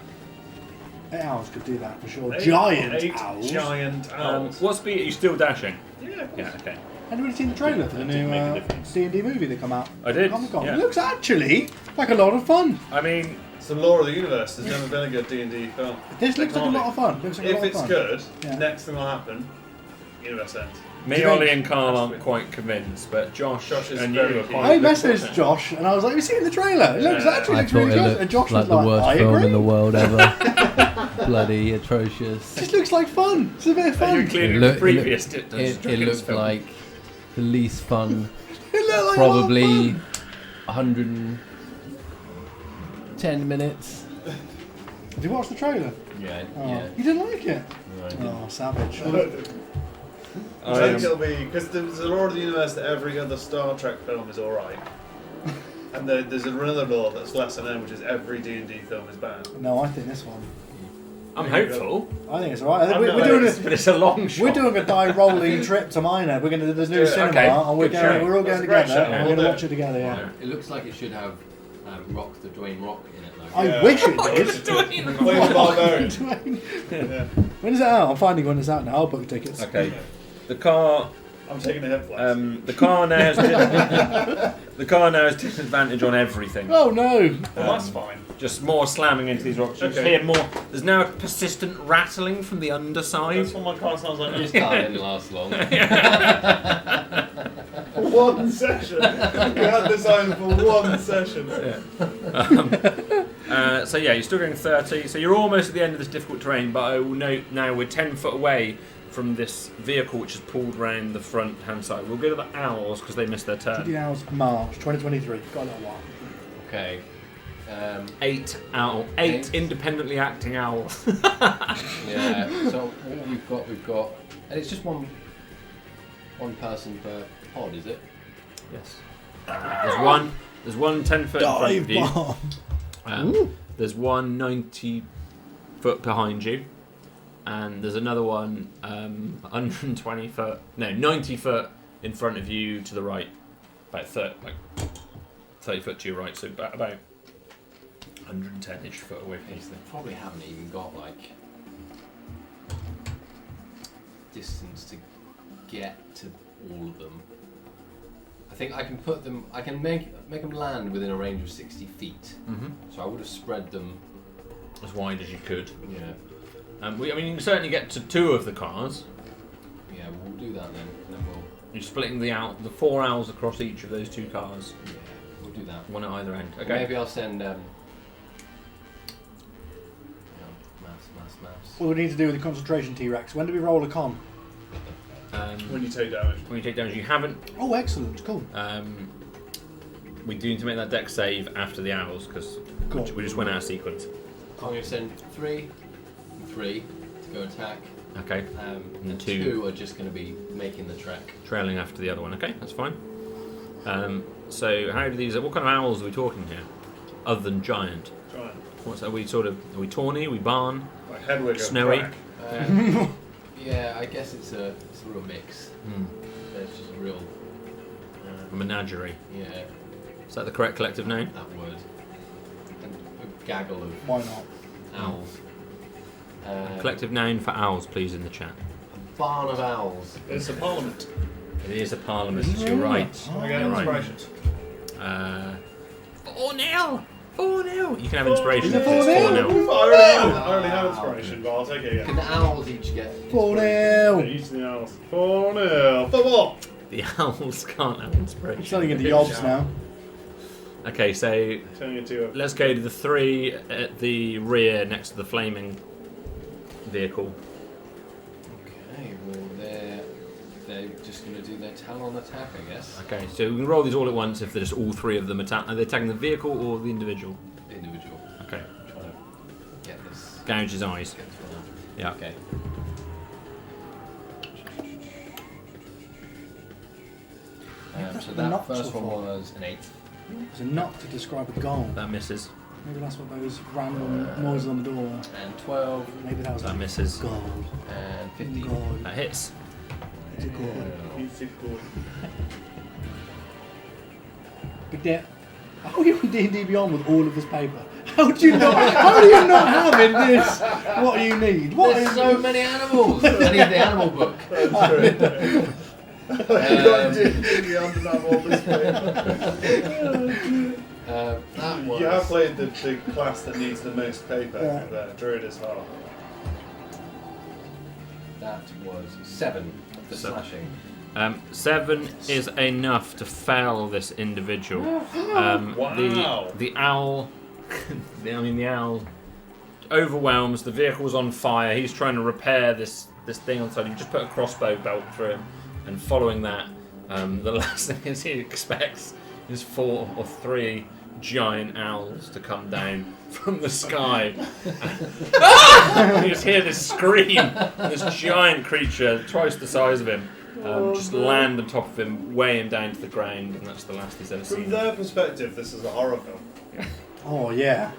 [SPEAKER 2] 8 owls could do that for sure.
[SPEAKER 4] 8
[SPEAKER 2] Giant owls.
[SPEAKER 4] Giant owls.
[SPEAKER 1] What speed are you still dashing?
[SPEAKER 4] Yeah.
[SPEAKER 1] Yeah, okay.
[SPEAKER 2] Anybody seen the trailer for the
[SPEAKER 1] That did make a
[SPEAKER 2] new
[SPEAKER 1] difference.
[SPEAKER 2] D&D movie that come out?
[SPEAKER 1] I did,
[SPEAKER 2] Comic-Con?
[SPEAKER 1] yeah.
[SPEAKER 2] It looks actually like a lot of fun.
[SPEAKER 1] I mean,
[SPEAKER 4] It's the lore of the universe. There's never been a good D&D film.
[SPEAKER 2] This looks like a lot of fun. Looks like a
[SPEAKER 4] If
[SPEAKER 2] lot of
[SPEAKER 4] it's
[SPEAKER 2] fun.
[SPEAKER 4] good,
[SPEAKER 2] Yeah.
[SPEAKER 4] next thing will happen. Universe ends.
[SPEAKER 1] me,
[SPEAKER 2] Do you
[SPEAKER 1] Ollie,
[SPEAKER 2] think-
[SPEAKER 1] and Carl aren't quite convinced, but Josh
[SPEAKER 4] is
[SPEAKER 1] and
[SPEAKER 4] very
[SPEAKER 1] you are
[SPEAKER 4] keen.
[SPEAKER 1] quite.
[SPEAKER 2] I
[SPEAKER 1] looking
[SPEAKER 2] messaged
[SPEAKER 1] forward
[SPEAKER 2] Josh and I was like, have you seen the trailer? It looks
[SPEAKER 1] Yeah.
[SPEAKER 2] actually
[SPEAKER 6] I
[SPEAKER 2] looks
[SPEAKER 6] thought
[SPEAKER 2] really
[SPEAKER 6] it
[SPEAKER 2] good.
[SPEAKER 6] looked
[SPEAKER 2] And Josh
[SPEAKER 6] like
[SPEAKER 2] was
[SPEAKER 6] the
[SPEAKER 2] like,
[SPEAKER 6] worst
[SPEAKER 2] I
[SPEAKER 6] film
[SPEAKER 2] agree.
[SPEAKER 6] in the world ever. Bloody atrocious.
[SPEAKER 2] Just looks like fun. It's a bit of
[SPEAKER 1] to. Are you
[SPEAKER 2] fun.
[SPEAKER 1] including
[SPEAKER 6] It
[SPEAKER 1] the
[SPEAKER 6] look-
[SPEAKER 1] previous
[SPEAKER 6] It,
[SPEAKER 1] Dungeons
[SPEAKER 6] it
[SPEAKER 1] Dragons
[SPEAKER 6] looked
[SPEAKER 1] film?
[SPEAKER 6] like the least fun.
[SPEAKER 2] It looked like a lot of
[SPEAKER 6] Probably
[SPEAKER 2] fun.
[SPEAKER 6] 110 minutes.
[SPEAKER 2] Did you watch the trailer?
[SPEAKER 5] Yeah,
[SPEAKER 2] Oh,
[SPEAKER 5] yeah.
[SPEAKER 2] you didn't like it?
[SPEAKER 5] Right.
[SPEAKER 2] Oh, savage.
[SPEAKER 4] I think it'll be because there's a lore of the universe that every other Star Trek film is alright, and there's another lore that's lesser known, which is every D&D film is bad.
[SPEAKER 2] No, I think this one.
[SPEAKER 1] I'm hopeful,
[SPEAKER 2] I think it's alright.
[SPEAKER 4] I'm
[SPEAKER 2] We're
[SPEAKER 4] not
[SPEAKER 2] doing
[SPEAKER 4] ace,
[SPEAKER 1] but it's a long shot.
[SPEAKER 2] We're doing a die rolling trip to Minor. We're going to there's new
[SPEAKER 4] do it.
[SPEAKER 2] cinema,
[SPEAKER 1] Okay,
[SPEAKER 2] and we're
[SPEAKER 1] good
[SPEAKER 2] going.
[SPEAKER 1] show.
[SPEAKER 2] We're all
[SPEAKER 4] That's
[SPEAKER 2] going
[SPEAKER 4] a great
[SPEAKER 2] together,
[SPEAKER 4] show.
[SPEAKER 2] and we're
[SPEAKER 4] We'll
[SPEAKER 2] going to
[SPEAKER 4] do
[SPEAKER 2] watch it together. Yeah.
[SPEAKER 1] Yeah.
[SPEAKER 5] It looks like it should have Rock, the Dwayne Rock in it, though.
[SPEAKER 2] I
[SPEAKER 4] Yeah.
[SPEAKER 2] wish it
[SPEAKER 4] Wayne
[SPEAKER 2] did.
[SPEAKER 4] the Barbarian.
[SPEAKER 2] When
[SPEAKER 4] Yeah.
[SPEAKER 2] is it out? I'm finding when it's out now. I'll book tickets.
[SPEAKER 1] Okay. The car.
[SPEAKER 4] I'm taking the head flash.
[SPEAKER 1] The car now has the car now has disadvantage on everything.
[SPEAKER 2] Oh no!
[SPEAKER 4] Well, that's fine.
[SPEAKER 1] Just more slamming into these rocks. You just
[SPEAKER 4] Okay.
[SPEAKER 1] hear more. There's now a persistent rattling from the underside.
[SPEAKER 4] That's what my car sounds like.
[SPEAKER 5] This car didn't last long.
[SPEAKER 4] One session. We had this item for one session.
[SPEAKER 1] So yeah, you're still going 30. So you're almost at the end of this difficult terrain. But I will note now we're 10 foot away from this vehicle which is pulled round the front hand side. We'll go to the owls because they missed their turn.
[SPEAKER 2] 20 hours March 2023. Got a little while.
[SPEAKER 5] Okay.
[SPEAKER 1] 8
[SPEAKER 5] Eight.
[SPEAKER 1] independently acting owls.
[SPEAKER 5] Yeah. So what we've got, and it's just one person per pod, is it?
[SPEAKER 1] Yes. There's one 10 foot in front
[SPEAKER 2] Dive
[SPEAKER 1] of you.
[SPEAKER 2] bomb.
[SPEAKER 1] There's one 90 foot behind you, and there's another one 120 foot, no, 90 foot in front of you to the right, about 30 foot to your right, so about 110-ish foot away from you.
[SPEAKER 5] They probably haven't even got like distance to get to all of them. I think I can put them. I can make them land within a range of 60 feet.
[SPEAKER 1] Mm-hmm.
[SPEAKER 5] So I would have spread them.
[SPEAKER 1] As wide as you could.
[SPEAKER 5] Yeah.
[SPEAKER 1] I mean, you can certainly get to 2 of the cars.
[SPEAKER 5] Yeah, we'll do that then. And then we'll.
[SPEAKER 1] You're splitting the 4 owls across each of those 2 cars.
[SPEAKER 5] Yeah, we'll do that.
[SPEAKER 1] One at either end.
[SPEAKER 5] Or
[SPEAKER 1] Okay.
[SPEAKER 5] maybe I'll send. Mass.
[SPEAKER 2] What do we need to do with the concentration T-Rex? When do we roll a con?
[SPEAKER 4] When you take damage.
[SPEAKER 1] When you take damage, you haven't.
[SPEAKER 2] Oh, excellent. Cool.
[SPEAKER 1] We do need to make that deck save after the owls because
[SPEAKER 2] Cool.
[SPEAKER 1] we just went out of sequence.
[SPEAKER 5] I'm going to send 3 and 3 to go attack.
[SPEAKER 1] Okay.
[SPEAKER 5] And 2 are just going to be making the trek.
[SPEAKER 1] Trailing after the other one. Okay, that's fine. So how do these? What kind of owls are we talking here? Other than giant.
[SPEAKER 4] Giant.
[SPEAKER 1] Are we tawny? Are we barn?
[SPEAKER 4] Like Hedwig and
[SPEAKER 1] Snowy?
[SPEAKER 4] Crack.
[SPEAKER 5] Yeah, I guess it's a real mix.
[SPEAKER 1] Hmm.
[SPEAKER 5] It's just a real.
[SPEAKER 1] A menagerie.
[SPEAKER 5] Yeah,
[SPEAKER 1] Is that the correct collective name?
[SPEAKER 5] that word. And a gaggle of
[SPEAKER 2] Why not?
[SPEAKER 5] owls.
[SPEAKER 1] Collective name for owls, please, in the chat.
[SPEAKER 5] A barn of owls.
[SPEAKER 4] It's a parliament.
[SPEAKER 1] It is a parliament. You're right.
[SPEAKER 2] Oh,
[SPEAKER 4] I get
[SPEAKER 1] Right.
[SPEAKER 4] inspiration.
[SPEAKER 1] 4-0. 4-0. You can have inspiration.
[SPEAKER 2] Is it
[SPEAKER 1] if it's
[SPEAKER 2] 4-0?
[SPEAKER 1] 4-0.
[SPEAKER 4] I already have inspiration, but I'll take it
[SPEAKER 5] Can
[SPEAKER 4] again.
[SPEAKER 5] the owls each get?
[SPEAKER 2] 4-0.
[SPEAKER 4] Each of the owls. 4-0. Football!
[SPEAKER 1] The owls can't have
[SPEAKER 2] I'm
[SPEAKER 1] inspiration.
[SPEAKER 2] turning into yobs now.
[SPEAKER 1] Okay, so
[SPEAKER 4] Turning into a...
[SPEAKER 1] let's go to the 3 at the rear next to the flaming vehicle.
[SPEAKER 5] Okay, well they're just going to do their talon attack, I guess.
[SPEAKER 1] Okay, so we can roll these all at once if they're just all 3 of them attack. Are they attacking the vehicle or the individual?
[SPEAKER 5] The individual.
[SPEAKER 1] Okay.
[SPEAKER 5] I'm trying to get this.
[SPEAKER 1] Gouge his eyes.
[SPEAKER 5] Get this one out.
[SPEAKER 1] Yeah.
[SPEAKER 5] Okay. So that
[SPEAKER 2] Not
[SPEAKER 5] first
[SPEAKER 2] so
[SPEAKER 5] one
[SPEAKER 2] far.
[SPEAKER 5] was an 8.
[SPEAKER 2] There's a nut to describe a goal.
[SPEAKER 1] That misses.
[SPEAKER 2] Maybe that's what those random noises on the door were.
[SPEAKER 5] And 12.
[SPEAKER 2] Maybe that was
[SPEAKER 1] That
[SPEAKER 2] a
[SPEAKER 1] misses.
[SPEAKER 2] gold.
[SPEAKER 5] And 15.
[SPEAKER 2] Gold.
[SPEAKER 1] That hits.
[SPEAKER 2] It's a gold.
[SPEAKER 4] It's a good.
[SPEAKER 2] Big Dip. How are you on D&D Beyond with all of this paper? How do you not have in this what you need? What
[SPEAKER 5] There's
[SPEAKER 2] is
[SPEAKER 5] so many animals! I need the animal book.
[SPEAKER 4] That
[SPEAKER 5] was...
[SPEAKER 4] You have played the class that needs the most paper.
[SPEAKER 2] Yeah.
[SPEAKER 4] The Druid is hard.
[SPEAKER 5] That was 7 for
[SPEAKER 1] 7.
[SPEAKER 5] slashing.
[SPEAKER 1] 7 is enough to fell this individual.
[SPEAKER 4] Wow.
[SPEAKER 1] The owl. the owl overwhelms. The vehicle's on fire. He's trying to repair this thing on the side. You just put a crossbow belt through him, and following that, the last thing is he expects is 4 or 3 giant owls to come down from the sky. You just hear this scream. And this giant creature, twice the size of him, just land on top of him, weigh him down to the ground, and that's the last he's ever
[SPEAKER 4] From
[SPEAKER 1] seen.
[SPEAKER 4] their perspective, this is a horror film.
[SPEAKER 2] Oh yeah.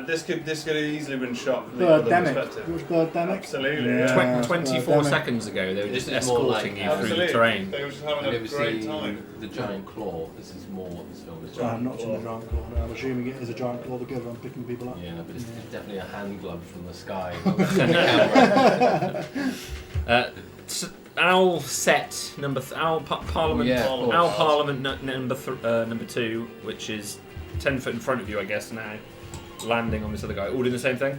[SPEAKER 4] This could have easily been shot from the other
[SPEAKER 2] Birdemic.
[SPEAKER 4] perspective.
[SPEAKER 2] It was Birdemic.
[SPEAKER 4] Absolutely,
[SPEAKER 2] Yeah.
[SPEAKER 4] yeah.
[SPEAKER 1] 24
[SPEAKER 2] Birdemic.
[SPEAKER 1] seconds ago, they were just
[SPEAKER 5] This is more
[SPEAKER 1] escorting
[SPEAKER 5] like,
[SPEAKER 1] you through the terrain.
[SPEAKER 4] They were just having
[SPEAKER 5] Have you
[SPEAKER 4] a
[SPEAKER 5] ever
[SPEAKER 4] great
[SPEAKER 5] seen
[SPEAKER 4] time.
[SPEAKER 5] the giant claw? This is more what this film is.
[SPEAKER 2] Oh, I'm not seen the giant claw. No, I'm assuming it is a giant claw that goes around picking people up.
[SPEAKER 5] Yeah, but it's
[SPEAKER 2] Yeah.
[SPEAKER 5] definitely a hand glove from the sky.
[SPEAKER 1] Owl set number Parliament.
[SPEAKER 5] Yeah, of course.
[SPEAKER 1] Owl Parliament number 2, which is 10 foot in front of you, I guess now, landing on this other guy. All doing the same thing.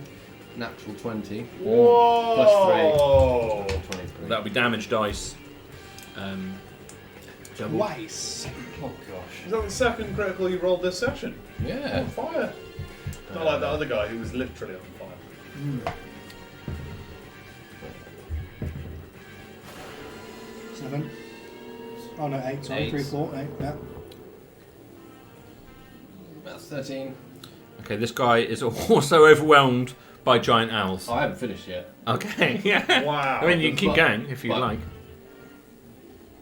[SPEAKER 5] Natural 20.
[SPEAKER 4] Whoa!
[SPEAKER 5] Plus 3. 23.
[SPEAKER 1] That'll be damage dice. Double.
[SPEAKER 2] Twice.
[SPEAKER 5] Oh gosh.
[SPEAKER 4] Is that the second critical you rolled this session?
[SPEAKER 5] Yeah.
[SPEAKER 4] On fire. Not like that other guy who was literally on fire.
[SPEAKER 2] 7. Oh no, 8. Sorry,
[SPEAKER 5] 8.
[SPEAKER 2] 3, 4, 8. Yeah.
[SPEAKER 5] That's 13.
[SPEAKER 1] Okay, this guy is also overwhelmed by giant owls.
[SPEAKER 5] Oh, I haven't finished yet.
[SPEAKER 1] Okay, yeah.
[SPEAKER 4] Wow.
[SPEAKER 1] I mean, you can keep going if you
[SPEAKER 5] But-
[SPEAKER 1] like.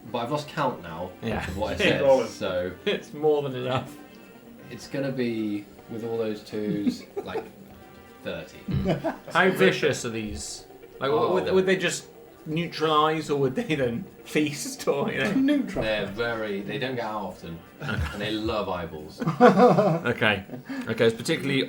[SPEAKER 5] But I've lost count now
[SPEAKER 1] Yeah.
[SPEAKER 5] of what I
[SPEAKER 4] Keep
[SPEAKER 5] said.
[SPEAKER 4] rolling.
[SPEAKER 5] So
[SPEAKER 1] It's more than enough.
[SPEAKER 5] it's going to be, with all those 2s, like 30.
[SPEAKER 1] How vicious are these? Like, would they just neutralise, or would they then feast, or you know?
[SPEAKER 2] Neutral.
[SPEAKER 5] They don't get out often. And they love eyeballs.
[SPEAKER 1] Okay, it's particularly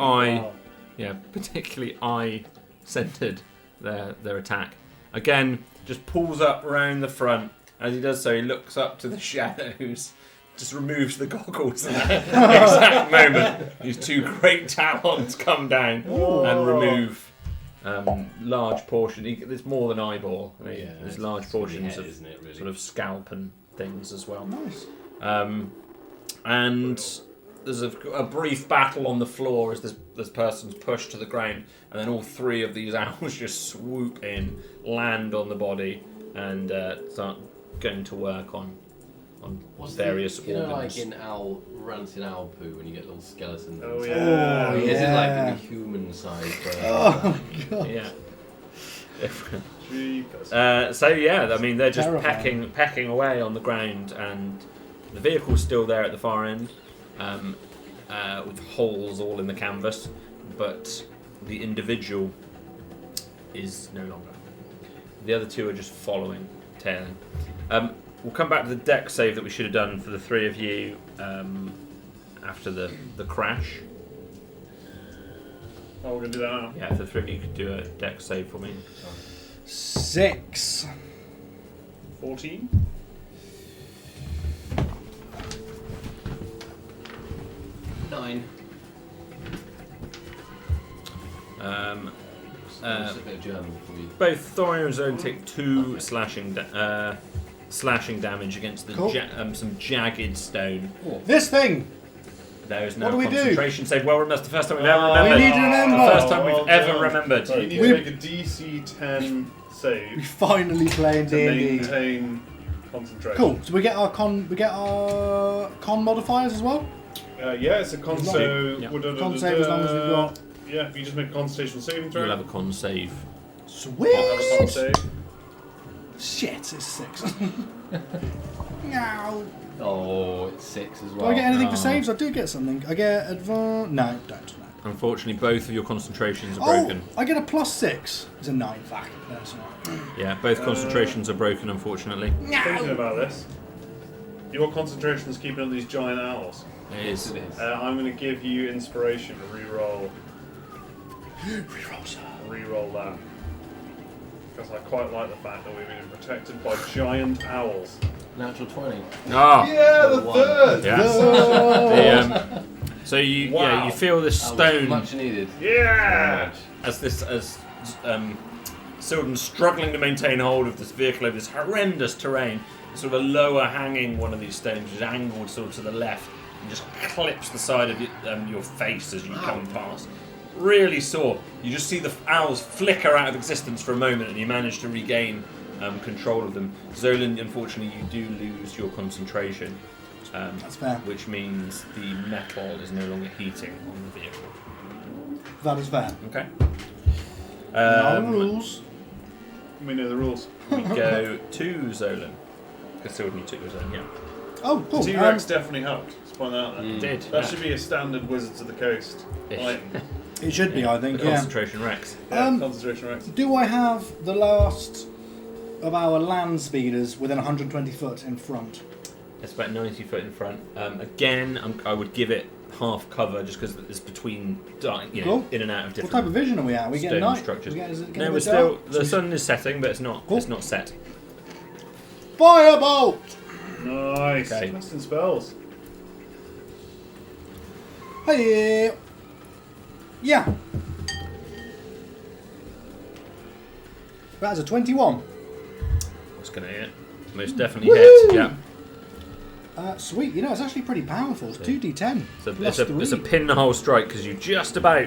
[SPEAKER 1] particularly eye-centered their attack. Again, just pulls up around the front. As he does so, he looks up to the shadows just removes the goggles in that exact moment. These two great talons come down and remove large portion. There's more than eyeball. I mean, there's large portions
[SPEAKER 5] head,
[SPEAKER 1] of
[SPEAKER 5] isn't it, really?
[SPEAKER 1] sort of scalp and things as well.
[SPEAKER 2] Nice.
[SPEAKER 1] And there's a brief battle on the floor as this person's pushed to the ground, and then all three of these owls just swoop in, land on the body, and start going to work on various
[SPEAKER 5] you know,
[SPEAKER 1] organs.
[SPEAKER 5] like in rancid owl poo when you get little skeletons.
[SPEAKER 4] Oh,
[SPEAKER 5] and
[SPEAKER 4] yeah.
[SPEAKER 5] stuff.
[SPEAKER 2] Oh,
[SPEAKER 5] This is
[SPEAKER 2] yeah.
[SPEAKER 5] like a human sized.
[SPEAKER 2] Oh, God.
[SPEAKER 1] Yeah.
[SPEAKER 4] Jeepers.
[SPEAKER 1] So yeah, I mean they're just
[SPEAKER 2] Terrifying.
[SPEAKER 1] pecking away on the ground, and the vehicle's still there at the far end, with holes all in the canvas, but the individual is no longer. The other two are just following, tailing. We'll come back to the deck save that we should have done for the three of you after the crash.
[SPEAKER 4] Oh, we're going to do that now.
[SPEAKER 1] Yeah, if the three of you could do a deck save for me.
[SPEAKER 2] 6.
[SPEAKER 4] 14.
[SPEAKER 5] Nine.
[SPEAKER 1] Just
[SPEAKER 5] a bit of German for you.
[SPEAKER 1] Both Thorium and Zone take 2 slashing damage against the
[SPEAKER 2] Cool.
[SPEAKER 1] some jagged stone.
[SPEAKER 2] This thing!
[SPEAKER 1] There is
[SPEAKER 2] What
[SPEAKER 1] no
[SPEAKER 2] do we do?
[SPEAKER 1] concentration save. Well, that's the first time we've ever
[SPEAKER 4] Oh,
[SPEAKER 1] remembered.
[SPEAKER 2] we need to remember.
[SPEAKER 1] The first time we've
[SPEAKER 4] Well
[SPEAKER 1] ever
[SPEAKER 4] done.
[SPEAKER 1] remembered.
[SPEAKER 4] So you need
[SPEAKER 2] We-
[SPEAKER 4] to make a DC 10
[SPEAKER 2] We
[SPEAKER 4] save
[SPEAKER 2] finally playing
[SPEAKER 4] to
[SPEAKER 2] D&D.
[SPEAKER 4] maintain concentration.
[SPEAKER 2] Cool. So we get our con modifiers as well.
[SPEAKER 4] Yeah, it's a con,
[SPEAKER 2] As long-
[SPEAKER 4] so...
[SPEAKER 1] Yeah.
[SPEAKER 2] Con save as long as we've got.
[SPEAKER 4] Yeah, if you just make a concentration saving throw,
[SPEAKER 1] You'll have a con save.
[SPEAKER 2] Sweet.
[SPEAKER 4] I'll have a con save.
[SPEAKER 2] Shit, it's 6. No.
[SPEAKER 5] Oh, it's 6 as
[SPEAKER 2] Do
[SPEAKER 5] well.
[SPEAKER 2] I get anything for
[SPEAKER 1] Oh.
[SPEAKER 2] saves? I do get something. I get advance. No, don't. No.
[SPEAKER 1] Unfortunately, both of your concentrations are
[SPEAKER 2] Oh,
[SPEAKER 1] broken.
[SPEAKER 2] I get a +6. It's a 9. Fuck. That's not.
[SPEAKER 1] Yeah, both concentrations are broken, unfortunately.
[SPEAKER 4] Thinking about this, your concentration is keeping up these giant owls.
[SPEAKER 1] It is.
[SPEAKER 5] It is.
[SPEAKER 4] I'm going to give you inspiration to re-roll that. Because I quite like the fact that we've been protected by giant owls.
[SPEAKER 5] Natural 20.
[SPEAKER 1] Ah,
[SPEAKER 4] Yeah, the
[SPEAKER 5] One.
[SPEAKER 4] third!
[SPEAKER 1] yeah. So you
[SPEAKER 4] Wow.
[SPEAKER 1] you feel this stone
[SPEAKER 5] Much needed.
[SPEAKER 4] Yeah!
[SPEAKER 1] as Silden's struggling to maintain hold of this vehicle over this horrendous terrain. Sort of a lower hanging one of these stones is angled sort of to the left and just clips the side of your face as you come past. Really sore. You just see the owls flicker out of existence for a moment, and you manage to regain control of them. Zolan, unfortunately, you do lose your concentration.
[SPEAKER 2] That's fair.
[SPEAKER 1] Which means the metal is no longer heating on the vehicle.
[SPEAKER 2] That is fair.
[SPEAKER 1] Okay.
[SPEAKER 2] No rules.
[SPEAKER 4] We know the rules.
[SPEAKER 1] We go to Zolan. Because Silden, you took your Zolan, yeah.
[SPEAKER 2] Oh, cool.
[SPEAKER 4] T-Rex definitely helped. Let's point that out there.
[SPEAKER 1] It did.
[SPEAKER 4] That should be a standard Wizards of the Coast
[SPEAKER 1] Ish.
[SPEAKER 4] item.
[SPEAKER 2] It should be, I
[SPEAKER 1] The
[SPEAKER 2] think. Yeah.
[SPEAKER 1] concentration Rex.
[SPEAKER 4] Yeah, concentration Rex.
[SPEAKER 2] Do I have the last of our land speeders within 120 foot in front?
[SPEAKER 1] It's about 90 foot in front. Again, I would give it half cover just because it's between,
[SPEAKER 2] Cool.
[SPEAKER 1] in and out of
[SPEAKER 2] What
[SPEAKER 1] different
[SPEAKER 2] type of vision are we at? Are we getting
[SPEAKER 1] stone
[SPEAKER 2] night?
[SPEAKER 1] structures.
[SPEAKER 2] Is it getting
[SPEAKER 1] No,
[SPEAKER 2] a
[SPEAKER 1] we're
[SPEAKER 2] bit
[SPEAKER 1] still.
[SPEAKER 2] dark?
[SPEAKER 1] The sun is setting, but it's not.
[SPEAKER 2] Cool.
[SPEAKER 1] It's not set.
[SPEAKER 2] Firebolt!
[SPEAKER 4] Nice.
[SPEAKER 1] Okay.
[SPEAKER 4] Casting spells.
[SPEAKER 2] Hey! Yeah. That's a 21.
[SPEAKER 1] What's going to hit? Most definitely hit. Yeah.
[SPEAKER 2] Sweet. You know, it's actually pretty powerful. It's 2d10.
[SPEAKER 1] It's a pinhole strike because you just about,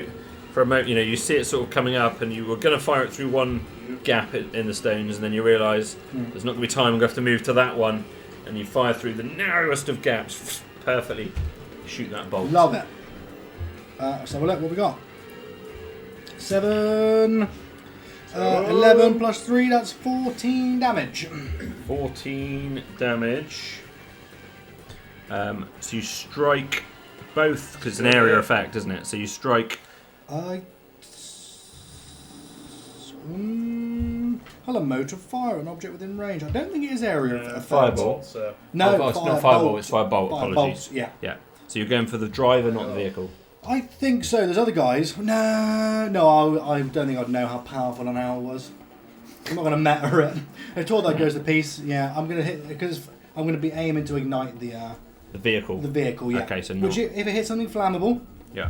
[SPEAKER 1] for a moment, you see it sort of coming up, and you were going to fire it through one gap in the stones, and then you realise there's not going to be time. I'm going to have to move to that one, and you fire through the narrowest of gaps, perfectly shoot that bolt.
[SPEAKER 2] Love it. So we'll look what we got. 7. 11 plus 3, that's 14 damage.
[SPEAKER 1] 14 damage. So you strike both because it's an area effect, isn't it? So you strike.
[SPEAKER 2] Hello, motor fire, an object within range. I don't think it is area effect.
[SPEAKER 1] Fireball.
[SPEAKER 4] So,
[SPEAKER 2] No,
[SPEAKER 1] Oh, it's not firebolt, it's firebolt.
[SPEAKER 2] Firebolt,
[SPEAKER 1] Apologies.
[SPEAKER 2] yeah.
[SPEAKER 1] Yeah. So you're going for the driver, not the vehicle.
[SPEAKER 2] I think so. There's other guys. No, I don't think I'd know how powerful an owl was. I'm not going to meta it. If all that goes to piece, yeah, I'm going to hit because I'm going to be aiming to ignite the
[SPEAKER 1] The vehicle.
[SPEAKER 2] The vehicle, yeah.
[SPEAKER 1] Okay, so
[SPEAKER 2] Which,
[SPEAKER 1] not.
[SPEAKER 2] if it hits something flammable,
[SPEAKER 1] Yeah.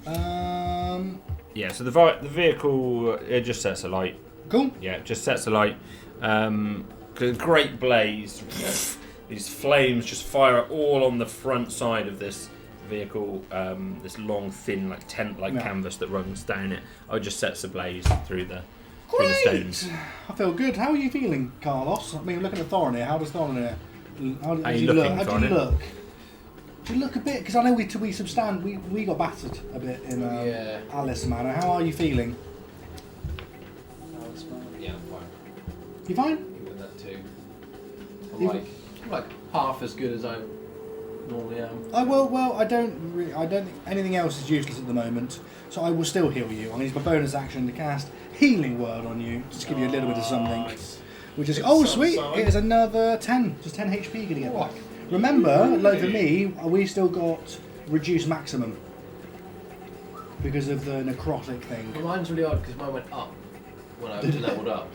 [SPEAKER 2] um,
[SPEAKER 1] Yeah. So the vehicle it just sets alight.
[SPEAKER 2] cool.
[SPEAKER 1] Yeah, it just sets alight. Great blaze. These flames just fire all on the front side of this vehicle. This long, thin, like tent-like canvas that runs down it. Oh, it just sets ablaze through the stones.
[SPEAKER 2] I feel good. How are you feeling, Carlos? I mean, looking at Thorin here. How does Thorin here? How
[SPEAKER 1] How
[SPEAKER 2] do
[SPEAKER 1] you
[SPEAKER 2] you look?
[SPEAKER 1] looking,
[SPEAKER 2] How do you
[SPEAKER 1] Thorin?
[SPEAKER 2] look? Do you look a bit? Because I know we got battered a bit in
[SPEAKER 5] Yeah.
[SPEAKER 2] Alice Manor. How are you feeling?
[SPEAKER 5] Yeah, I'm fine.
[SPEAKER 2] You fine?
[SPEAKER 5] Even that too.
[SPEAKER 2] You-
[SPEAKER 5] I'm like half as good as I normally am.
[SPEAKER 2] Well, I don't. Anything else is useless at the moment, so I will still heal you. I'm going to use my bonus action to cast Healing Word on you, just to give you a little bit of something.
[SPEAKER 4] Nice.
[SPEAKER 2] Which is
[SPEAKER 4] Good
[SPEAKER 2] sweet.
[SPEAKER 4] sign.
[SPEAKER 2] It is another 10, just 10 HP you're going to get back. Remember, like for me, we still got reduced maximum because of the necrotic thing.
[SPEAKER 5] Well, mine's really odd because mine went up when I was leveled up.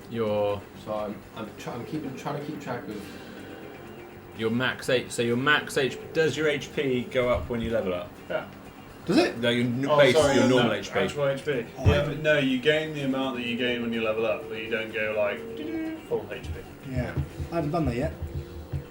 [SPEAKER 1] Your
[SPEAKER 5] So I'm trying to keep track of.
[SPEAKER 1] max H. So your max HP. Does your HP go up when you level up?
[SPEAKER 4] Yeah.
[SPEAKER 2] Does it?
[SPEAKER 1] No, your
[SPEAKER 4] Oh,
[SPEAKER 1] base,
[SPEAKER 4] sorry,
[SPEAKER 1] your
[SPEAKER 4] no,
[SPEAKER 1] normal HP.
[SPEAKER 4] Actual HP.
[SPEAKER 2] Oh,
[SPEAKER 4] Yeah, but no, you gain the amount that you gain when you level up, but you don't go like full HP.
[SPEAKER 2] Yeah. I haven't done that yet.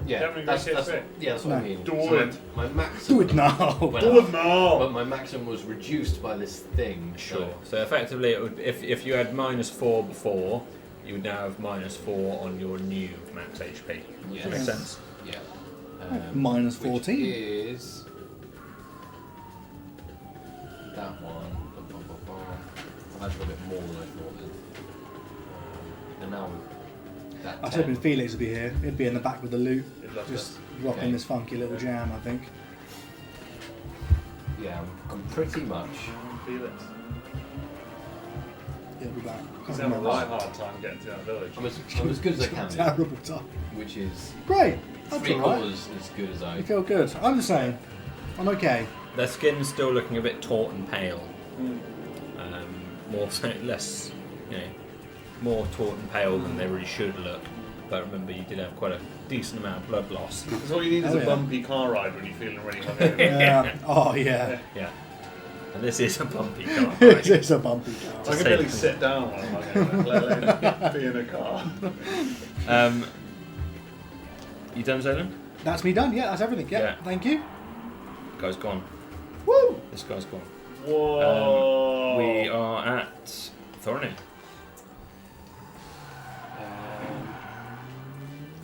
[SPEAKER 5] Yeah,
[SPEAKER 4] Haven't
[SPEAKER 5] that's
[SPEAKER 4] got
[SPEAKER 5] what
[SPEAKER 2] No.
[SPEAKER 5] I mean.
[SPEAKER 4] Do
[SPEAKER 5] So
[SPEAKER 4] it.
[SPEAKER 5] my
[SPEAKER 2] Do
[SPEAKER 5] maximum.
[SPEAKER 2] it now.
[SPEAKER 5] went
[SPEAKER 4] Do
[SPEAKER 5] up,
[SPEAKER 4] it now.
[SPEAKER 5] But my maximum was reduced by this thing.
[SPEAKER 1] Sure. So effectively, it would, if you had -4 before, you would now have -4 on your new max HP. Does
[SPEAKER 5] Yes.
[SPEAKER 1] that make sense?
[SPEAKER 5] Yeah.
[SPEAKER 2] Minus
[SPEAKER 5] Which
[SPEAKER 2] 14.
[SPEAKER 5] is that one. I've actually got a bit more than I thought. And now that
[SPEAKER 2] I was
[SPEAKER 5] 10.
[SPEAKER 2] hoping Felix would be here. He'd be in the back with the loot,
[SPEAKER 4] He'd love
[SPEAKER 2] just
[SPEAKER 4] that.
[SPEAKER 2] rocking
[SPEAKER 5] Okay.
[SPEAKER 2] this funky little jam, I think.
[SPEAKER 5] Yeah, I'm pretty much.
[SPEAKER 4] Feel it.
[SPEAKER 2] He'll be back.
[SPEAKER 4] He's having a right hard time getting to that village.
[SPEAKER 5] I'm as good as I can be,
[SPEAKER 2] Terrible time.
[SPEAKER 5] which is
[SPEAKER 2] Great. That's
[SPEAKER 5] 3
[SPEAKER 2] alright.
[SPEAKER 5] quarters as good as I.
[SPEAKER 2] You feel good. I'm the same. I'm okay.
[SPEAKER 1] Their skin's still looking a bit taut and pale.
[SPEAKER 4] Mm.
[SPEAKER 1] More so, less, more taut and pale than they really should look. But remember, you did have quite a decent amount of blood loss.
[SPEAKER 4] Because all you need is
[SPEAKER 2] Oh,
[SPEAKER 4] a
[SPEAKER 2] yeah.
[SPEAKER 4] bumpy car ride when you're feeling really hungover.
[SPEAKER 2] Yeah. Oh, yeah.
[SPEAKER 1] Yeah. And this is a bumpy car.
[SPEAKER 2] It's a bumpy car.
[SPEAKER 4] I can barely sit down when I'm hungover, let alone be in a car.
[SPEAKER 1] You done, Zolan?
[SPEAKER 2] That's me done. Yeah, that's everything. Yeah.
[SPEAKER 1] Yeah.
[SPEAKER 2] Thank you.
[SPEAKER 1] Guy's gone.
[SPEAKER 2] Woo!
[SPEAKER 1] This guy's gone.
[SPEAKER 4] Whoa.
[SPEAKER 1] We are at Thorny.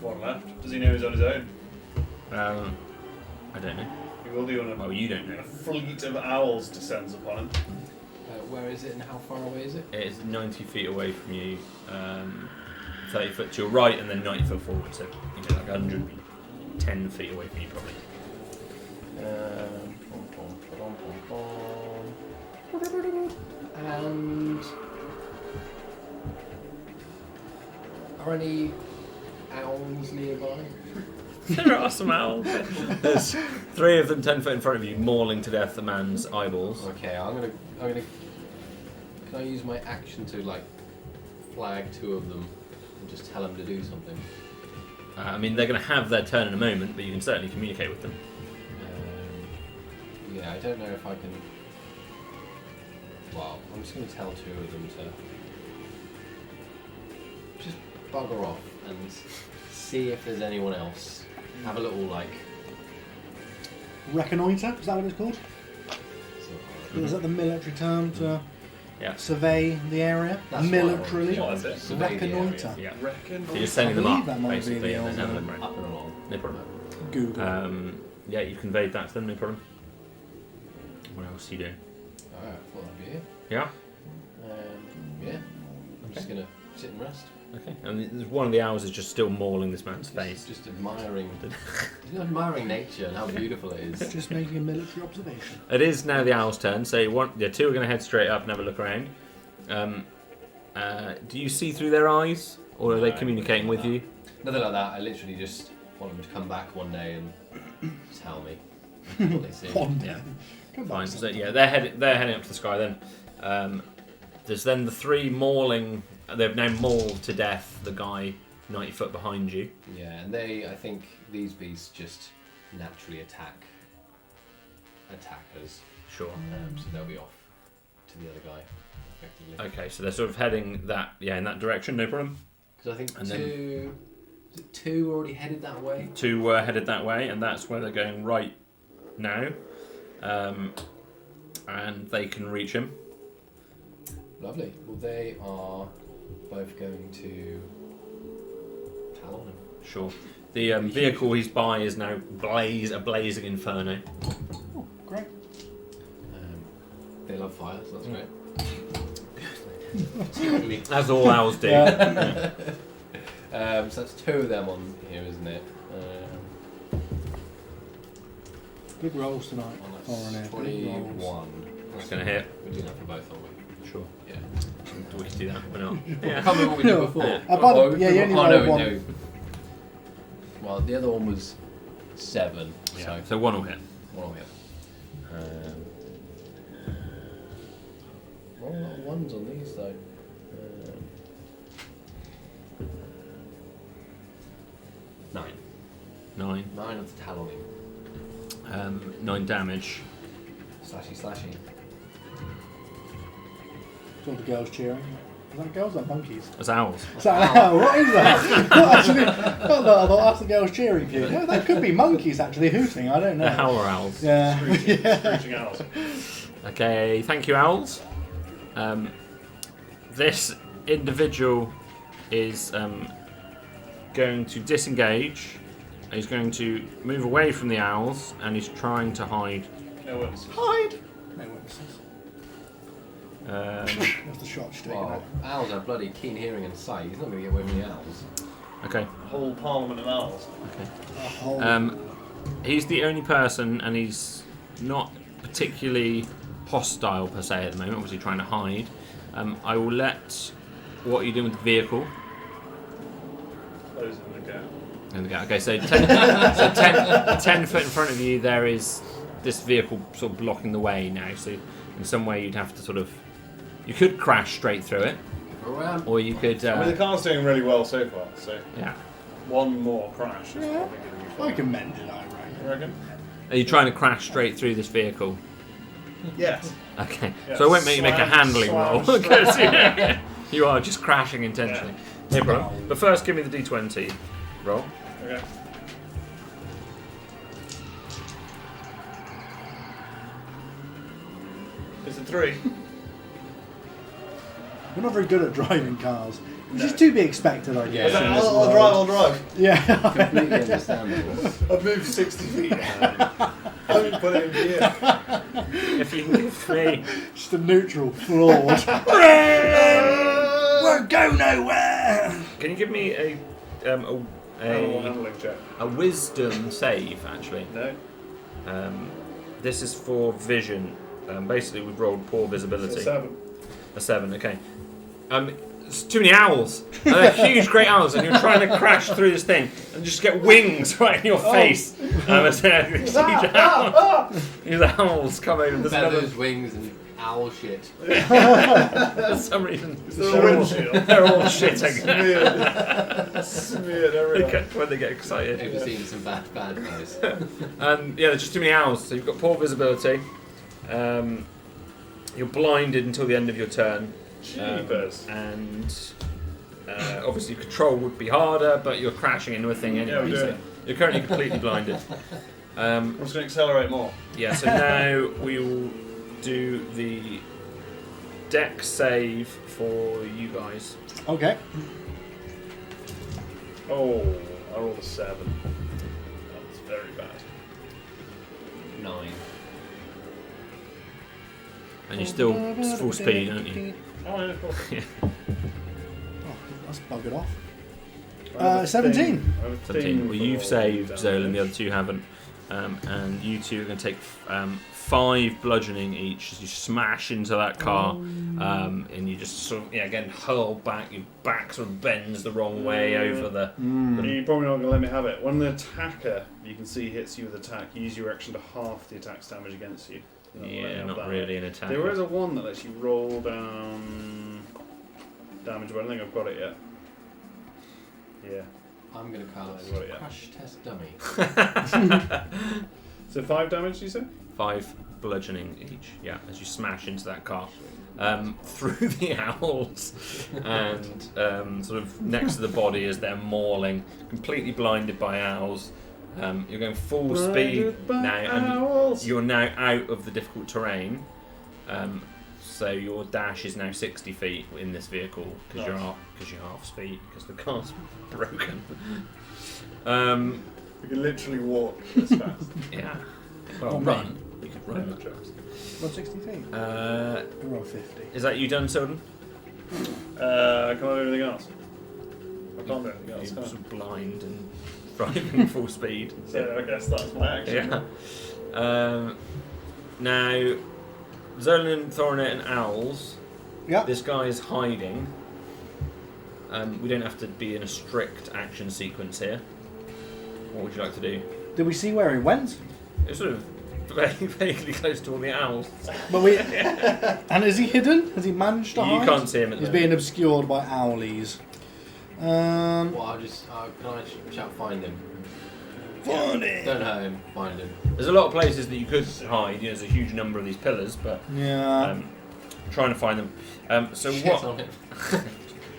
[SPEAKER 4] One left. Does he know he's on his own?
[SPEAKER 1] I don't know.
[SPEAKER 4] He will do when
[SPEAKER 1] Well, you don't know.
[SPEAKER 4] a fleet of owls descends upon him.
[SPEAKER 5] Where is it and how far away is it?
[SPEAKER 1] It's 90 feet away from you, 30 foot to your right, and then 90 foot forward. So like 110 feet away from you, probably.
[SPEAKER 5] And are any owls nearby?
[SPEAKER 1] There are some owls. There's 3 of them 10 foot in front of you, mauling to death the man's eyeballs.
[SPEAKER 5] Okay, I'm gonna. Can I use my action to flag 2 of them and just tell them to do something?
[SPEAKER 1] I mean, they're going to have their turn in a moment, but you can certainly communicate with them.
[SPEAKER 5] Yeah, I don't know if I can. Well, I'm just gonna tell 2 of them to just bugger off and see if there's anyone else. Have a little
[SPEAKER 2] Reconnoiter? Is that what it's called? Is that the military term to
[SPEAKER 1] Yeah.
[SPEAKER 2] survey the area?
[SPEAKER 5] That's
[SPEAKER 2] Militarily?
[SPEAKER 4] What is it?
[SPEAKER 5] Survey the area.
[SPEAKER 2] Reconnoiter.
[SPEAKER 1] Yeah.
[SPEAKER 4] Reckon.
[SPEAKER 1] So you're sending them
[SPEAKER 2] believe
[SPEAKER 1] up,
[SPEAKER 2] that might be
[SPEAKER 1] basically,
[SPEAKER 2] the
[SPEAKER 1] and then
[SPEAKER 2] old
[SPEAKER 1] having
[SPEAKER 2] one.
[SPEAKER 1] them round.
[SPEAKER 5] Up and along.
[SPEAKER 1] No problem.
[SPEAKER 2] Google.
[SPEAKER 1] Yeah, you conveyed that to them, no problem. What else are you doing?
[SPEAKER 5] Alright, I thought that'd be it.
[SPEAKER 1] Yeah?
[SPEAKER 5] Yeah. I'm just gonna sit and rest.
[SPEAKER 1] Okay. And one of the owls is just still mauling this man's face.
[SPEAKER 5] Just admiring, admiring nature and how beautiful it is.
[SPEAKER 2] Just making a military observation.
[SPEAKER 1] It is now the owl's turn, so the 2 are going to head straight up and have a look around. Do you see through their eyes, or are they
[SPEAKER 4] No,
[SPEAKER 1] communicating with you?
[SPEAKER 5] Nothing like that. I literally just want them to come back one day and tell me what they see.
[SPEAKER 2] One day.
[SPEAKER 1] Yeah.
[SPEAKER 2] Come
[SPEAKER 1] Fine.
[SPEAKER 2] back.
[SPEAKER 1] So yeah, they're heading up to the sky then. There's then the 3 mauling. They've now mauled to death the guy 90 foot behind you.
[SPEAKER 5] Yeah, and I think these beasts just naturally attack attackers.
[SPEAKER 1] Sure.
[SPEAKER 5] So they'll be off to the other guy, effectively.
[SPEAKER 1] Okay, so they're sort of heading in that direction, no problem.
[SPEAKER 5] Because I think
[SPEAKER 1] And
[SPEAKER 5] two already headed that way.
[SPEAKER 1] 2 were headed that way, and that's where they're going right now. And they can reach him.
[SPEAKER 5] Lovely. Well, they are both going to talon him.
[SPEAKER 1] Sure. The vehicle he's by is now a blazing inferno.
[SPEAKER 2] Oh, great.
[SPEAKER 5] They love fire, so that's great. Particularly.
[SPEAKER 1] As all owls do.
[SPEAKER 2] Yeah.
[SPEAKER 5] So that's 2 of them on here, isn't it?
[SPEAKER 2] Good rolls tonight.
[SPEAKER 5] Oh,
[SPEAKER 2] Far and air.
[SPEAKER 5] that's
[SPEAKER 2] Good rolls.
[SPEAKER 5] 21.
[SPEAKER 1] That's going to hit.
[SPEAKER 5] We're doing that for both, aren't we?
[SPEAKER 1] Sure.
[SPEAKER 5] Yeah.
[SPEAKER 1] We can do that. Why not?
[SPEAKER 5] I can't remember what we did before.
[SPEAKER 1] Yeah.
[SPEAKER 2] You only rolled
[SPEAKER 5] no,
[SPEAKER 2] one.
[SPEAKER 5] no. Well, the other one was 7.
[SPEAKER 1] Yeah.
[SPEAKER 5] So
[SPEAKER 1] So 1 will hit.
[SPEAKER 5] one will hit. Not a lot of 1s on these though. 9.
[SPEAKER 1] 9.
[SPEAKER 5] 9 of the taloning.
[SPEAKER 1] 9 damage.
[SPEAKER 5] Slashy.
[SPEAKER 2] Saw the girls cheering. Is that girls or monkeys?
[SPEAKER 1] As owls.
[SPEAKER 2] Is that what is that? Well, actually, I thought that's the girls cheering for you. No, that could be monkeys actually hooting. I don't know.
[SPEAKER 1] The howler owls.
[SPEAKER 2] Yeah.
[SPEAKER 4] Screeching owls.
[SPEAKER 1] Okay, thank you, owls. This individual is going to disengage. He's going to move away from the owls, and he's trying to hide.
[SPEAKER 4] No witnesses.
[SPEAKER 2] Hide. No witnesses.
[SPEAKER 1] Um,
[SPEAKER 2] That's the shot she's taking
[SPEAKER 5] Well,
[SPEAKER 2] out.
[SPEAKER 5] owls have bloody keen hearing and sight. He's not going to get away from the owls.
[SPEAKER 1] okay.
[SPEAKER 4] A whole parliament of owls.
[SPEAKER 1] Okay. He's the only person, and he's not particularly hostile per se at the moment. Obviously, trying to hide. I will let. What are you doing with the vehicle?
[SPEAKER 4] Closing the gap.
[SPEAKER 1] There we go. Okay, so 10 foot in front of you, there is this vehicle sort of blocking the way now. So in some way, you'd have to sort of. You could crash straight through it,
[SPEAKER 5] Around.
[SPEAKER 1] or you could.
[SPEAKER 4] I mean, the car's doing really well so far, so
[SPEAKER 1] Yeah.
[SPEAKER 4] one more crash is
[SPEAKER 2] Yeah.
[SPEAKER 4] probably giving you
[SPEAKER 2] I
[SPEAKER 4] fine.
[SPEAKER 2] can mend it, I reckon.
[SPEAKER 4] You reckon?
[SPEAKER 1] Are you trying to crash straight through this vehicle?
[SPEAKER 4] Yes.
[SPEAKER 1] Okay.
[SPEAKER 4] Yeah,
[SPEAKER 1] So I won't make you make a
[SPEAKER 4] slam
[SPEAKER 1] handling roll
[SPEAKER 4] straight
[SPEAKER 1] because you are just crashing intentionally. No problem. But first, give me the d20 roll.
[SPEAKER 4] Okay. It's a 3.
[SPEAKER 2] We're not very good at driving cars, which is to be expected, I guess.
[SPEAKER 5] Yeah.
[SPEAKER 2] in this
[SPEAKER 4] I'll
[SPEAKER 2] world.
[SPEAKER 4] drive, I'll drive.
[SPEAKER 2] Yeah.
[SPEAKER 5] Completely understandable.
[SPEAKER 4] I've moved 60 feet. I haven't put it in gear.
[SPEAKER 1] If you can give me.
[SPEAKER 2] Just a neutral, flawed. Won't go nowhere.
[SPEAKER 1] Can you give me
[SPEAKER 4] Animal handling check.
[SPEAKER 1] a wisdom save, actually?
[SPEAKER 4] No?
[SPEAKER 1] This is for vision. Basically, we've rolled poor
[SPEAKER 4] It's
[SPEAKER 1] visibility.
[SPEAKER 4] a 7.
[SPEAKER 1] A 7, okay. It's too many owls. They're huge, great owls, and you're trying to crash through this thing and just get wings right in your face. As these owls come over. There's another,
[SPEAKER 5] Feathers, wings, and owl shit.
[SPEAKER 1] for some reason,
[SPEAKER 4] The windshield.
[SPEAKER 1] they're all shitting
[SPEAKER 4] Smeared everywhere.
[SPEAKER 1] when they get excited.
[SPEAKER 5] Have you seen some bad guys?
[SPEAKER 1] Yeah, there's just too many owls. So you've got poor visibility. You're blinded until the end of your turn.
[SPEAKER 4] Jeepers.
[SPEAKER 1] And obviously control would be harder, but you're crashing into a thing
[SPEAKER 4] Yeah,
[SPEAKER 1] anyway.
[SPEAKER 4] we're doing
[SPEAKER 1] So
[SPEAKER 4] it.
[SPEAKER 1] you're currently completely blinded.
[SPEAKER 4] I'm just going to accelerate more.
[SPEAKER 1] Yeah, so now we will do the deck save for you guys.
[SPEAKER 2] Okay.
[SPEAKER 4] Oh, I rolled a 7. That's very bad.
[SPEAKER 5] 9.
[SPEAKER 1] And you're still full speed, aren't you?
[SPEAKER 4] Oh, yeah, of course.
[SPEAKER 2] Oh, that's buggered off. 17.
[SPEAKER 1] 17. Well, you've saved, Zolan, the other two haven't. And you two are going to take 5 bludgeoning each as you smash into that car. And you just sort of, again, hurl back. Your back sort of bends the wrong way over the.
[SPEAKER 4] You're probably not going to let me have it. When the attacker, you can see, hits you with attack, use your action to half the attack's damage against you. You're not gonna let me
[SPEAKER 1] Yeah,
[SPEAKER 4] have
[SPEAKER 1] not
[SPEAKER 4] that.
[SPEAKER 1] really an attack.
[SPEAKER 4] There is a one that lets you roll down damage, but I don't think I've got it yet. Yeah.
[SPEAKER 5] I'm going to cast
[SPEAKER 4] Right, yeah.
[SPEAKER 5] Crash Test Dummy.
[SPEAKER 4] So 5 damage, you say?
[SPEAKER 1] 5 bludgeoning each. Yeah, as you smash into that car. Through the owls and sort of next to the body as they're mauling, completely blinded by owls. You're going full speed now, and you're now out of the difficult terrain. So your dash is now 60 feet in this vehicle because you're half speed because the car's broken.
[SPEAKER 4] You can literally walk this fast.
[SPEAKER 1] Yeah. Well,
[SPEAKER 2] Oh,
[SPEAKER 1] run. You could run.
[SPEAKER 2] Run 60 feet.
[SPEAKER 1] Uh,
[SPEAKER 2] We're on 50.
[SPEAKER 1] is that you done, Silden?
[SPEAKER 4] Can I do anything else? I can't do anything
[SPEAKER 1] You're
[SPEAKER 4] else.
[SPEAKER 1] sort
[SPEAKER 4] Can
[SPEAKER 1] of blind and driving full speed.
[SPEAKER 4] I? So I guess that's my action.
[SPEAKER 1] Yeah. Now, Zolan, Thornet, and Owls.
[SPEAKER 2] Yeah.
[SPEAKER 1] This guy is hiding. We don't have to be in a strict action sequence here. What would you like to do?
[SPEAKER 2] Did we see where he went?
[SPEAKER 1] It's sort of vaguely close to all the owls.
[SPEAKER 2] But we. And is he hidden? Has he managed to hide?
[SPEAKER 1] You can't see him at the
[SPEAKER 2] He's
[SPEAKER 1] moment.
[SPEAKER 2] being obscured by owlies.
[SPEAKER 5] Well, I'll just... can I shout find him?
[SPEAKER 2] Find him!
[SPEAKER 5] Don't hurt him, find him.
[SPEAKER 1] There's a lot of places that you could hide. You know, there's a huge number of these pillars, but
[SPEAKER 2] Yeah.
[SPEAKER 1] trying to find them. So
[SPEAKER 5] Shit
[SPEAKER 1] what?
[SPEAKER 5] on him.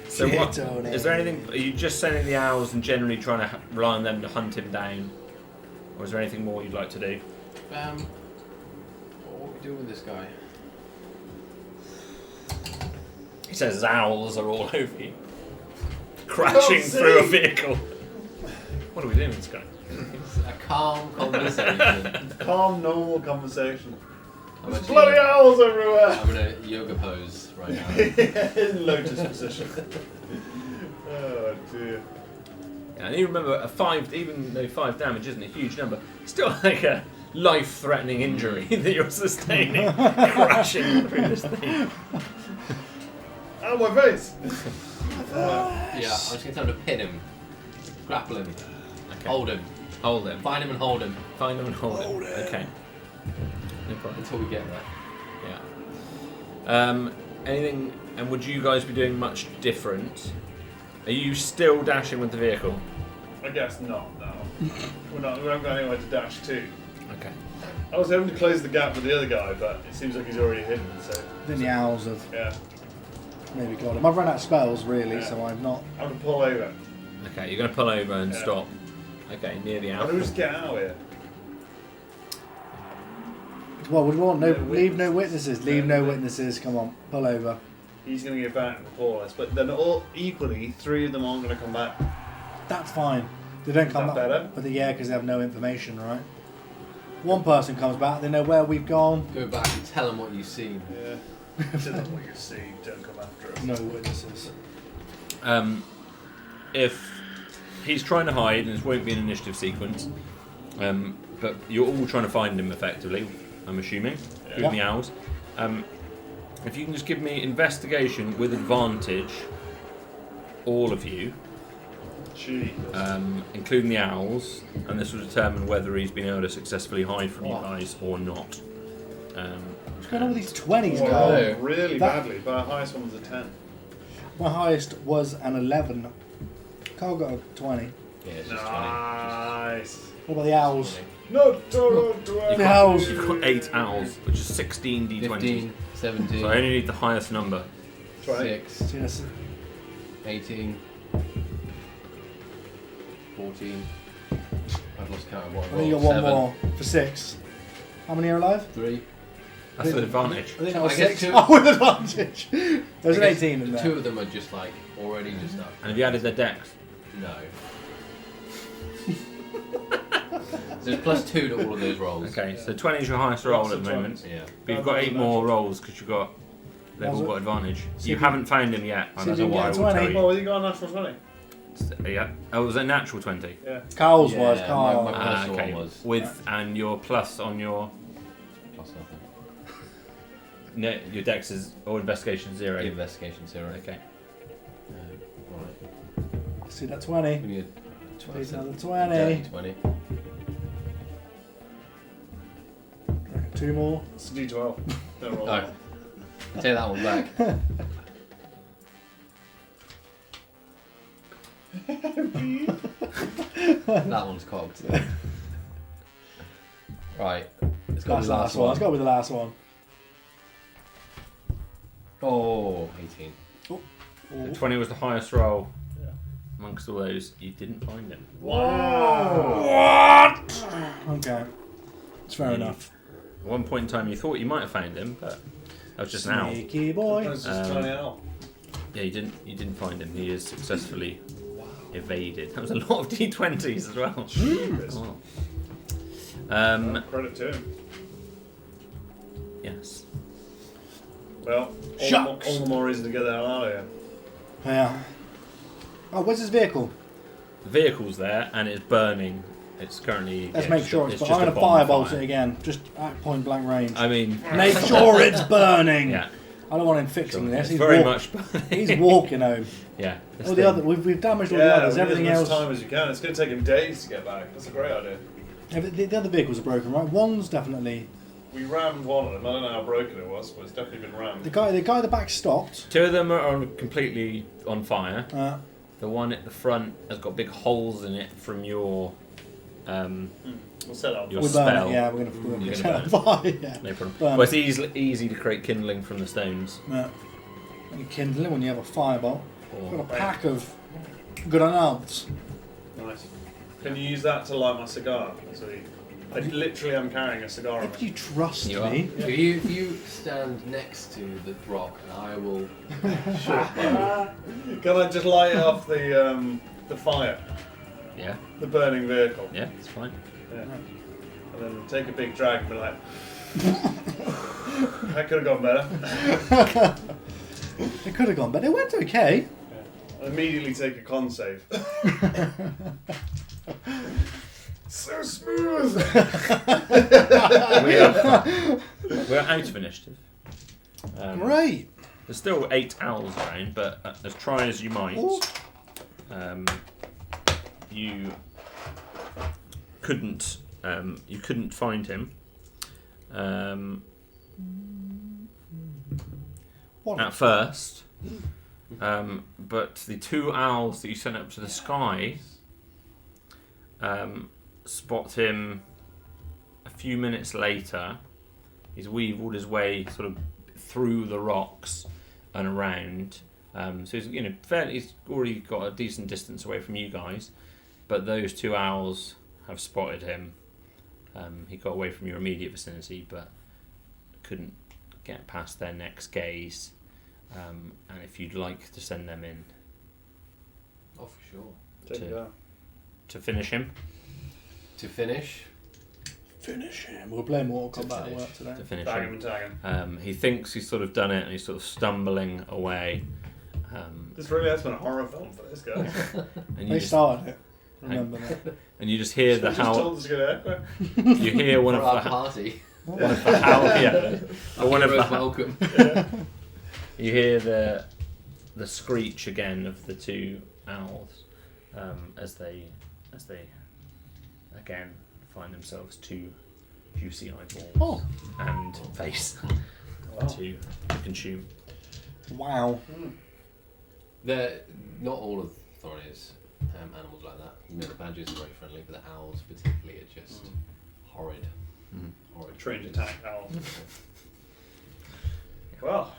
[SPEAKER 1] So what?
[SPEAKER 2] Shit on
[SPEAKER 1] Is there
[SPEAKER 2] him.
[SPEAKER 1] anything? Are you just sending the owls and generally trying to rely on them to hunt him down, or is there anything more you'd like to do?
[SPEAKER 5] What are we doing with this guy?
[SPEAKER 1] He says his owls are all over you, crashing through a vehicle. What are we doing with this guy?
[SPEAKER 5] It's a calm conversation.
[SPEAKER 4] Calm, normal conversation.
[SPEAKER 5] I'm
[SPEAKER 4] There's
[SPEAKER 5] actually
[SPEAKER 4] bloody
[SPEAKER 5] gonna-
[SPEAKER 4] owls everywhere!
[SPEAKER 5] I'm in a yoga pose right now.
[SPEAKER 4] In lotus position. Oh dear.
[SPEAKER 1] Yeah, and you remember even though 5 damage isn't a huge number, still like a life-threatening injury that you're sustaining, crashing through this thing.
[SPEAKER 4] Ow, my face!
[SPEAKER 5] Yeah, I'm just going to tell him to pin him. Grapple him.
[SPEAKER 1] Okay.
[SPEAKER 5] Hold him.
[SPEAKER 1] Hold him.
[SPEAKER 5] Find him and hold him.
[SPEAKER 1] Find him and hold him. Okay. No problem.
[SPEAKER 5] Until we get there.
[SPEAKER 1] Yeah. Anything? And would you guys be doing much different? Are you still dashing with the vehicle?
[SPEAKER 4] I guess not, no. We haven't got anywhere to dash to.
[SPEAKER 1] Okay.
[SPEAKER 4] I was hoping to close the gap with the other guy, but it seems like he's already hidden, so
[SPEAKER 2] Then the owls have
[SPEAKER 4] yeah.
[SPEAKER 2] maybe got him. I've run out of spells, really,
[SPEAKER 4] Yeah.
[SPEAKER 2] so I've not.
[SPEAKER 4] I'm gonna pull over.
[SPEAKER 1] Okay, you're going to pull over and
[SPEAKER 4] Yeah.
[SPEAKER 1] stop. Okay, near the
[SPEAKER 4] How
[SPEAKER 1] owl.
[SPEAKER 4] do we just get out of here?
[SPEAKER 2] Well, we want no,
[SPEAKER 4] No
[SPEAKER 2] leave no
[SPEAKER 4] witnesses.
[SPEAKER 2] witnesses. Leave
[SPEAKER 4] No
[SPEAKER 2] no
[SPEAKER 4] witnesses.
[SPEAKER 2] witnesses. Come on, pull over.
[SPEAKER 4] He's gonna get back before us, but then all equally, 3 of them aren't gonna come back.
[SPEAKER 2] That's fine. They don't come
[SPEAKER 4] that
[SPEAKER 2] back.
[SPEAKER 4] better?
[SPEAKER 2] But yeah, because they have no information, right? One person comes back. They know where we've gone.
[SPEAKER 5] Go back and tell them what you've seen.
[SPEAKER 4] Yeah. Tell them what you see, don't come after us.
[SPEAKER 2] No witnesses.
[SPEAKER 1] If he's trying to hide, and this won't be an initiative sequence, but you're all trying to find him effectively, I'm assuming, including the owls. If you can just give me investigation with advantage, all of you,
[SPEAKER 4] Gee.
[SPEAKER 1] including the owls, and this will determine whether he's been able to successfully hide from you
[SPEAKER 5] Oh.
[SPEAKER 1] guys or not.
[SPEAKER 2] What's going on with these 20s,
[SPEAKER 4] Whoa,
[SPEAKER 2] guys?
[SPEAKER 4] really
[SPEAKER 2] That-
[SPEAKER 4] badly, but our highest one was a 10.
[SPEAKER 2] My highest was an 11. Carl got a 20.
[SPEAKER 5] Yeah, it's just
[SPEAKER 4] Nice.
[SPEAKER 2] What about the owls?
[SPEAKER 5] 20.
[SPEAKER 4] No,
[SPEAKER 2] The owls.
[SPEAKER 1] You've got 8 owls, which is 16 d20.
[SPEAKER 5] 15, 17,
[SPEAKER 1] So I only need the highest number.
[SPEAKER 5] 6,
[SPEAKER 2] So yes,
[SPEAKER 5] 18, 14. I've lost count of what I
[SPEAKER 2] I think you got
[SPEAKER 5] rolled.
[SPEAKER 2] one
[SPEAKER 5] 7,
[SPEAKER 2] more for 6. How many are alive?
[SPEAKER 5] 3.
[SPEAKER 1] That's with advantage.
[SPEAKER 2] I think that was
[SPEAKER 5] I guess
[SPEAKER 2] 6.
[SPEAKER 5] two-
[SPEAKER 2] Oh, with advantage. There's an
[SPEAKER 5] I guess
[SPEAKER 2] 18 in
[SPEAKER 5] the
[SPEAKER 2] there.
[SPEAKER 5] 2 of them are just like already just up.
[SPEAKER 1] And have you added their dex?
[SPEAKER 5] No. So it's plus 2 to all of those rolls.
[SPEAKER 1] Okay, so 20 is your highest roll
[SPEAKER 4] Lots
[SPEAKER 1] at
[SPEAKER 4] of
[SPEAKER 1] the moment.
[SPEAKER 4] 20s.
[SPEAKER 5] Yeah.
[SPEAKER 1] But you've got 8 more rolls because they've all got advantage. You haven't found him yet. I
[SPEAKER 2] See
[SPEAKER 1] don't
[SPEAKER 2] if
[SPEAKER 1] know
[SPEAKER 2] you
[SPEAKER 1] why I
[SPEAKER 2] can
[SPEAKER 1] will
[SPEAKER 2] get
[SPEAKER 1] tell
[SPEAKER 2] 20.
[SPEAKER 1] you.
[SPEAKER 4] Oh, you got a natural 20?
[SPEAKER 1] Yeah. Oh, it was a natural 20.
[SPEAKER 4] Yeah.
[SPEAKER 2] Carl's
[SPEAKER 5] Yeah,
[SPEAKER 2] was. Carl.
[SPEAKER 5] my- Personal
[SPEAKER 1] Okay.
[SPEAKER 5] one was.
[SPEAKER 1] With and your plus on your
[SPEAKER 5] Plus nothing.
[SPEAKER 1] no, your dex is or investigation 0.
[SPEAKER 5] Investigation 0.
[SPEAKER 1] Okay.
[SPEAKER 5] Right.
[SPEAKER 2] See that 20.
[SPEAKER 5] Give me a
[SPEAKER 2] Please another
[SPEAKER 5] dirty
[SPEAKER 2] 20.
[SPEAKER 5] 20.
[SPEAKER 2] 2 more.
[SPEAKER 4] It's a D12. Don't roll
[SPEAKER 5] No.
[SPEAKER 4] that.
[SPEAKER 5] Take that one back. That one's cocked. Right. It's got
[SPEAKER 2] That's
[SPEAKER 5] the
[SPEAKER 2] the last one. Let's go with the last one.
[SPEAKER 5] Oh, 18.
[SPEAKER 1] The 20 was the highest roll.
[SPEAKER 4] Yeah.
[SPEAKER 1] Amongst all those, you didn't find him.
[SPEAKER 4] Wow!
[SPEAKER 2] Okay. It's fair enough.
[SPEAKER 1] At one point in time, you thought you might have found him, but that was just an owl.
[SPEAKER 2] Sneaky boy.
[SPEAKER 4] That's just a tiny owl.
[SPEAKER 1] Yeah, you didn't find him. He is successfully evaded. That was a lot of D20s as well.
[SPEAKER 4] Jeepers.
[SPEAKER 1] Oh.
[SPEAKER 4] Credit to him.
[SPEAKER 1] Yes.
[SPEAKER 4] Well,
[SPEAKER 2] Shucks.
[SPEAKER 4] all the more reason to get the hell out of here.
[SPEAKER 2] Yeah. Oh, where's his vehicle?
[SPEAKER 1] The vehicle's there and it's burning. It's currently.
[SPEAKER 2] Let's
[SPEAKER 1] yeah,
[SPEAKER 2] make sure it's.
[SPEAKER 1] just
[SPEAKER 2] I'm
[SPEAKER 1] a
[SPEAKER 2] going to firebolt
[SPEAKER 1] bonfire.
[SPEAKER 2] it again, just at point blank range.
[SPEAKER 1] I mean,
[SPEAKER 2] Make sure it's burning.
[SPEAKER 1] yeah.
[SPEAKER 2] I don't want him fixing
[SPEAKER 1] Sure.
[SPEAKER 2] this.
[SPEAKER 1] It's
[SPEAKER 2] He's
[SPEAKER 1] very
[SPEAKER 2] walk-
[SPEAKER 1] much burning.
[SPEAKER 2] He's walking home.
[SPEAKER 1] Yeah.
[SPEAKER 2] All the other, we've damaged all the others.
[SPEAKER 4] we need
[SPEAKER 2] Everything
[SPEAKER 4] as much
[SPEAKER 2] else.
[SPEAKER 4] time as you can. It's going to take him days to get back. That's a great idea.
[SPEAKER 2] The other vehicles are broken, right? One's definitely
[SPEAKER 4] We rammed one of them. I don't know how broken it was, but it's definitely been rammed.
[SPEAKER 2] the guy. The guy at the back stopped.
[SPEAKER 1] Two of them are completely on fire.
[SPEAKER 2] Uh,
[SPEAKER 1] The one at the front has got big holes in it from your
[SPEAKER 4] We'll set up.
[SPEAKER 1] Your
[SPEAKER 2] we burn
[SPEAKER 1] spell.
[SPEAKER 2] it. Yeah, we're
[SPEAKER 1] You're
[SPEAKER 2] going to
[SPEAKER 1] gonna
[SPEAKER 2] set it on fire. Yeah.
[SPEAKER 1] no problem.
[SPEAKER 2] Burn
[SPEAKER 1] Well, it's easy to create kindling from the stones.
[SPEAKER 2] You kindle it when you have a firebolt.
[SPEAKER 1] Or,
[SPEAKER 2] Got a pack of grenades.
[SPEAKER 4] Nice. Can you use that to light my cigar? I literally am carrying a cigar.
[SPEAKER 2] If you trust
[SPEAKER 1] You
[SPEAKER 2] me.
[SPEAKER 5] If you stand next to the rock, and I will short bow.
[SPEAKER 4] Can I just light off the fire,
[SPEAKER 1] yeah,
[SPEAKER 4] the burning vehicle?
[SPEAKER 1] yeah, it's fine.
[SPEAKER 4] Yeah. And then take a big drag and be like, that could have gone better.
[SPEAKER 2] It could have gone, but it went okay.
[SPEAKER 4] Yeah. And immediately take a con save. So smooth.
[SPEAKER 1] We're out of initiative.
[SPEAKER 2] Great.
[SPEAKER 1] There's still 8 owls around, but as try as you might,
[SPEAKER 2] Ooh.
[SPEAKER 1] you couldn't find him.
[SPEAKER 2] What?
[SPEAKER 1] At first, but the 2 owls that you sent up to the sky spot him a few minutes later. He's weaved his way sort of through the rocks and around. So he's he's already got a decent distance away from you guys, but those 2 owls have spotted him. He got away from your immediate vicinity, but couldn't get past their next gaze. And if you'd like to send them in
[SPEAKER 5] Oh, for sure.
[SPEAKER 4] Take it out.
[SPEAKER 1] to finish him,
[SPEAKER 5] To finish,
[SPEAKER 2] Finish him. We're playing Mortal
[SPEAKER 5] To
[SPEAKER 2] Kombat at
[SPEAKER 5] finish.
[SPEAKER 2] work today.
[SPEAKER 1] to finish
[SPEAKER 4] Tag him
[SPEAKER 1] him.
[SPEAKER 4] and tag him.
[SPEAKER 1] He thinks he's sort of done it, and he's sort of stumbling away.
[SPEAKER 4] This really has been a horror film for this guy.
[SPEAKER 1] And you
[SPEAKER 2] They
[SPEAKER 1] just,
[SPEAKER 2] started it. Remember that.
[SPEAKER 1] and you just hear the
[SPEAKER 4] Just
[SPEAKER 1] howl.
[SPEAKER 4] told us to get out.
[SPEAKER 1] You hear one
[SPEAKER 5] for
[SPEAKER 1] of
[SPEAKER 5] our
[SPEAKER 1] the
[SPEAKER 5] party.
[SPEAKER 1] one of the howl. Yeah, one of the
[SPEAKER 5] Heroes welcome.
[SPEAKER 1] you hear the screech again of the 2 owls as they again find themselves 2 juicy eyeballs and face to consume.
[SPEAKER 2] Wow.
[SPEAKER 5] They're not all of Thorny's animals like that. You know, the badgers are very friendly, but the owls particularly are just horrid. Horrid.
[SPEAKER 4] Trained attack owl. Well,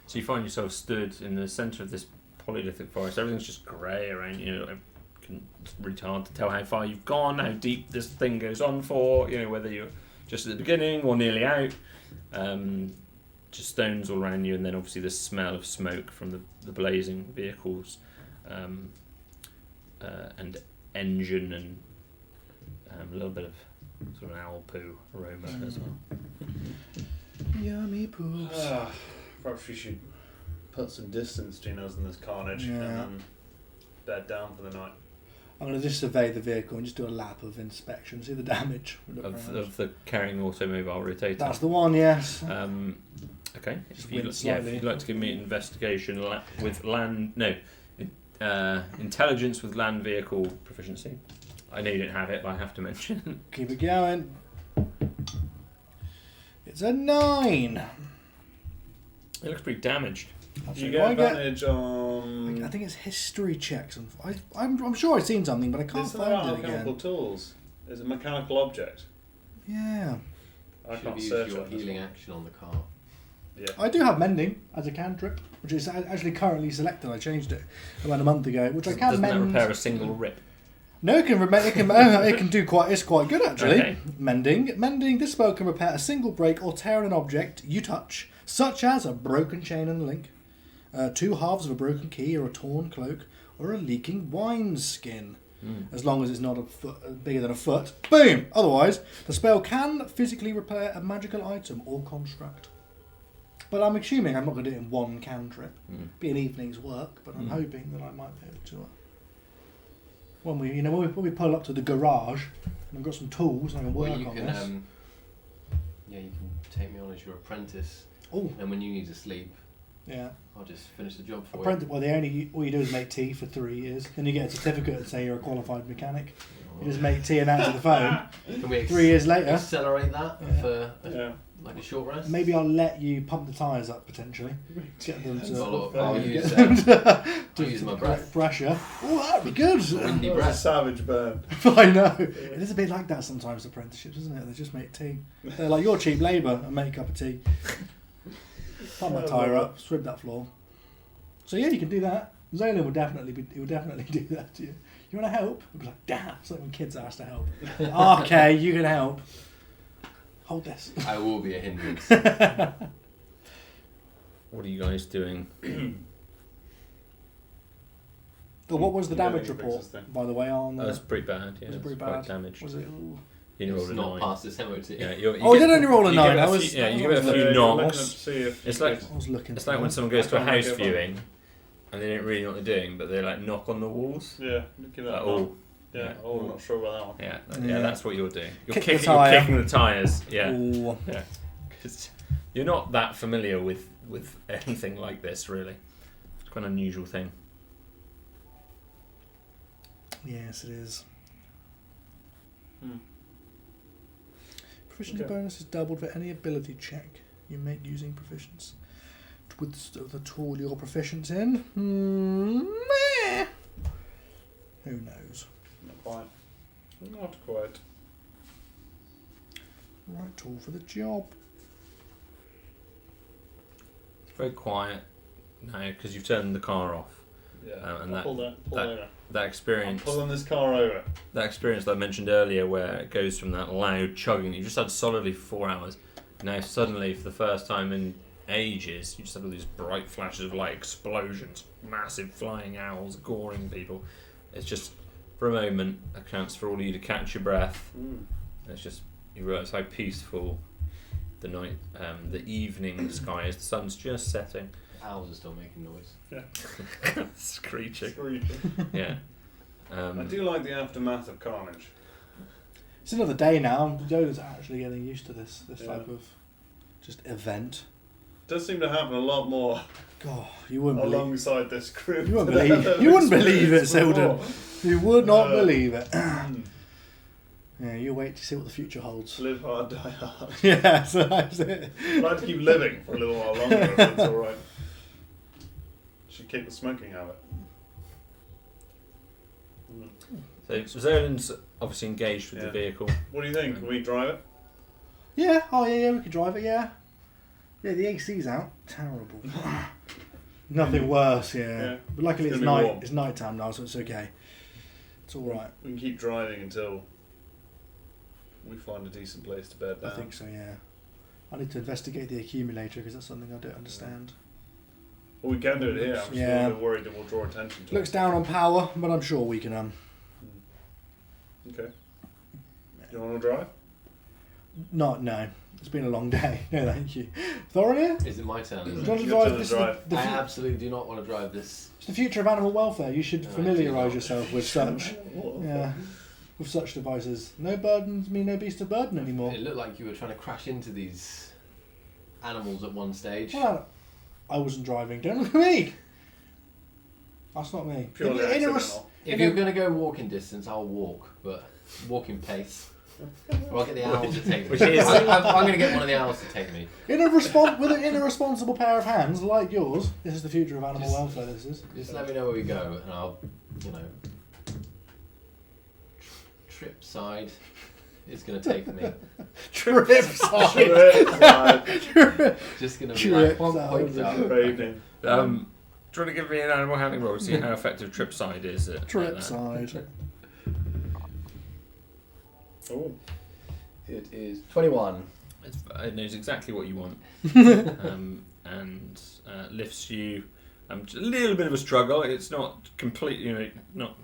[SPEAKER 1] So you find yourself stood in the centre of this polylithic forest. Everything's just grey around you. It's really hard to tell how far you've gone, how deep this thing goes on for. Whether you're just at the beginning or nearly out. Just stones all around you, and then obviously the smell of smoke from the blazing vehicles, and engine, and a little bit of sort of an owl poo aroma as well.
[SPEAKER 2] Yummy poops.
[SPEAKER 4] perhaps we should put some distance between us and this carnage and then bed down for the night.
[SPEAKER 2] I'm going to just survey the vehicle and just do a lap of inspection, see the damage.
[SPEAKER 1] Of the carrying automobile rotator.
[SPEAKER 2] That's the one, yes.
[SPEAKER 1] Okay.
[SPEAKER 2] Just
[SPEAKER 1] If you'd,
[SPEAKER 2] wind
[SPEAKER 1] if
[SPEAKER 2] slightly.
[SPEAKER 1] you'd like to give me an investigation with intelligence with land vehicle proficiency. I know you don't have it, but I have to mention.
[SPEAKER 2] Keep it going. It's a 9.
[SPEAKER 1] It looks pretty damaged.
[SPEAKER 2] That's
[SPEAKER 4] Do you
[SPEAKER 2] it.
[SPEAKER 4] get
[SPEAKER 2] I
[SPEAKER 4] advantage on
[SPEAKER 2] I I think it's history checks. And I'm sure I've seen something, but I can't
[SPEAKER 4] These are
[SPEAKER 2] find it
[SPEAKER 4] alchemical
[SPEAKER 2] again.
[SPEAKER 4] tools. It's a mechanical object.
[SPEAKER 2] Yeah.
[SPEAKER 4] I
[SPEAKER 5] Should
[SPEAKER 4] can't
[SPEAKER 5] use
[SPEAKER 4] search
[SPEAKER 5] your
[SPEAKER 4] on this
[SPEAKER 5] healing
[SPEAKER 4] one.
[SPEAKER 5] action on the cart.
[SPEAKER 4] Yeah.
[SPEAKER 2] I do have mending as a cantrip, which is actually currently selected. I changed it about a month ago, which I can
[SPEAKER 1] Doesn't that
[SPEAKER 2] mend.
[SPEAKER 1] repair a single rip?
[SPEAKER 2] No, it can do quite. It's quite good actually.
[SPEAKER 1] Okay.
[SPEAKER 2] Mending. This spell can repair a single break or tear in an object you touch, such as a broken chain and link, two halves of a broken key or a torn cloak, or a leaking wine skin. As long as it's not a foot bigger than a foot. Boom! Otherwise, the spell can physically repair a magical item or construct. But I'm assuming I'm not going to do it in one cantrip. Be an evening's work, but I'm hoping that I might be able to. When we pull up to the garage, and I've got some tools and I can work
[SPEAKER 5] Well, you
[SPEAKER 2] on
[SPEAKER 5] can,
[SPEAKER 2] this.
[SPEAKER 5] yeah, you can take me on as your apprentice,
[SPEAKER 2] Oh,
[SPEAKER 5] and when you need to sleep,
[SPEAKER 2] yeah.
[SPEAKER 5] I'll just finish the job for
[SPEAKER 2] Apprentice. Well, all you do is make tea for 3 years. Then you get a certificate and say you're a qualified mechanic. You just make tea and answer the phone.
[SPEAKER 5] you. Can we
[SPEAKER 2] 3 years later,
[SPEAKER 5] accelerate that
[SPEAKER 2] Yeah.
[SPEAKER 5] for
[SPEAKER 4] Yeah.
[SPEAKER 5] like a short rest?
[SPEAKER 2] maybe I'll let you pump the tyres up potentially. Get them
[SPEAKER 5] I'll
[SPEAKER 2] to
[SPEAKER 5] use,
[SPEAKER 2] to
[SPEAKER 5] I'll use my
[SPEAKER 2] the correct
[SPEAKER 5] breath.
[SPEAKER 2] pressure. Oh, that'd be good.
[SPEAKER 5] Windy
[SPEAKER 4] That was a
[SPEAKER 5] breath.
[SPEAKER 4] savage burn.
[SPEAKER 2] I know. It is a bit like that sometimes, apprenticeships, isn't it? They just make tea. They're like, you're cheap labour and make a cup of tea. Pump that tyre up, swib that floor. So yeah, you can do that. Zolan would definitely do that to you. You want to help? I'd be like, damn. It's like when kids ask to help. Okay, you can help. Hold this.
[SPEAKER 5] I will be a hindrance.
[SPEAKER 1] What are you guys doing?
[SPEAKER 2] So what was the
[SPEAKER 4] Yeah,
[SPEAKER 2] damage
[SPEAKER 4] you fix
[SPEAKER 2] report,
[SPEAKER 4] this thing.
[SPEAKER 2] by the way, on
[SPEAKER 1] That's pretty bad. Yeah,
[SPEAKER 2] was it pretty
[SPEAKER 1] it's quite
[SPEAKER 2] bad?
[SPEAKER 1] damaged.
[SPEAKER 2] Was it? Ooh.
[SPEAKER 1] You rolled
[SPEAKER 5] It's
[SPEAKER 1] a
[SPEAKER 5] not
[SPEAKER 1] 9.
[SPEAKER 5] past this MOT.
[SPEAKER 1] Yeah,
[SPEAKER 2] Oh, I did only roll a
[SPEAKER 1] you
[SPEAKER 2] 9.
[SPEAKER 1] give it
[SPEAKER 2] I
[SPEAKER 1] a
[SPEAKER 2] was.
[SPEAKER 1] few- yeah, you give it a
[SPEAKER 2] I
[SPEAKER 1] few
[SPEAKER 2] was
[SPEAKER 4] you're looking
[SPEAKER 1] knocks.
[SPEAKER 4] to see if
[SPEAKER 1] It's
[SPEAKER 4] you
[SPEAKER 1] like
[SPEAKER 4] could-
[SPEAKER 2] I was looking.
[SPEAKER 1] It's
[SPEAKER 2] for
[SPEAKER 1] like when
[SPEAKER 2] it.
[SPEAKER 1] someone goes to a
[SPEAKER 4] I can't
[SPEAKER 1] house
[SPEAKER 4] give up.
[SPEAKER 1] viewing and they don't really know what they're doing, but they like knock on the walls.
[SPEAKER 4] Yeah, give that
[SPEAKER 1] Like,
[SPEAKER 4] a
[SPEAKER 1] oh,
[SPEAKER 4] knock. Yeah, oh, I'm not sure about that one.
[SPEAKER 1] yeah,
[SPEAKER 2] Yeah.
[SPEAKER 1] that's what you're doing. You're
[SPEAKER 2] Kick the
[SPEAKER 1] kicking,
[SPEAKER 2] tyre.
[SPEAKER 1] you're kicking the tires. Yeah,
[SPEAKER 2] Ooh.
[SPEAKER 1] yeah. 'Cause you're not that familiar with anything like this, really. It's quite an unusual thing.
[SPEAKER 2] Yes, it is.
[SPEAKER 4] Hmm.
[SPEAKER 2] Proficiency
[SPEAKER 4] Okay.
[SPEAKER 2] bonus is doubled for any ability check you make using proficiency with the tool you're proficient in. Meh. Who knows?
[SPEAKER 4] Not quite. Not quite.
[SPEAKER 2] Right tool for the job.
[SPEAKER 1] It's very quiet now because you've turned the car off.
[SPEAKER 4] Yeah.
[SPEAKER 1] And that-
[SPEAKER 4] pull
[SPEAKER 1] that-
[SPEAKER 4] over.
[SPEAKER 1] That
[SPEAKER 4] I'm
[SPEAKER 1] experience,
[SPEAKER 4] pulling this car over.
[SPEAKER 1] that experience that I mentioned earlier, where it goes from that loud chugging that you just had solidly for 4 hours. Now suddenly, for the first time in ages, you just have all these bright flashes of light, explosions, massive flying owls goring people. It's just for a moment a chance for all of you to catch your breath.
[SPEAKER 4] Mm.
[SPEAKER 1] It's just you realise how peaceful the night, the evening sky is. The sun's just setting,
[SPEAKER 5] Owls are still making noise.
[SPEAKER 1] screeching.
[SPEAKER 4] Screeching.
[SPEAKER 1] Yeah.
[SPEAKER 4] I do like the aftermath of Carnage.
[SPEAKER 2] It's another day now. Joe's actually getting used to this
[SPEAKER 4] Yeah.
[SPEAKER 2] type of just event.
[SPEAKER 4] Does seem to happen a lot more
[SPEAKER 2] God, you wouldn't believe.
[SPEAKER 4] alongside this group.
[SPEAKER 2] You wouldn't
[SPEAKER 4] than
[SPEAKER 2] believe.
[SPEAKER 4] I've
[SPEAKER 2] You wouldn't believe it,
[SPEAKER 4] experienced
[SPEAKER 2] Selden.
[SPEAKER 4] before.
[SPEAKER 2] You would not
[SPEAKER 4] Uh,
[SPEAKER 2] believe it.
[SPEAKER 4] Mm.
[SPEAKER 2] Yeah, you wait to see what the future holds.
[SPEAKER 4] Live hard, die hard.
[SPEAKER 2] Yeah, so that's it.
[SPEAKER 4] I'd like to keep living for a little while longer if it's alright. Should kick the smoking habit. Mm.
[SPEAKER 1] So Zolan's obviously engaged with
[SPEAKER 4] Yeah.
[SPEAKER 1] the vehicle.
[SPEAKER 4] What do you think? Can we drive it?
[SPEAKER 2] Yeah, oh yeah, we could drive it, yeah. Yeah, the AC's out. Terrible. Nothing worse, yeah.
[SPEAKER 4] Yeah.
[SPEAKER 2] But luckily
[SPEAKER 4] It's
[SPEAKER 2] it's
[SPEAKER 4] gonna be
[SPEAKER 2] night.
[SPEAKER 4] warm.
[SPEAKER 2] It's night time now, so it's okay. It's all right.
[SPEAKER 4] We can keep driving until we find a decent place to bed down.
[SPEAKER 2] I think so, yeah. I need to investigate the accumulator because that's something I don't understand.
[SPEAKER 4] Well, we can do it here. I'm just
[SPEAKER 2] Yeah.
[SPEAKER 4] a little bit worried that we'll draw attention to
[SPEAKER 2] Looks
[SPEAKER 4] it.
[SPEAKER 2] down on power, but I'm sure we can.
[SPEAKER 4] Okay. You want to drive?
[SPEAKER 2] Not no. It's been a long day. No, thank you. Thorin,
[SPEAKER 5] Is it my turn?
[SPEAKER 2] do
[SPEAKER 5] Is
[SPEAKER 2] you
[SPEAKER 5] it?
[SPEAKER 2] want to
[SPEAKER 4] Your
[SPEAKER 2] drive
[SPEAKER 4] turn to
[SPEAKER 2] this?
[SPEAKER 4] drive.
[SPEAKER 2] The
[SPEAKER 5] I
[SPEAKER 2] fu-
[SPEAKER 5] absolutely do not want to drive this.
[SPEAKER 2] it's the future of animal welfare. You should
[SPEAKER 5] No, I do
[SPEAKER 2] familiarise
[SPEAKER 5] not.
[SPEAKER 2] yourself with such. Yeah, with such devices. No burdens mean no beast of burden anymore.
[SPEAKER 5] It looked like you were trying to crash into these animals at one stage.
[SPEAKER 2] Well, I wasn't driving. Don't look at me. That's not me.
[SPEAKER 4] Purely
[SPEAKER 2] In a res-
[SPEAKER 4] accidental.
[SPEAKER 5] If you're going to go walking distance, I'll walk, but walking pace. Or I'll get the owls to take me.
[SPEAKER 1] Which is-
[SPEAKER 5] I'm going to get one of the owls to take me.
[SPEAKER 2] In a responsible pair of hands like yours, this is the future of animal welfare. This is.
[SPEAKER 5] Just let me know where we go, and I'll, you know, trip side is going to take me.
[SPEAKER 2] Trip side.
[SPEAKER 5] Just going to be
[SPEAKER 2] Trip
[SPEAKER 5] like,
[SPEAKER 2] side.
[SPEAKER 5] point out.
[SPEAKER 4] Raving.
[SPEAKER 1] Do you want to give me an animal handling roll to see how effective trip side is?
[SPEAKER 2] Trip side.
[SPEAKER 4] Oh.
[SPEAKER 5] It is 21.
[SPEAKER 1] It knows exactly what you want, and lifts you. Just a little bit of a struggle. It's not completely, not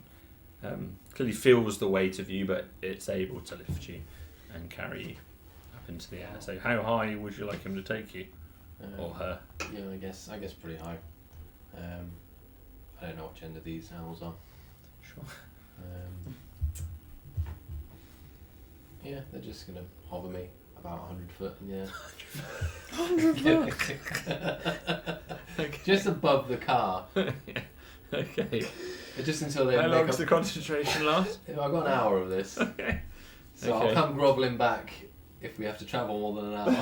[SPEAKER 1] clearly feels the weight of you, but it's able to lift you and carry you up into the air. So, how high would you like him to take you, or her?
[SPEAKER 5] Yeah, I guess pretty high. I don't know what gender these owls are.
[SPEAKER 1] Sure.
[SPEAKER 5] Yeah, they're just going to hover me about 100 foot in the air.
[SPEAKER 2] 100 foot.
[SPEAKER 5] Just above the car.
[SPEAKER 1] Okay.
[SPEAKER 5] Just until they
[SPEAKER 1] How long
[SPEAKER 5] make
[SPEAKER 1] does
[SPEAKER 5] up.
[SPEAKER 1] the concentration last?
[SPEAKER 5] I've got an hour of this.
[SPEAKER 1] Okay.
[SPEAKER 5] So
[SPEAKER 1] Okay.
[SPEAKER 5] I'll come grovelling back if we have to travel more than an hour.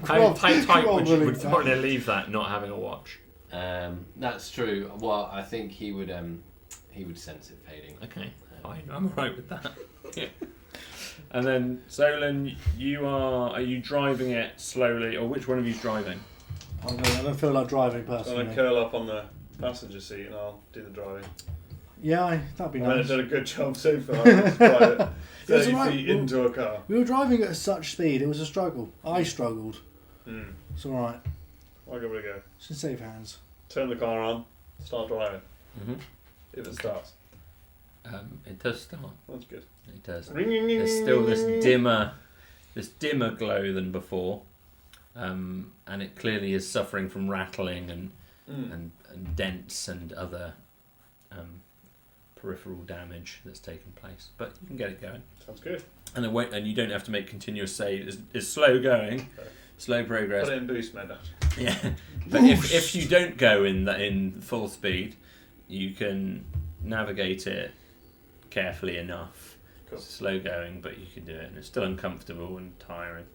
[SPEAKER 1] How tight would you
[SPEAKER 2] Grovelling
[SPEAKER 1] want to leave that, not having a watch?
[SPEAKER 5] That's true. Well, I think he would sense it fading.
[SPEAKER 1] Okay, fine. I'm alright with that. Yeah. And then, Zolan, are you driving it slowly, or which one of you's driving?
[SPEAKER 2] I don't feel like driving
[SPEAKER 4] I'm going
[SPEAKER 2] personally.
[SPEAKER 4] to curl up on the passenger seat and I'll do the driving.
[SPEAKER 2] Yeah, that'd be
[SPEAKER 4] I mean,
[SPEAKER 2] nice.
[SPEAKER 4] I've done a good job so far. I've drive it
[SPEAKER 2] It was
[SPEAKER 4] 30
[SPEAKER 2] alright.
[SPEAKER 4] feet into a car.
[SPEAKER 2] We were driving at such speed, it was a struggle. I struggled. It's alright.
[SPEAKER 4] I'll give it a go.
[SPEAKER 2] It's in safe hands.
[SPEAKER 4] Turn the car on, start driving.
[SPEAKER 1] Mm-hmm.
[SPEAKER 4] If it starts.
[SPEAKER 1] It does start.
[SPEAKER 4] That's good.
[SPEAKER 1] It does.
[SPEAKER 4] Ring.
[SPEAKER 1] There's still this dimmer glow than before, and it clearly is suffering from rattling and dents and other peripheral damage that's taken place. But you can get it going,
[SPEAKER 4] Sounds good.
[SPEAKER 1] and you don't have to make continuous saves. It's slow going,
[SPEAKER 4] Okay.
[SPEAKER 1] slow progress.
[SPEAKER 4] Put it in boost mode.
[SPEAKER 1] Yeah, but if you don't go in full speed, you can navigate it carefully enough.
[SPEAKER 4] Cool.
[SPEAKER 1] It's slow going, but you can do it, and it's still uncomfortable and tiring.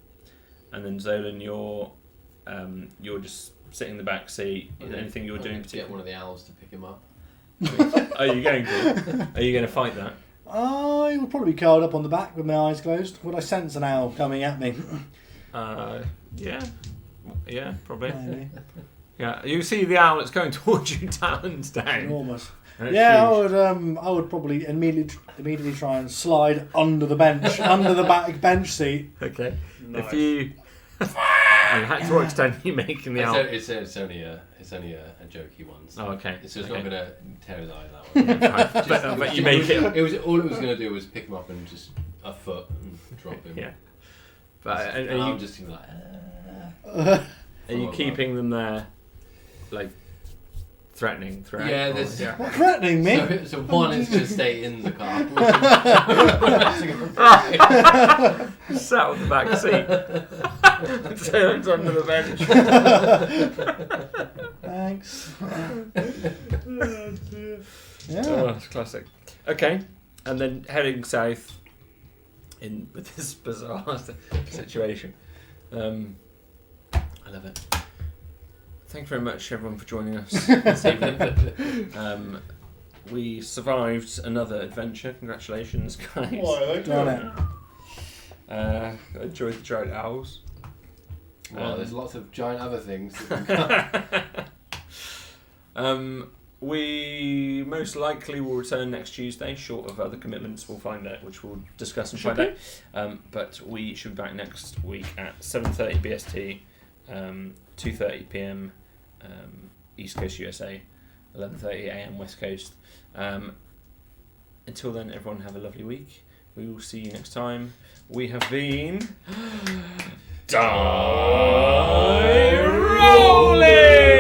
[SPEAKER 1] And then Zolan, you're just sitting in the back seat. Is there anything you're doing
[SPEAKER 5] Get
[SPEAKER 1] particularly?
[SPEAKER 5] one of the owls to pick him up.
[SPEAKER 1] Are you going to? Are you going to fight that?
[SPEAKER 2] I would probably be curled up on the back with my eyes closed. Would I sense an owl coming at me?
[SPEAKER 1] Yeah, probably.
[SPEAKER 2] Maybe.
[SPEAKER 1] Yeah, you see the owl. It's going towards you, talons down.
[SPEAKER 2] Enormous.
[SPEAKER 1] And it's
[SPEAKER 2] Yeah,
[SPEAKER 1] huge.
[SPEAKER 2] I would probably immediately try and slide under the bench, under the back bench seat.
[SPEAKER 1] Okay.
[SPEAKER 4] Nice.
[SPEAKER 1] If you. And to what extent are you making the owl?
[SPEAKER 5] It's only a jokey one. So
[SPEAKER 1] Oh, okay.
[SPEAKER 5] It's just
[SPEAKER 1] Okay.
[SPEAKER 5] not going to tear his eyes out.
[SPEAKER 1] But you make it.
[SPEAKER 5] It was all it was going to do was pick him up and just a foot and drop him.
[SPEAKER 1] Yeah. But
[SPEAKER 5] And
[SPEAKER 1] are
[SPEAKER 5] I'm
[SPEAKER 1] you,
[SPEAKER 5] just like.
[SPEAKER 1] are you keeping them there, like threatening throughout?
[SPEAKER 5] Yeah,
[SPEAKER 1] Or-
[SPEAKER 5] there's-
[SPEAKER 1] yeah.
[SPEAKER 2] What, threatening me?
[SPEAKER 5] So one is to stay in the car.
[SPEAKER 1] Sat on the back seat. Turns under the bench.
[SPEAKER 2] Thanks.
[SPEAKER 1] Oh,
[SPEAKER 2] Yeah.
[SPEAKER 1] it's classic. Okay, and then heading south with this bizarre situation. I love it. Thank you very much, everyone, for joining us this evening. We survived another adventure. Congratulations, guys.
[SPEAKER 4] Why, thank
[SPEAKER 2] Done
[SPEAKER 4] you.
[SPEAKER 2] it.
[SPEAKER 1] Enjoyed the giant owls.
[SPEAKER 5] Well, there's lots of giant other things.
[SPEAKER 1] We most likely will return next Tuesday, short of other commitments we'll find out, which we'll discuss and find out. But we should be back next week at 7:30 BST, 2:30 PM East Coast USA, 11:30 AM West Coast. Until then, everyone have a lovely week. We will see you next time. We have been Die Rolling!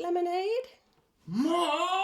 [SPEAKER 3] lemonade?
[SPEAKER 2] Mom!